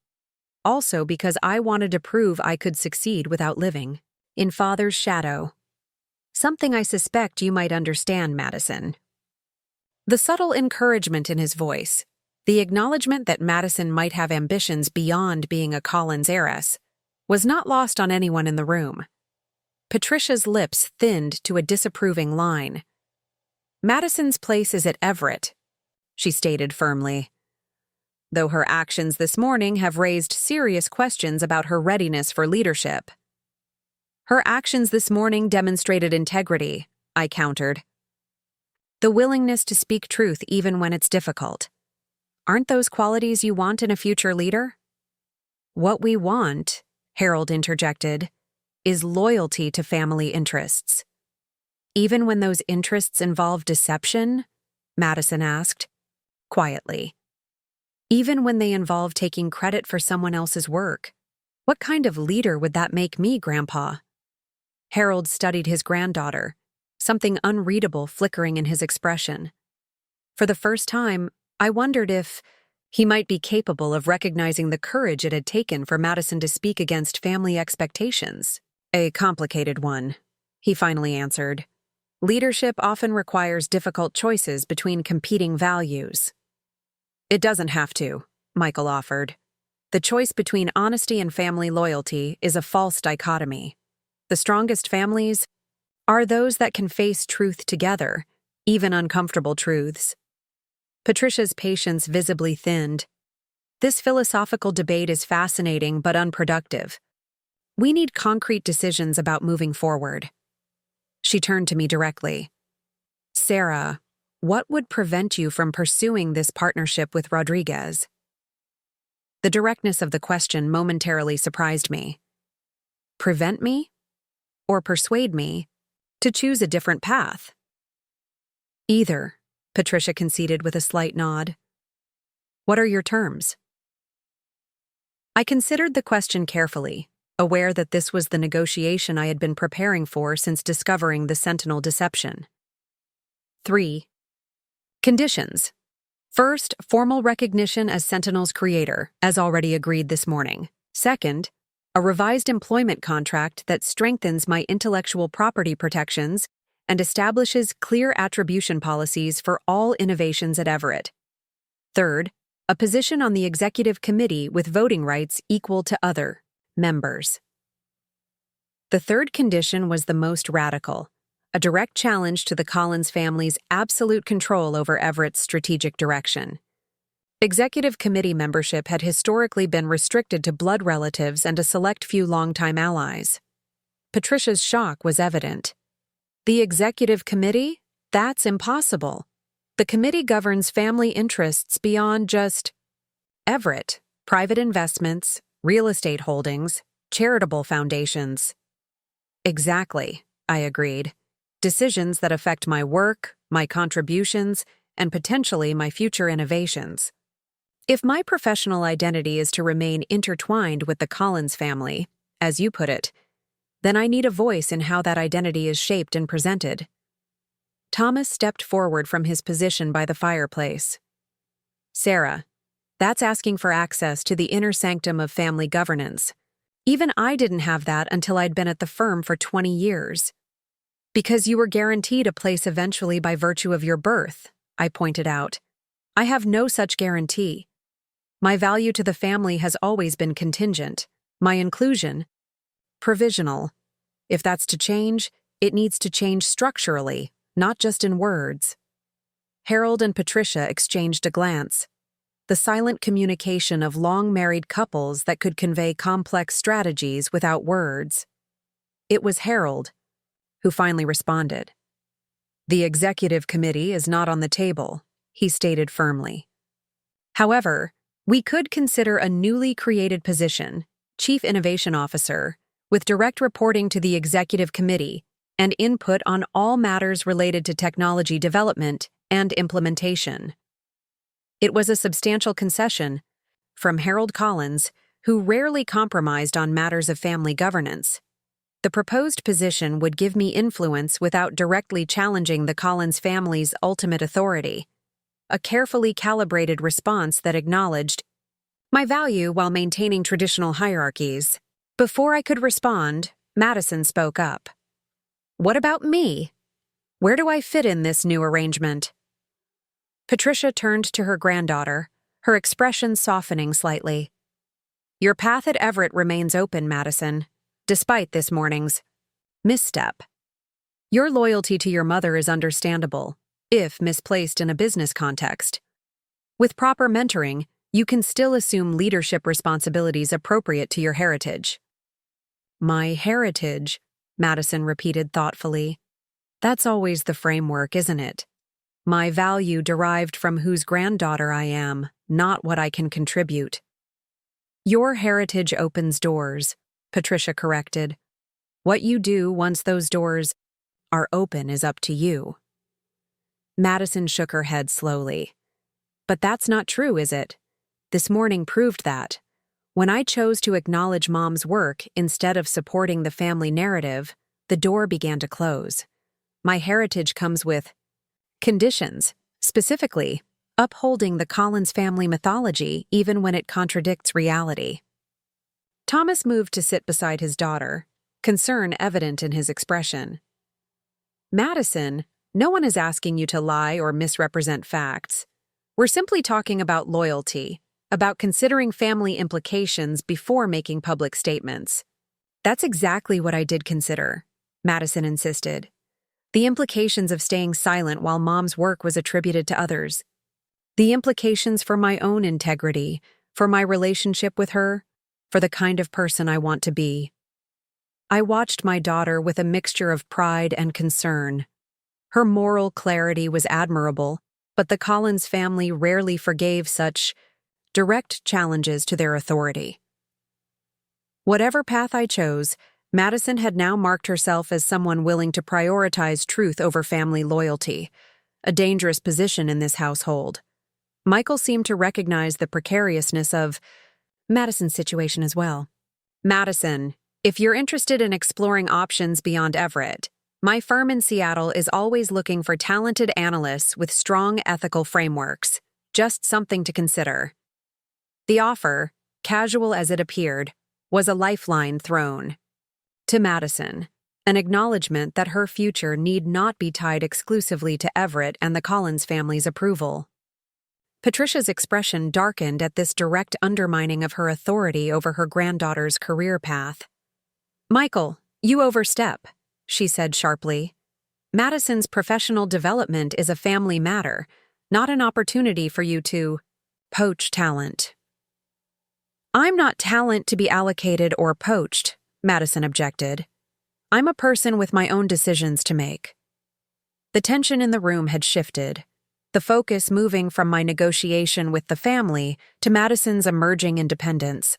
Also because I wanted to prove I could succeed without living in Father's shadow. Something I suspect you might understand, Madison. The subtle encouragement in his voice, the acknowledgement that Madison might have ambitions beyond being a Collins heiress, was not lost on anyone in the room. Patricia's lips thinned to a disapproving line. Madison's place is at Everett, she stated firmly, though her actions this morning have raised serious questions about her readiness for leadership. Her actions this morning demonstrated integrity, I countered. The willingness to speak truth even when it's difficult. Aren't those qualities you want in a future leader? What we want, Harold interjected, is loyalty to family interests. Even when those interests involve deception? Madison asked, quietly. Even when they involve taking credit for someone else's work? What kind of leader would that make me, Grandpa? Harold studied his granddaughter, something unreadable flickering in his expression. For the first time, I wondered if he might be capable of recognizing the courage it had taken for Madison to speak against family expectations. A complicated one, he finally answered. Leadership often requires difficult choices between competing values. It doesn't have to, Michael offered. The choice between honesty and family loyalty is a false dichotomy. The strongest families are those that can face truth together, even uncomfortable truths. Patricia's patience visibly thinned. This philosophical debate is fascinating but unproductive. We need concrete decisions about moving forward. She turned to me directly. Sarah, what would prevent you from pursuing this partnership with Rodriguez? The directness of the question momentarily surprised me. Prevent me? Or persuade me to choose a different path? Either, Patricia conceded with a slight nod. What are your terms? I considered the question carefully, aware that this was the negotiation I had been preparing for since discovering the Sentinel deception. 3. Conditions. First, formal recognition as Sentinel's creator, as already agreed this morning. Second, a revised employment contract that strengthens my intellectual property protections and establishes clear attribution policies for all innovations at Everett. Third, a position on the executive committee with voting rights equal to other members. The third condition was the most radical, a direct challenge to the Collins family's absolute control over Everett's strategic direction. Executive committee membership had historically been restricted to blood relatives and a select few longtime allies. Patricia's shock was evident. The executive committee? That's impossible. The committee governs family interests beyond just Everett, private investments, real estate holdings, charitable foundations. Exactly, I agreed. Decisions that affect my work, my contributions, and potentially my future innovations. If my professional identity is to remain intertwined with the Collins family, as you put it, then I need a voice in how that identity is shaped and presented. Thomas stepped forward from his position by the fireplace. Sarah, that's asking for access to the inner sanctum of family governance. Even I didn't have that until I'd been at the firm for 20 years. Because you were guaranteed a place eventually by virtue of your birth, I pointed out. I have no such guarantee. My value to the family has always been contingent. My inclusion, provisional. If that's to change, it needs to change structurally, not just in words. Harold and Patricia exchanged a glance. The silent communication of long-married couples that could convey complex strategies without words. It was Harold, who finally responded. "The executive committee is not on the table," he stated firmly. "However, we could consider a newly created position, Chief Innovation Officer, with direct reporting to the executive committee and input on all matters related to technology development and implementation." It was a substantial concession from Harold Collins, who rarely compromised on matters of family governance. The proposed position would give me influence without directly challenging the Collins family's ultimate authority. A carefully calibrated response that acknowledged my value while maintaining traditional hierarchies. Before I could respond, Madison spoke up. "What about me? Where do I fit in this new arrangement?" Patricia turned to her granddaughter, her expression softening slightly. "Your path at Everett remains open, Madison, despite this morning's misstep. Your loyalty to your mother is understandable, if misplaced in a business context. With proper mentoring, you can still assume leadership responsibilities appropriate to your heritage." "My heritage," Madison repeated thoughtfully. "That's always the framework, isn't it? My value derived from whose granddaughter I am, not what I can contribute." "Your heritage opens doors," Patricia corrected. "What you do once those doors are open is up to you." Madison shook her head slowly. "But that's not true, is it? This morning proved that. When I chose to acknowledge Mom's work instead of supporting the family narrative, the door began to close. My heritage comes with conditions, specifically upholding the Collins family mythology even when it contradicts reality." Thomas moved to sit beside his daughter, concern evident in his expression. "Madison, no one is asking you to lie or misrepresent facts. We're simply talking about loyalty, about considering family implications before making public statements." "That's exactly what I did consider," Madison insisted. "The implications of staying silent while Mom's work was attributed to others. The implications for my own integrity, for my relationship with her, for the kind of person I want to be." I watched my daughter with a mixture of pride and concern. Her moral clarity was admirable, but the Collins family rarely forgave such direct challenges to their authority. Whatever path I chose, Madison had now marked herself as someone willing to prioritize truth over family loyalty, a dangerous position in this household. Michael seemed to recognize the precariousness of Madison's situation as well. "Madison, if you're interested in exploring options beyond Everett, my firm in Seattle is always looking for talented analysts with strong ethical frameworks. Just something to consider." The offer, casual as it appeared, was a lifeline thrown to Madison, an acknowledgement that her future need not be tied exclusively to Everett and the Collins family's approval. Patricia's expression darkened at this direct undermining of her authority over her granddaughter's career path. "Michael, you overstep," she said sharply. "Madison's professional development is a family matter, not an opportunity for you to poach talent." "I'm not talent to be allocated or poached," Madison objected. "I'm a person with my own decisions to make." The tension in the room had shifted, the focus moving from my negotiation with the family to Madison's emerging independence.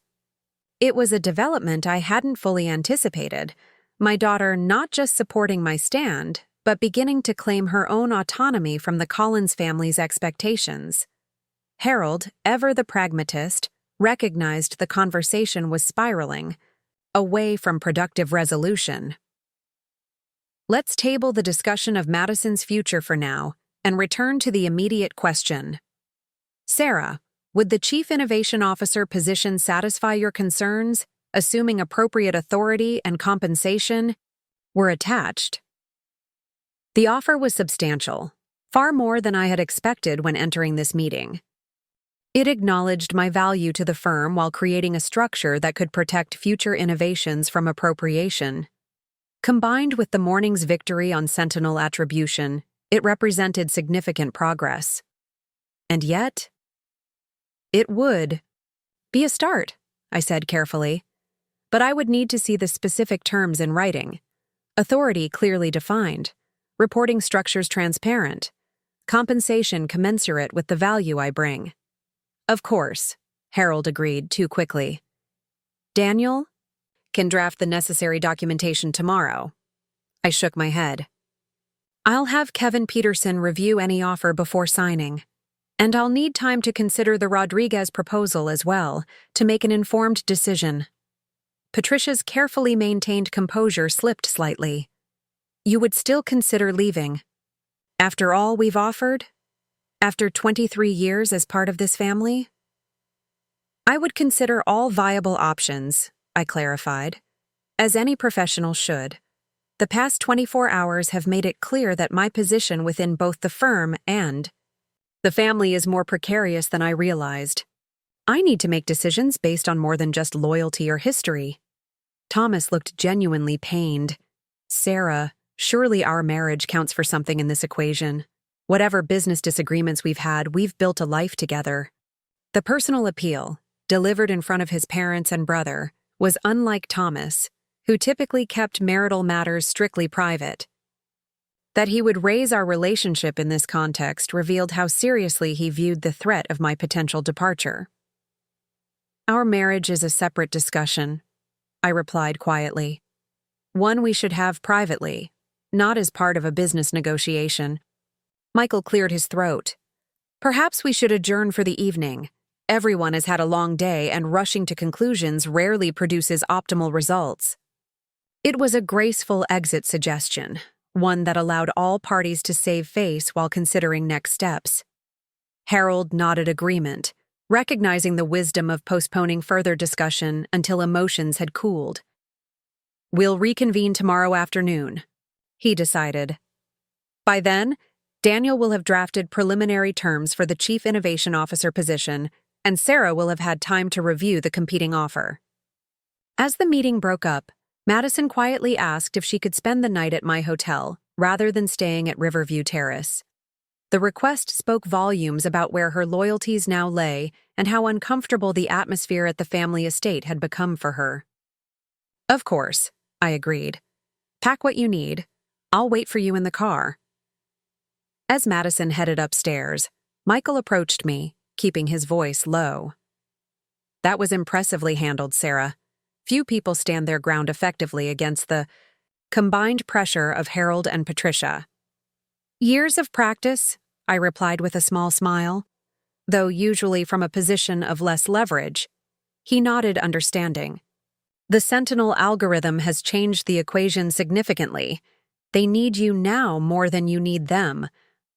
It was a development I hadn't fully anticipated, my daughter not just supporting my stand, but beginning to claim her own autonomy from the Collins family's expectations. Harold, ever the pragmatist, recognized the conversation was spiraling, away from productive resolution. "Let's table the discussion of Madison's future for now and return to the immediate question. Sarah, would the Chief Innovation Officer position satisfy your concerns, assuming appropriate authority and compensation were attached?" The offer was substantial, far more than I had expected when entering this meeting. It acknowledged my value to the firm while creating a structure that could protect future innovations from appropriation. Combined with the morning's victory on Sentinel attribution, it represented significant progress. And yet, it would be a start, I said carefully. but I would need to see the specific terms in writing. Authority clearly defined, reporting structures transparent, compensation commensurate with the value I bring. Of course, Harold agreed too quickly. Daniel can draft the necessary documentation tomorrow. I shook my head. I'll have Kevin Peterson review any offer before signing, and I'll need time to consider the Rodriguez proposal as well to make an informed decision. Patricia's carefully maintained composure slipped slightly. You would still consider leaving? After all we've offered? After 23 years as part of this family? I would consider all viable options, I clarified, as any professional should. The past 24 hours have made it clear that my position within both the firm and the family is more precarious than I realized. I need to make decisions based on more than just loyalty or history. Thomas looked genuinely pained. Sarah, surely our marriage counts for something in this equation. Whatever business disagreements we've had, we've built a life together. The personal appeal, delivered in front of his parents and brother, was unlike Thomas, who typically kept marital matters strictly private. That he would raise our relationship in this context revealed how seriously he viewed the threat of my potential departure. Our marriage is a separate discussion, I replied quietly. One we should have privately, not as part of a business negotiation. Michael cleared his throat. Perhaps we should adjourn for the evening. Everyone has had a long day, and rushing to conclusions rarely produces optimal results. It was a graceful exit suggestion, one that allowed all parties to save face while considering next steps. Harold nodded agreement, recognizing the wisdom of postponing further discussion until emotions had cooled. We'll reconvene tomorrow afternoon, he decided. By then, Daniel will have drafted preliminary terms for the Chief Innovation Officer position, and Sarah will have had time to review the competing offer. As the meeting broke up, Madison quietly asked if she could spend the night at my hotel, rather than staying at Riverview Terrace. The request spoke volumes about where her loyalties now lay and how uncomfortable the atmosphere at the family estate had become for her. Of course, I agreed. Pack what you need. I'll wait for you in the car. As Madison headed upstairs, Michael approached me, keeping his voice low. That was impressively handled, Sarah. Few people stand their ground effectively against the combined pressure of Harold and Patricia. Years of practice, I replied with a small smile, though usually from a position of less leverage. He nodded understanding. The Sentinel algorithm has changed the equation significantly. They need you now more than you need them,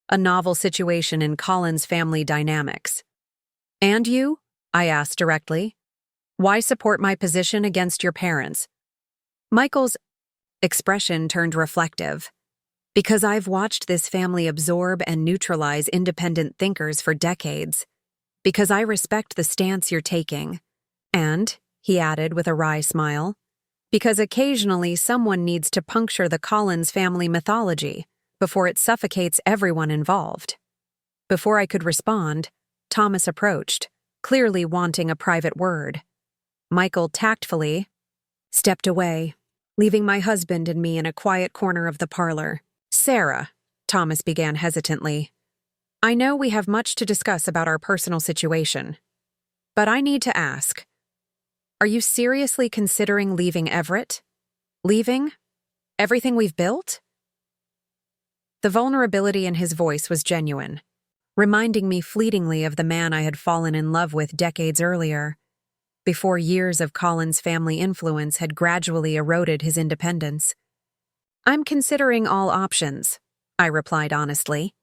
a novel situation in Colin's family dynamics. And you? I asked directly. Why support my position against your parents? Michael's expression turned reflective. Because I've watched this family absorb and neutralize independent thinkers for decades. Because I respect the stance you're taking. And, he added with a wry smile, because occasionally someone needs to puncture the Collins family mythology before it suffocates everyone involved. Before I could respond, Thomas approached, clearly wanting a private word. Michael tactfully stepped away, leaving my husband and me in a quiet corner of the parlor. Sarah, Thomas began hesitantly, I know we have much to discuss about our personal situation, but I need to ask, are you seriously considering leaving Everett? Leaving? Everything we've built? The vulnerability in his voice was genuine, reminding me fleetingly of the man I had fallen in love with decades earlier, before years of Colin's family influence had gradually eroded his independence. I'm considering all options, I replied honestly.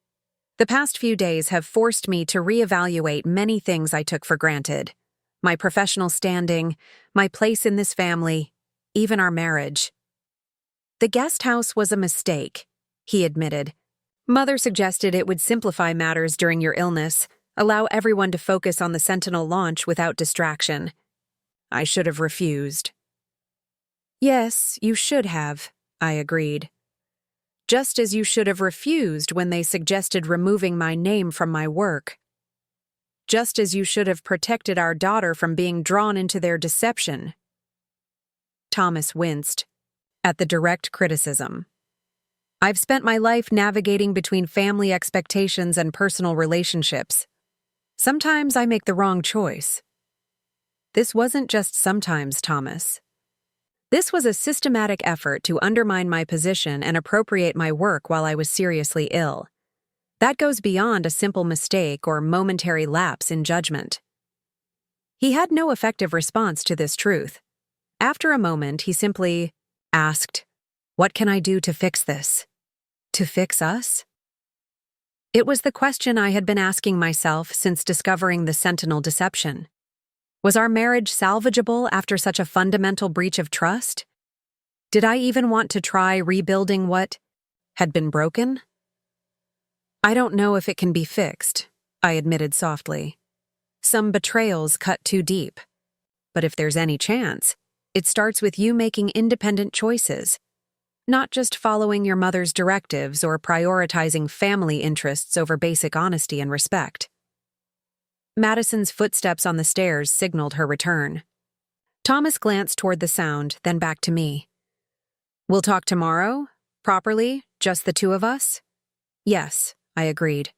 The past few days have forced me to reevaluate many things I took for granted. My professional standing, my place in this family, even our marriage. The guest house was a mistake, he admitted. Mother suggested it would simplify matters during your illness, allow everyone to focus on the Sentinel launch without distraction. I should have refused. Yes, you should have, I agreed. Just as you should have refused when they suggested removing my name from my work. Just as you should have protected our daughter from being drawn into their deception. Thomas winced at the direct criticism. I've spent my life navigating between family expectations and personal relationships. Sometimes I make the wrong choice. This wasn't just sometimes, Thomas. This was a systematic effort to undermine my position and appropriate my work while I was seriously ill. That goes beyond a simple mistake or momentary lapse in judgment. He had no effective response to this truth. After a moment, he simply asked, "What can I do to fix this? To fix us?" It was the question I had been asking myself since discovering the Sentinel deception. Was our marriage salvageable after such a fundamental breach of trust? Did I even want to try rebuilding what had been broken? "I don't know if it can be fixed," I admitted softly. "Some betrayals cut too deep. But if there's any chance, it starts with you making independent choices, not just following your mother's directives or prioritizing family interests over basic honesty and respect." Madison's footsteps on the stairs signaled her return. Thomas glanced toward the sound, then back to me. "We'll talk tomorrow? Properly? Just the two of us?" "Yes," I agreed.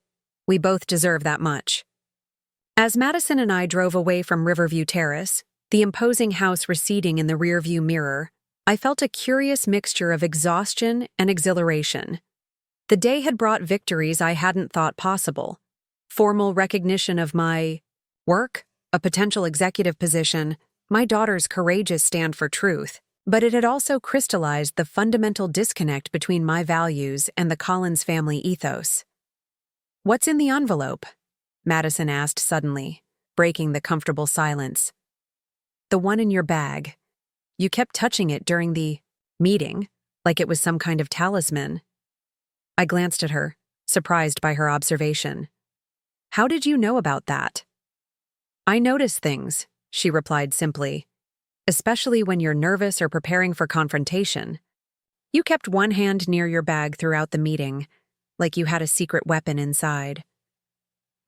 "We both deserve that much." As Madison and I drove away from Riverview Terrace, the imposing house receding in the rearview mirror, I felt a curious mixture of exhaustion and exhilaration. The day had brought victories I hadn't thought possible. Formal recognition of my work, a potential executive position, my daughter's courageous stand for truth, but it had also crystallized the fundamental disconnect between my values and the Collins family ethos. "What's in the envelope?" Madison asked suddenly, breaking the comfortable silence. "The one in your bag. You kept touching it during the meeting, like it was some kind of talisman." I glanced at her, surprised by her observation. "How did you know about that?" "I notice things," she replied simply, "especially when you're nervous or preparing for confrontation. You kept one hand near your bag throughout the meeting, like you had a secret weapon inside."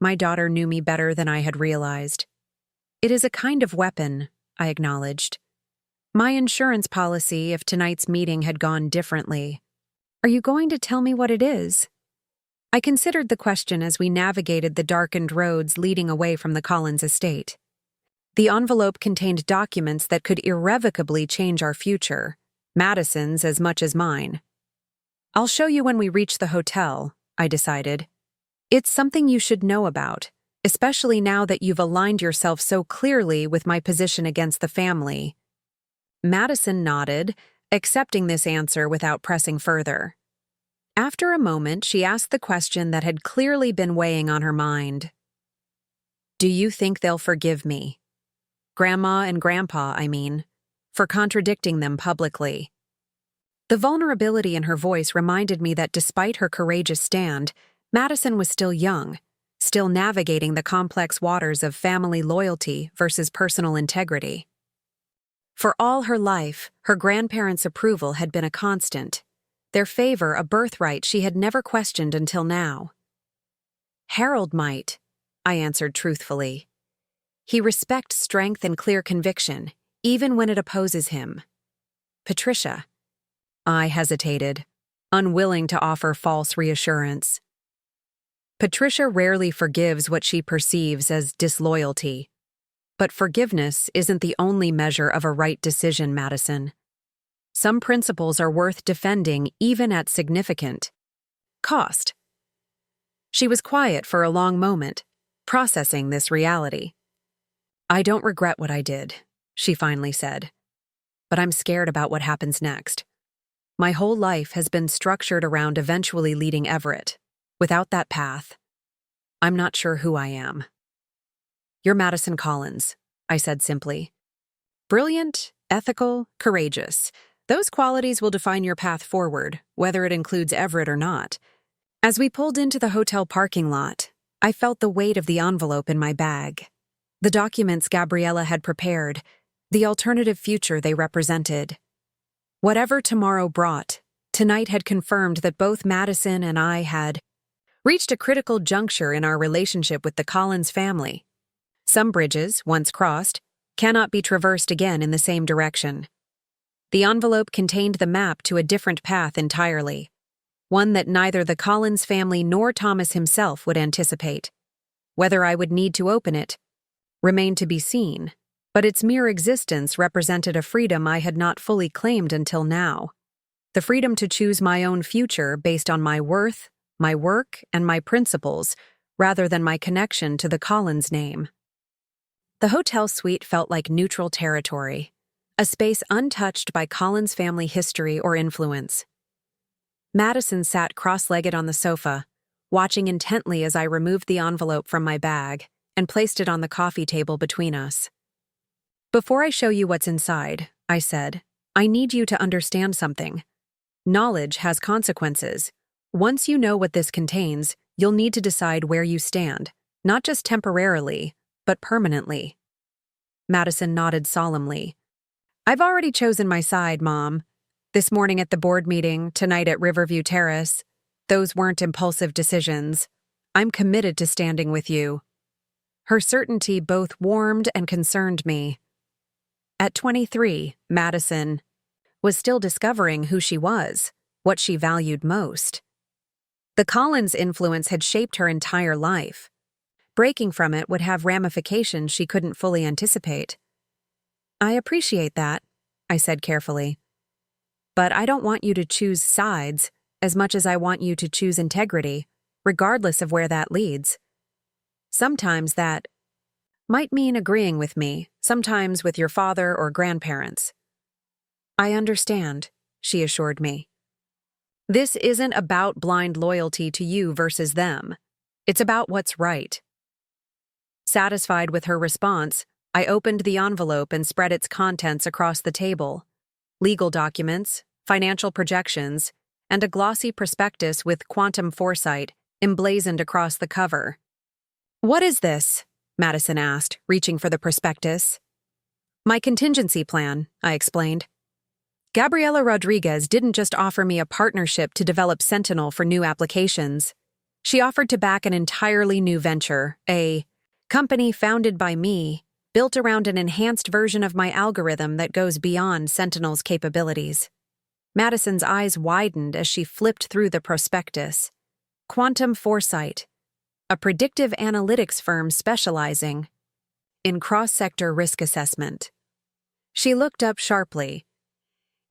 My daughter knew me better than I had realized. "It is a kind of weapon," I acknowledged. "My insurance policy if tonight's meeting had gone differently." "Are you going to tell me what it is?" I considered the question as we navigated the darkened roads leading away from the Collins estate. The envelope contained documents that could irrevocably change our future, Madison's as much as mine. "I'll show you when we reach the hotel," I decided. "It's something you should know about, especially now that you've aligned yourself so clearly with my position against the family." Madison nodded, accepting this answer without pressing further. After a moment, she asked the question that had clearly been weighing on her mind. "Do you think they'll forgive me? Grandma and Grandpa, I mean, for contradicting them publicly?" The vulnerability in her voice reminded me that despite her courageous stand, Madison was still young, still navigating the complex waters of family loyalty versus personal integrity. For all her life, her grandparents' approval had been a constant, their favor a birthright she had never questioned until now. "Harold might," I answered truthfully. "He respects strength and clear conviction, even when it opposes him." "Patricia." I hesitated, unwilling to offer false reassurance. "Patricia rarely forgives what she perceives as disloyalty. But forgiveness isn't the only measure of a right decision, Madison. Some principles are worth defending even at significant cost." She was quiet for a long moment, processing this reality. "I don't regret what I did," she finally said. "But I'm scared about what happens next. My whole life has been structured around eventually leading Everett. Without that path, I'm not sure who I am." "You're Madison Collins," I said simply. "Brilliant, ethical, courageous. Those qualities will define your path forward, whether it includes Everett or not." As we pulled into the hotel parking lot, I felt the weight of the envelope in my bag. The documents Gabriella had prepared, the alternative future they represented. Whatever tomorrow brought, tonight had confirmed that both Madison and I had reached a critical juncture in our relationship with the Collins family. Some bridges, once crossed, cannot be traversed again in the same direction. The envelope contained the map to a different path entirely, one that neither the Collins family nor Thomas himself would anticipate. Whether I would need to open it remained to be seen, but its mere existence represented a freedom I had not fully claimed until now. The freedom to choose my own future based on my worth, my work, and my principles, rather than my connection to the Collins name. The hotel suite felt like neutral territory, a space untouched by Collins family history or influence. Madison sat cross-legged on the sofa, watching intently as I removed the envelope from my bag and placed it on the coffee table between us. "Before I show you what's inside," I said, "I need you to understand something. Knowledge has consequences. Once you know what this contains, you'll need to decide where you stand, not just temporarily, but permanently." Madison nodded solemnly. "I've already chosen my side, Mom. This morning at the board meeting, tonight at Riverview Terrace. Those weren't impulsive decisions. I'm committed to standing with you." Her certainty both warmed and concerned me. At 23, Madison was still discovering who she was, what she valued most. The Collins influence had shaped her entire life. Breaking from it would have ramifications she couldn't fully anticipate. "I appreciate that," I said carefully. "But I don't want you to choose sides as much as I want you to choose integrity, regardless of where that leads. Sometimes that might mean agreeing with me, sometimes with your father or grandparents." "I understand," she assured me. "This isn't about blind loyalty to you versus them. It's about what's right." Satisfied with her response, I opened the envelope and spread its contents across the table. Legal documents, financial projections, and a glossy prospectus with quantum foresight emblazoned across the cover. "What is this?" Madison asked, reaching for the prospectus. "My contingency plan," I explained. "Gabriela Rodriguez didn't just offer me a partnership to develop Sentinel for new applications. She offered to back an entirely new venture, a company founded by me, built around an enhanced version of my algorithm that goes beyond Sentinel's capabilities." Madison's eyes widened as she flipped through the prospectus. Quantum Foresight, a predictive analytics firm specializing in cross-sector risk assessment. She looked up sharply.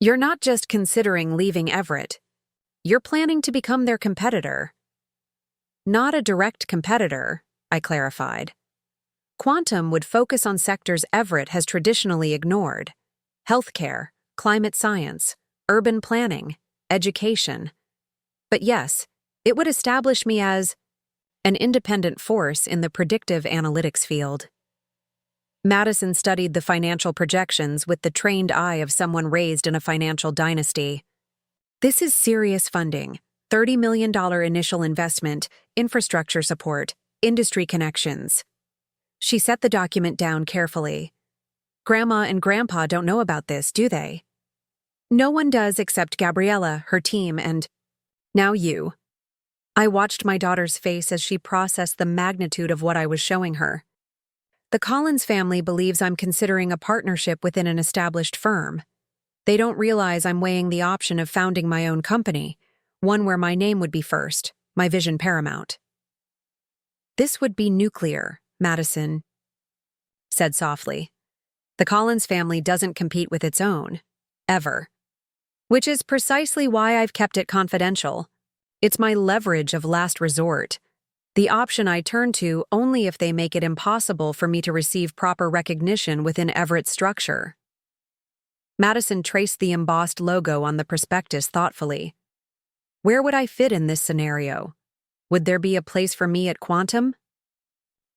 "You're not just considering leaving Everett. You're planning to become their competitor." "Not a direct competitor," I clarified. Quantum would focus on sectors Everett has traditionally ignored: healthcare, climate science, urban planning, education. But yes, it would establish me as an independent force in the predictive analytics field. Madison studied the financial projections with the trained eye of someone raised in a financial dynasty. "This is serious funding: $30 million initial investment, infrastructure support, industry connections." She set the document down carefully. "Grandma and Grandpa don't know about this, do they?" "No one does except Gabriela, her team, and now you." I watched my daughter's face as she processed the magnitude of what I was showing her. "The Collins family believes I'm considering a partnership within an established firm. They don't realize I'm weighing the option of founding my own company, one where my name would be first, my vision paramount." "This would be nuclear," Madison said softly. "The Collins family doesn't compete with its own, ever. Which is precisely why I've kept it confidential. It's my leverage of last resort, the option I turn to only if they make it impossible for me to receive proper recognition within Everett's structure." Madison traced the embossed logo on the prospectus thoughtfully. "Where would I fit in this scenario? Would there be a place for me at Quantum?"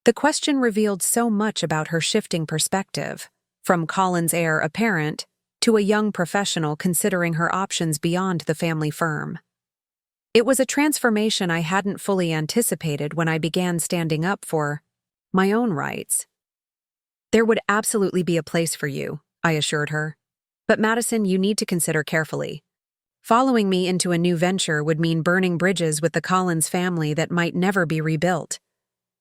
The question revealed so much about her shifting perspective, from Collins' heir apparent to a young professional considering her options beyond the family firm. It was a transformation I hadn't fully anticipated when I began standing up for my own rights. "There would absolutely be a place for you," I assured her. "But Madison, you need to consider carefully. Following me into a new venture would mean burning bridges with the Collins family that might never be rebuilt.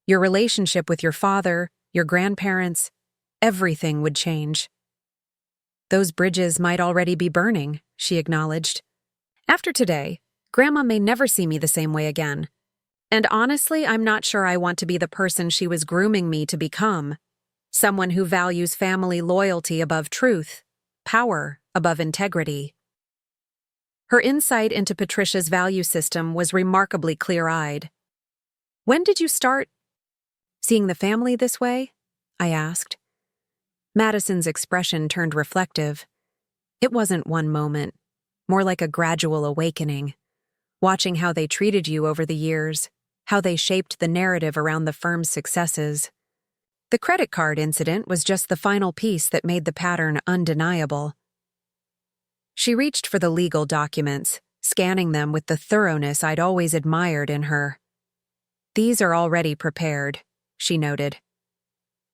Your relationship with your father, your grandparents, everything would change." Those bridges might already be burning, she acknowledged. After today, Grandma may never see me the same way again. And honestly, I'm not sure I want to be the person she was grooming me to become. Someone who values family loyalty above truth, power above integrity. Her insight into Patricia's value system was remarkably clear-eyed. When did you start seeing the family this way? I asked. Madison's expression turned reflective. It wasn't one moment, more like a gradual awakening, watching how they treated you over the years, how they shaped the narrative around the firm's successes. The credit card incident was just the final piece that made the pattern undeniable. She reached for the legal documents, scanning them with the thoroughness I'd always admired in her. These are already prepared, she noted.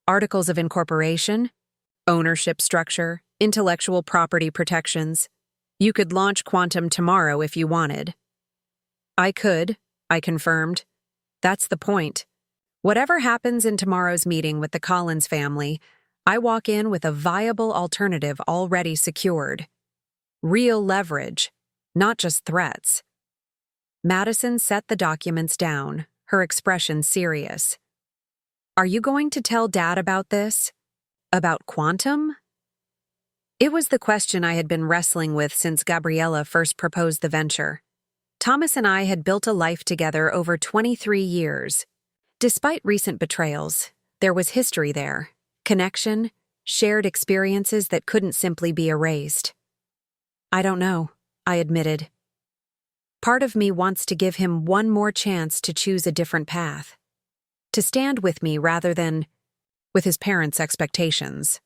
Articles of incorporation, ownership structure, intellectual property protections. You could launch Quantum tomorrow if you wanted. I could, I confirmed. That's the point. Whatever happens in tomorrow's meeting with the Collins family, I walk in with a viable alternative already secured. Real leverage, not just threats. Madison set the documents down, her expression serious. Are you going to tell Dad about this? About Quantum? It was the question I had been wrestling with since Gabriella first proposed the venture. Thomas and I had built a life together over 23 years. Despite recent betrayals, there was history there, connection, shared experiences that couldn't simply be erased. I don't know, I admitted. Part of me wants to give him one more chance to choose a different path, to stand with me rather than with his parents' expectations.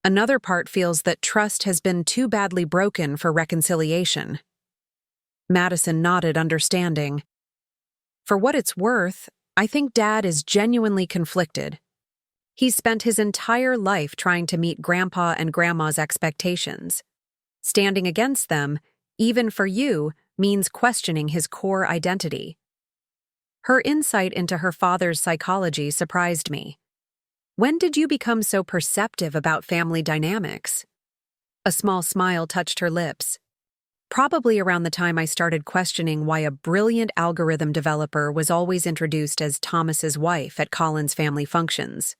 Another part feels that trust has been too badly broken for reconciliation. Madison nodded, understanding. For what it's worth, I think Dad is genuinely conflicted. He's spent his entire life trying to meet Grandpa and Grandma's expectations. Standing against them, even for you, means questioning his core identity. Her insight into her father's psychology surprised me. When did you become so perceptive about family dynamics? A small smile touched her lips. Probably around the time I started questioning why a brilliant algorithm developer was always introduced as Thomas's wife at Collins family functions.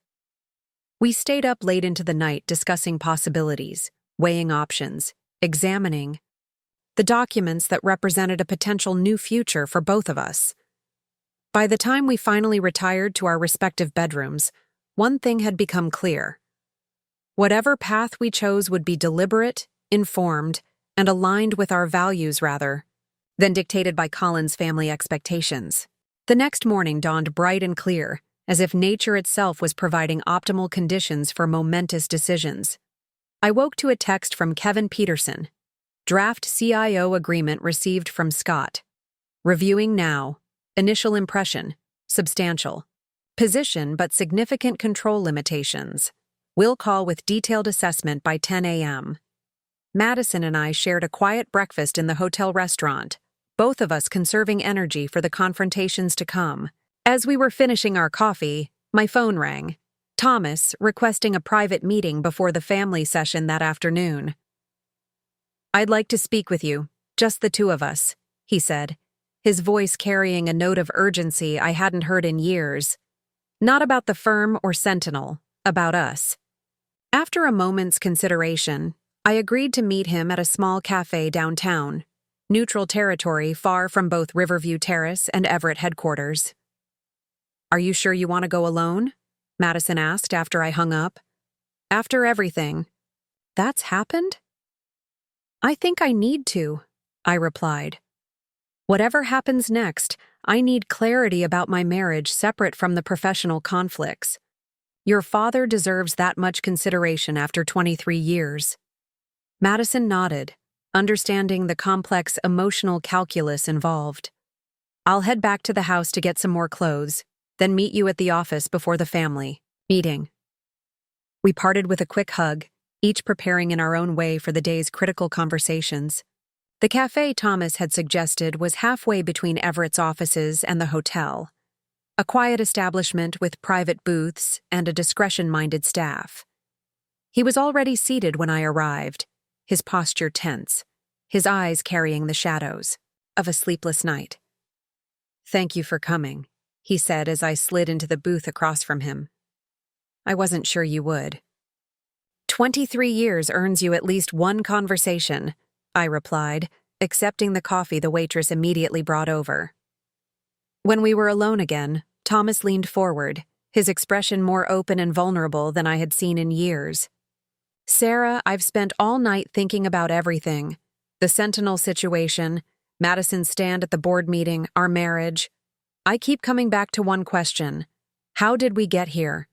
We stayed up late into the night discussing possibilities, weighing options, examining the documents that represented a potential new future for both of us. By the time we finally retired to our respective bedrooms, one thing had become clear. Whatever path we chose would be deliberate, informed, and aligned with our values rather than dictated by Collins' family expectations. The next morning dawned bright and clear, as if nature itself was providing optimal conditions for momentous decisions. I woke to a text from Kevin Peterson. Draft CIO agreement received from Scott. Reviewing now. Initial impression. Substantial. Position but significant control limitations. Will call with detailed assessment by 10 a.m. Madison and I shared a quiet breakfast in the hotel restaurant, both of us conserving energy for the confrontations to come. As we were finishing our coffee, my phone rang. Thomas requesting a private meeting before the family session that afternoon. I'd like to speak with you, just the two of us, he said, his voice carrying a note of urgency I hadn't heard in years. Not about the firm or Sentinel, about us. After a moment's consideration, I agreed to meet him at a small cafe downtown, neutral territory far from both Riverview Terrace and Everett headquarters. Are you sure you want to go alone? Madison asked after I hung up. After everything. That's happened? I think I need to, I replied. Whatever happens next, I need clarity about my marriage separate from the professional conflicts. Your father deserves that much consideration after 23 years. Madison nodded, understanding the complex emotional calculus involved. I'll head back to the house to get some more clothes, then meet you at the office before the family meeting. We parted with a quick hug, each preparing in our own way for the day's critical conversations. The cafe Thomas had suggested was halfway between Everett's offices and the hotel, a quiet establishment with private booths and a discretion-minded staff. He was already seated when I arrived, his posture tense, his eyes carrying the shadows of a sleepless night. "Thank you for coming," he said as I slid into the booth across from him. "I wasn't sure you would." 23 years earns you at least one conversation, I replied, accepting the coffee the waitress immediately brought over. When we were alone again, Thomas leaned forward, his expression more open and vulnerable than I had seen in years. "Sarah, I've spent all night thinking about everything. The Sentinel situation, Madison's stand at the board meeting, our marriage. I keep coming back to one question. How did we get here?"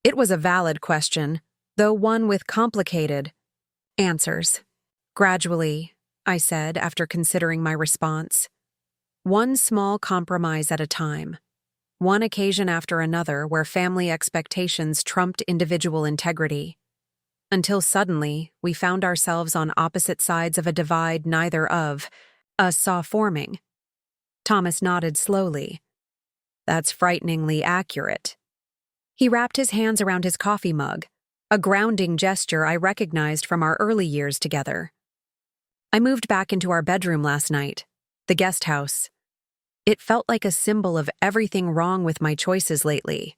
It was a valid question, though one with complicated answers. "Gradually," I said after considering my response. "One small compromise at a time. One occasion after another where family expectations trumped individual integrity. Until suddenly, we found ourselves on opposite sides of a divide neither of us saw forming." Thomas nodded slowly. "That's frighteningly accurate." He wrapped his hands around his coffee mug, a grounding gesture I recognized from our early years together. "I moved back into our bedroom last night, the guest house. It felt like a symbol of everything wrong with my choices lately."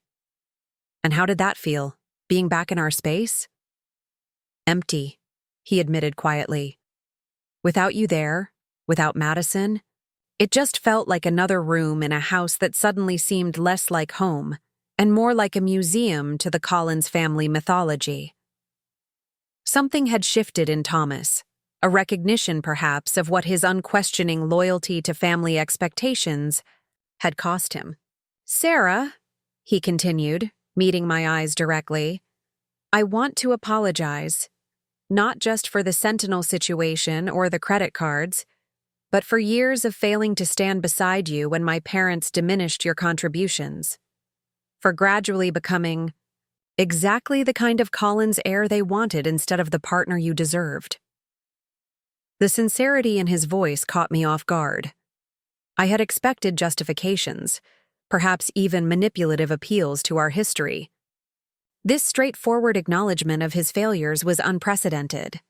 "And how did that feel, being back in our space?" "Empty," he admitted quietly. "Without you there, without Madison, it just felt like another room in a house that suddenly seemed less like home and more like a museum to the Collins family mythology." Something had shifted in Thomas, a recognition perhaps of what his unquestioning loyalty to family expectations had cost him. "Sarah," he continued, meeting my eyes directly, "I want to apologize. Not just for the Sentinel situation or the credit cards, but for years of failing to stand beside you when my parents diminished your contributions. For gradually becoming exactly the kind of Collins heir they wanted instead of the partner you deserved." The sincerity in his voice caught me off guard. I had expected justifications, perhaps even manipulative appeals to our history. This straightforward acknowledgement of his failures was unprecedented.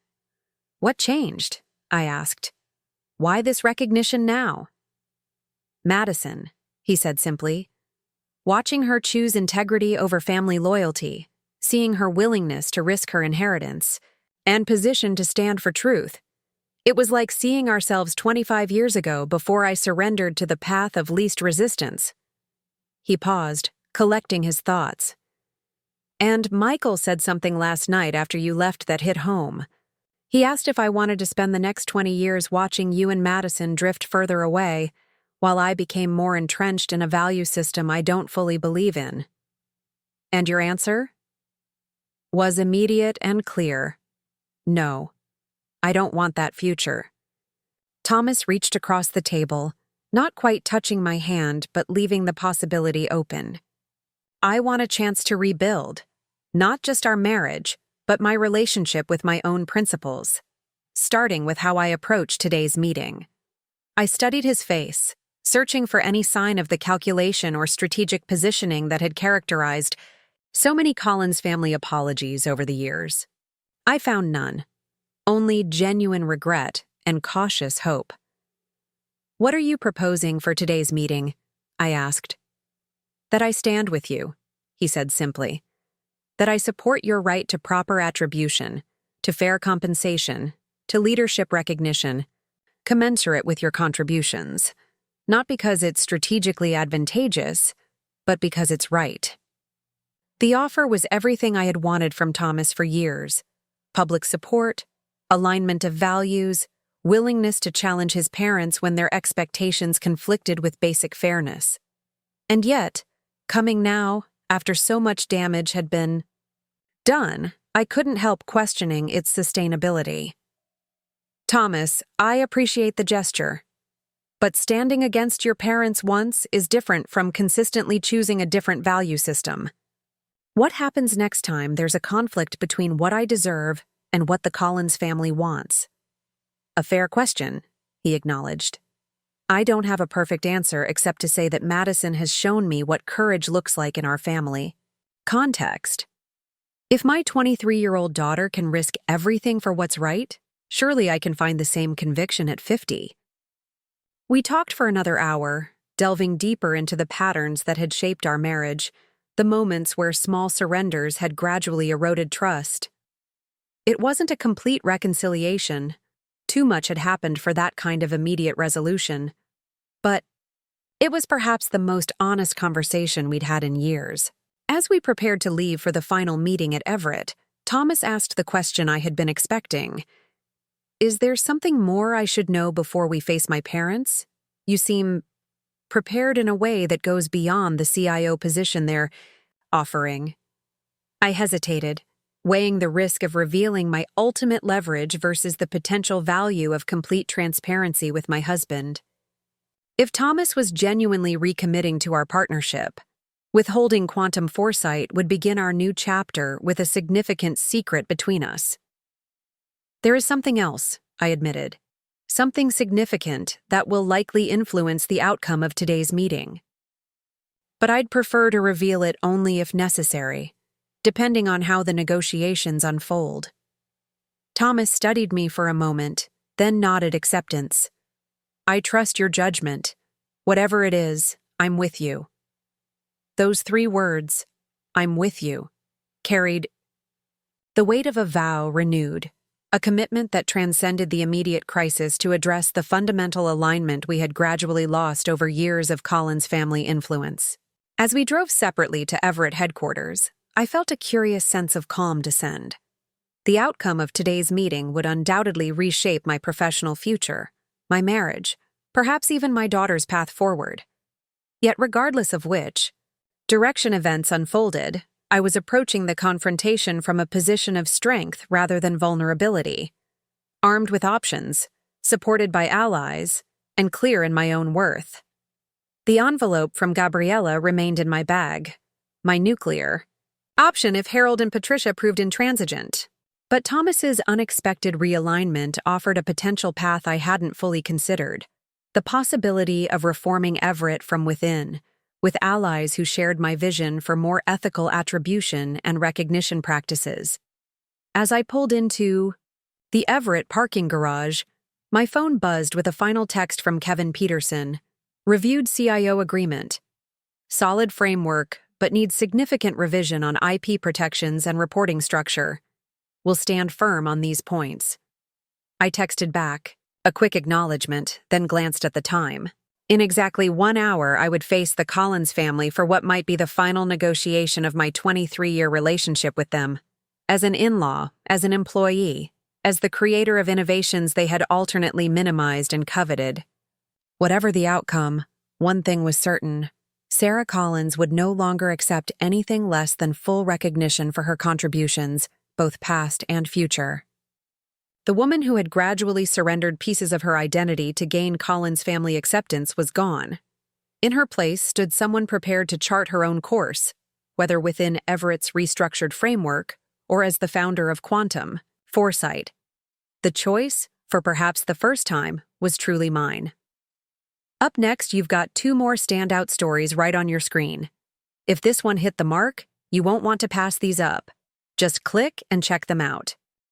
"What changed?" I asked. "Why this recognition now?" "Madison," he said simply. "Watching her choose integrity over family loyalty, seeing her willingness to risk her inheritance, and position to stand for truth. It was like seeing ourselves 25 years ago before I surrendered to the path of least resistance." He paused, collecting his thoughts. "And Michael said something last night after you left that hit home. He asked if I wanted to spend the next 20 years watching you and Madison drift further away, while I became more entrenched in a value system I don't fully believe in." "And your answer?" "Was immediate and clear. No. I don't want that future." Thomas reached across the table, not quite touching my hand but leaving the possibility open. "I want a chance to rebuild, not just our marriage, but my relationship with my own principles, starting with how I approach today's meeting." I studied his face, searching for any sign of the calculation or strategic positioning that had characterized so many Collins family apologies over the years. I found none. Only genuine regret and cautious hope. "What are you proposing for today's meeting?" I asked. "That I stand with you," he said simply. "That I support your right to proper attribution, to fair compensation, to leadership recognition, commensurate with your contributions. Not because it's strategically advantageous, but because it's right." The offer was everything I had wanted from Thomas for years: public support, alignment of values, willingness to challenge his parents when their expectations conflicted with basic fairness. And yet, coming now, after so much damage had been done, I couldn't help questioning its sustainability. "Thomas, I appreciate the gesture. But standing against your parents once is different from consistently choosing a different value system. What happens next time there's a conflict between what I deserve and what the Collins family wants?" "A fair question," he acknowledged. "I don't have a perfect answer except to say that Madison has shown me what courage looks like in our family. Context. If my 23-year-old daughter can risk everything for what's right, surely I can find the same conviction at 50. We talked for another hour, delving deeper into the patterns that had shaped our marriage, the moments where small surrenders had gradually eroded trust. It wasn't a complete reconciliation. Too much had happened for that kind of immediate resolution. But it was perhaps the most honest conversation we'd had in years. As we prepared to leave for the final meeting at Everett, Thomas asked the question I had been expecting. "Is there something more I should know before we face my parents? You seem prepared in a way that goes beyond the CIO position they're offering." I hesitated, weighing the risk of revealing my ultimate leverage versus the potential value of complete transparency with my husband. If Thomas was genuinely recommitting to our partnership, withholding quantum foresight would begin our new chapter with a significant secret between us. "There is something else," I admitted. "Something significant that will likely influence the outcome of today's meeting. But I'd prefer to reveal it only if necessary, depending on how the negotiations unfold." Thomas studied me for a moment, then nodded acceptance. "I trust your judgment. Whatever it is, I'm with you." Those 3 words, "I'm with you," carried the weight of a vow renewed, a commitment that transcended the immediate crisis to address the fundamental alignment we had gradually lost over years of Colin's family influence. As we drove separately to Everett headquarters, I felt a curious sense of calm descend. The outcome of today's meeting would undoubtedly reshape my professional future, my marriage, perhaps even my daughter's path forward. Yet regardless of which direction events unfolded, I was approaching the confrontation from a position of strength rather than vulnerability, armed with options, supported by allies, and clear in my own worth. The envelope from Gabriella remained in my bag, my nuclear option if Harold and Patricia proved intransigent. But Thomas's unexpected realignment offered a potential path I hadn't fully considered, the possibility of reforming Everett from within, with allies who shared my vision for more ethical attribution and recognition practices. As I pulled into the Everett parking garage, my phone buzzed with a final text from Kevin Peterson. "Reviewed CIO agreement. Solid framework, but needs significant revision on IP protections and reporting structure. Will stand firm on these points." I texted back, a quick acknowledgement, then glanced at the time. In exactly 1 hour, I would face the Collins family for what might be the final negotiation of my 23-year relationship with them. As an in-law, as an employee, as the creator of innovations they had alternately minimized and coveted. Whatever the outcome, one thing was certain. Sarah Collins would no longer accept anything less than full recognition for her contributions, both past and future. The woman who had gradually surrendered pieces of her identity to gain Collins' family acceptance was gone. In her place stood someone prepared to chart her own course, whether within Everett's restructured framework or as the founder of Quantum, Foresight. The choice, for perhaps the first time, was truly mine. Up next, you've got 2 more standout stories right on your screen. If this one hit the mark, you won't want to pass these up. Just click and check them out.